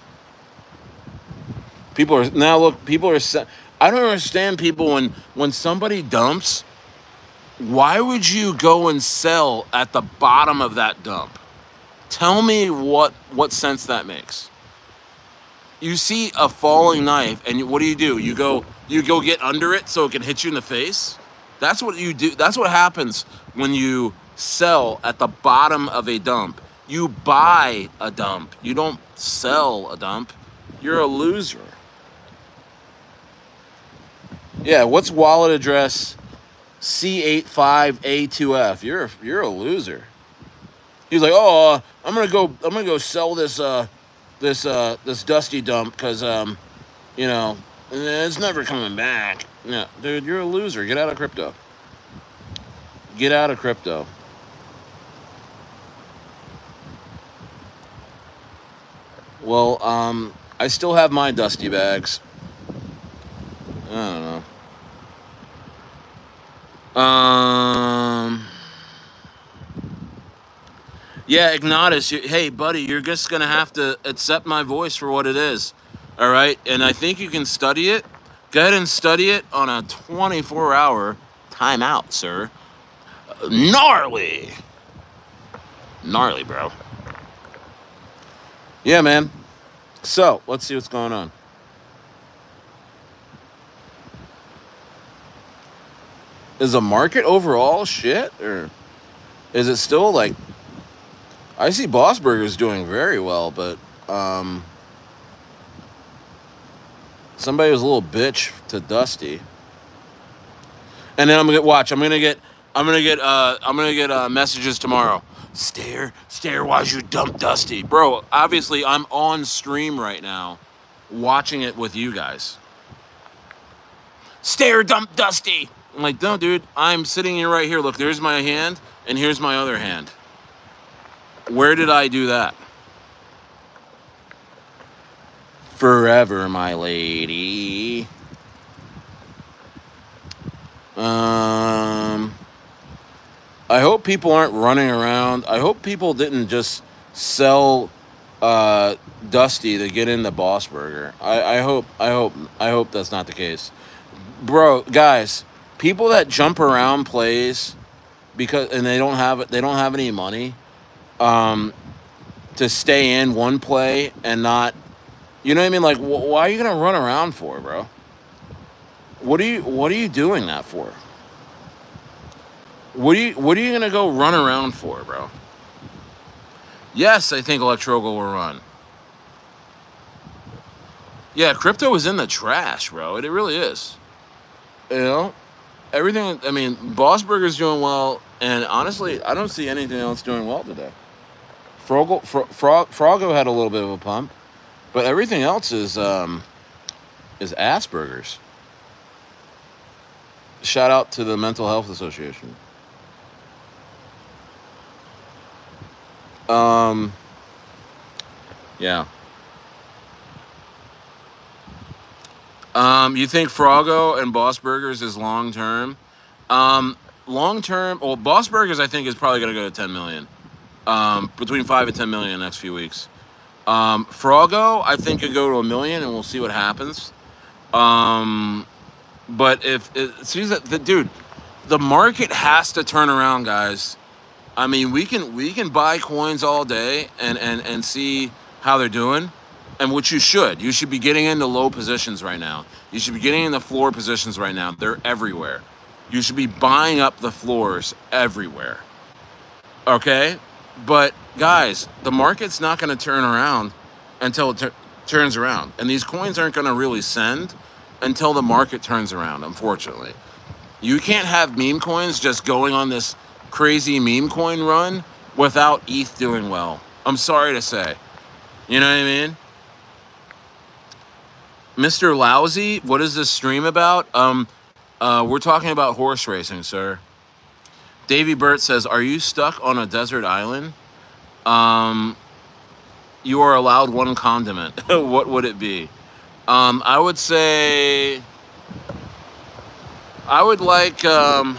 People are I don't understand people when somebody dumps, why would you go and sell at the bottom of that dump? Tell me what sense that makes. You see a falling knife, and what do? You go get under it so it can hit you in the face? That's what you do. That's what happens when you sell at the bottom of a dump. You buy a dump. You don't sell a dump. You're a loser. Yeah, what's wallet address C85A2F? You're a loser. He's like, oh, I'm gonna go sell this Dusty dump because it's never coming back. No, dude, you're a loser. Get out of crypto. Get out of crypto. Well, I still have my Dusty bags. I don't know. Yeah, Ignatus, hey, buddy, you're just going to have to accept my voice for what it is, all right? And I think you can study it. Go ahead and study it on a 24-hour timeout, sir. Gnarly. Gnarly, bro. Yeah, man. So, let's see what's going on. Is the market overall shit, or is it still like... I see Boss Burgers doing very well, but somebody was a little bitch to Dusty. And then I'm gonna get messages tomorrow. Stare, why'd you dump Dusty? Bro, obviously I'm on stream right now watching it with you guys. Stare, dump Dusty. I'm like, no, dude, I'm sitting here right here. Look, there's my hand, and here's my other hand. Where did I do that? Forever, my lady. I hope people aren't running around. I hope people didn't just sell Dusty to get into Boss Burger. I hope that's not the case. bro, guys, people that jump around plays because and they don't have any money um, to stay in one play and not, you know what I mean? Like, why are you gonna run around for, bro? What are you doing that for? What are you gonna go run around for, bro? Yes, I think Electrogo will run. Yeah, crypto is in the trash, bro. It really is. You know, everything. I mean, Boss Burger's doing well, and honestly, I don't see anything else doing well today. Froggo had a little bit of a pump, but everything else is Asperger's. Shout out to the Mental Health Association. Um, yeah. You think Froggo and Boss Burgers is long term? Long term, well, Boss Burgers I think is probably gonna go to 10 million. Between 5 and 10 million in the next few weeks. Froggo I think could go to 1 million, and we'll see what happens. Um, but if it seems that dude, the market has to turn around, guys. I mean, we can buy coins all day and see how they're doing, and what you should. You should be getting into low positions right now. You should be getting in the floor positions right now. They're everywhere. You should be buying up the floors everywhere. Okay, but guys, the market's not going to turn around until it turns around, and these coins aren't going to really send until the market turns around. Unfortunately. You can't have meme coins just going on this crazy meme coin run without ETH doing well. I'm sorry to say. You know what I mean? Mr. Lousy, what is this stream about? We're talking about horse racing, sir. Davy Burt says, "Are you stuck on a desert island? Um, you are allowed one condiment. What would it be?" I would say I would like damn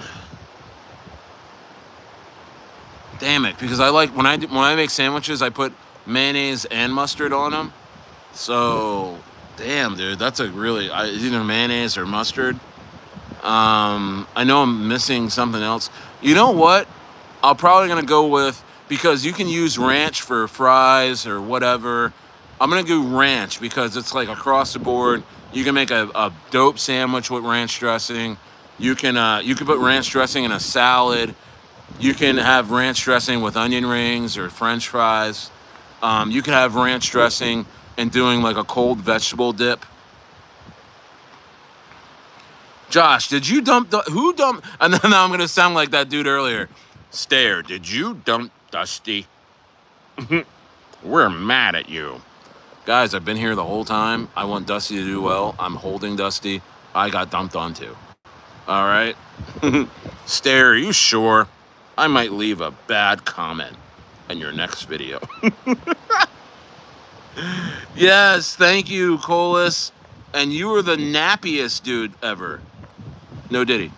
it, because I like when I make sandwiches, I put mayonnaise and mustard on them. So, damn, dude, that's a really it's either mayonnaise or mustard. I know I'm missing something else. You know what? I'm probably gonna go with, because you can use ranch for fries or whatever. I'm gonna do ranch because it's like across the board. You can make a dope sandwich with ranch dressing. You can put ranch dressing in a salad. You can have ranch dressing with onion rings or French fries. You can have ranch dressing and doing like a cold vegetable dip. Josh, did you dump who dumped? And then now I'm gonna sound like that dude earlier. Stare, did you dump Dusty? We're mad at you. Guys, I've been here the whole time. I want Dusty to do well. I'm holding Dusty. I got dumped onto. All right? Stare, are you sure? I might leave a bad comment in your next video. Yes, thank you, Colas. And you were the nappiest dude ever. No diddy.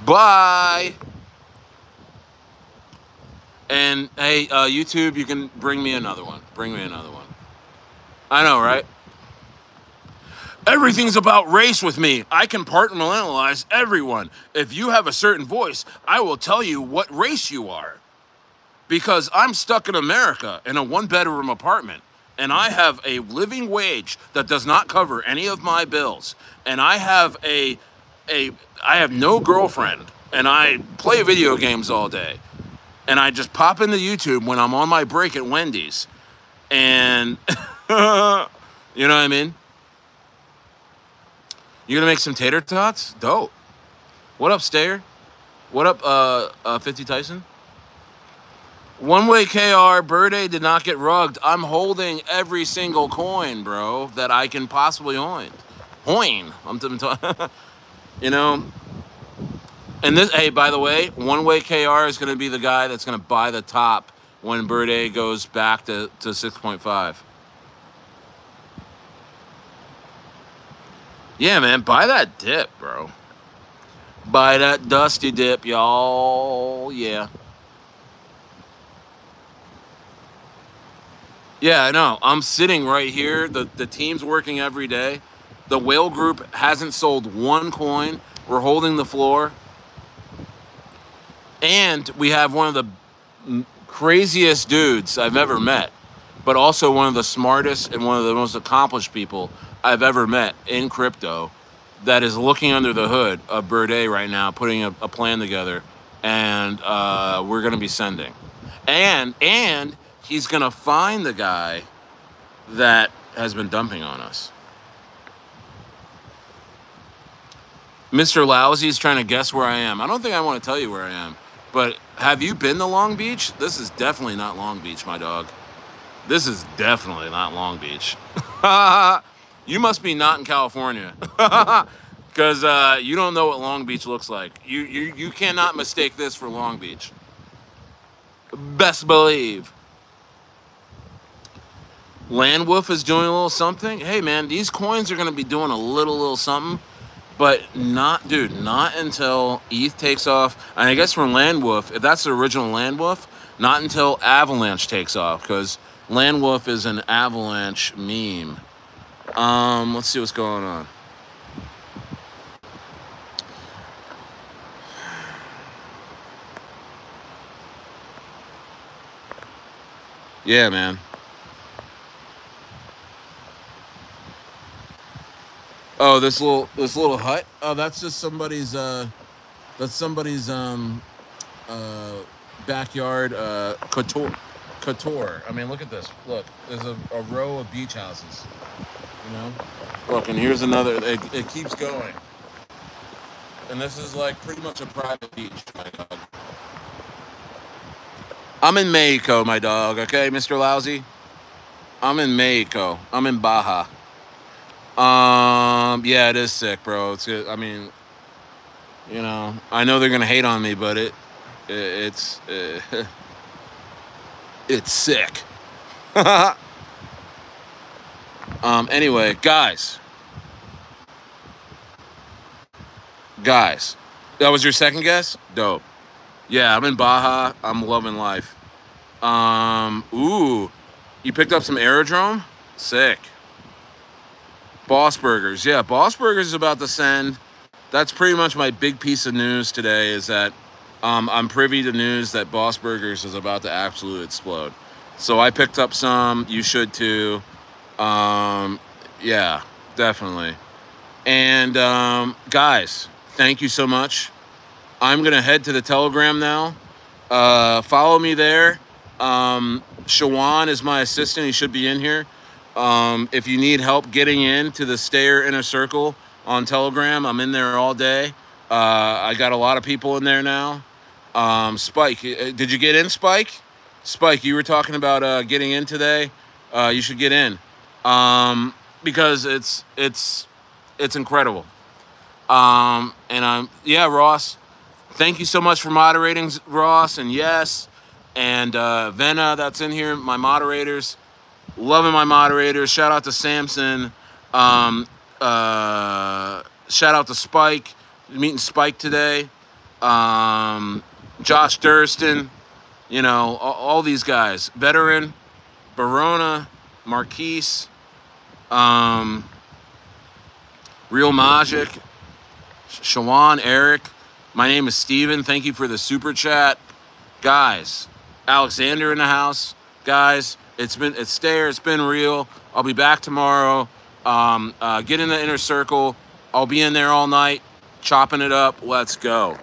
Bye. And hey, YouTube, you can bring me another one. Bring me another one. I know, right? Everything's about race with me. I can compartmentalize everyone. If you have a certain voice, I will tell you what race you are. Because I'm stuck in America in a one-bedroom apartment, and I have a living wage that does not cover any of my bills, and I have I have no girlfriend, and I play video games all day, and I just pop into YouTube when I'm on my break at Wendy's, and you know what I mean? You gonna make some tater tots? Dope. What up, Stayer? What up, 50 Tyson? One Way KR, Birday did not get rugged. I'm holding every single coin, bro, that I can possibly own. I'm talking, you know. And this, hey, by the way, One Way KR is going to be the guy that's going to buy the top when Birday goes back to 6.5. Yeah, man, buy that dip, bro. Buy that Dusty dip, y'all. Yeah. Yeah, I know. I'm sitting right here. The team's working every day. The whale group hasn't sold one coin. We're holding the floor. And we have one of the craziest dudes I've ever met, but also one of the smartest and one of the most accomplished people I've ever met in crypto that is looking under the hood of Bird right now, putting a plan together, and we're going to be sending. And he's going to find the guy that has been dumping on us. Mr. Lousy is trying to guess where I am. I don't think I want to tell you where I am. But have you been to Long Beach? This is definitely not Long Beach, my dog. This is definitely not Long Beach. You must be not in California. Because you don't know what Long Beach looks like. You cannot mistake this for Long Beach. Best believe. Landwolf is doing a little something. Hey, man, these coins are going to be doing a little something. But not until ETH takes off. And I guess for Landwolf, if that's the original Landwolf, not until Avalanche takes off, because Landwolf is an Avalanche meme. Let's see what's going on. Yeah, man. Oh, this little hut. Oh, that's just somebody's backyard couture. I mean, look at this. Look, there's a row of beach houses. You know. Look, and here's another. It keeps going. And this is like pretty much a private beach, my dog. I'm in Mexico, my dog. Okay, Mr. Lousy. I'm in Mexico. I'm in Baja. Yeah, it is sick, bro. It's good. I mean, you know, I know they're gonna hate on me, but it's it's sick. Anyway, guys, that was your second guess? Dope. Yeah, I'm in Baja. I'm loving life. Ooh, you picked up some aerodrome? Sick. Boss Burgers. Yeah, Boss Burgers is about to send. That's pretty much my big piece of news today, is that I'm privy to news that Boss Burgers is about to absolutely explode. So I picked up some. You should too. Yeah, definitely. And guys, thank you so much. I'm going to head to the Telegram now. Follow me there. Shawan is my assistant. He should be in here. If you need help getting into the Stayer Inner Circle on Telegram, I'm in there all day. I got a lot of people in there now. Spike, did you get in, Spike? Spike, you were talking about getting in today. You should get in because it's incredible. Yeah, Ross. Thank you so much for moderating, Ross, and Yes, and Venna that's in here, my moderators. Loving my moderators. Shout out to Samson. Shout out to Spike. Meeting Spike today. Josh Durston. You know, all these guys. Veteran, Barona, Marquise, Real Magic, Shawan, Eric. My name is Steven. Thank you for the super chat. Guys, Alexander in the house. Guys, it's Stayer. It's been real. I'll be back tomorrow. Get in the inner circle. I'll be in there all night, chopping it up. Let's go.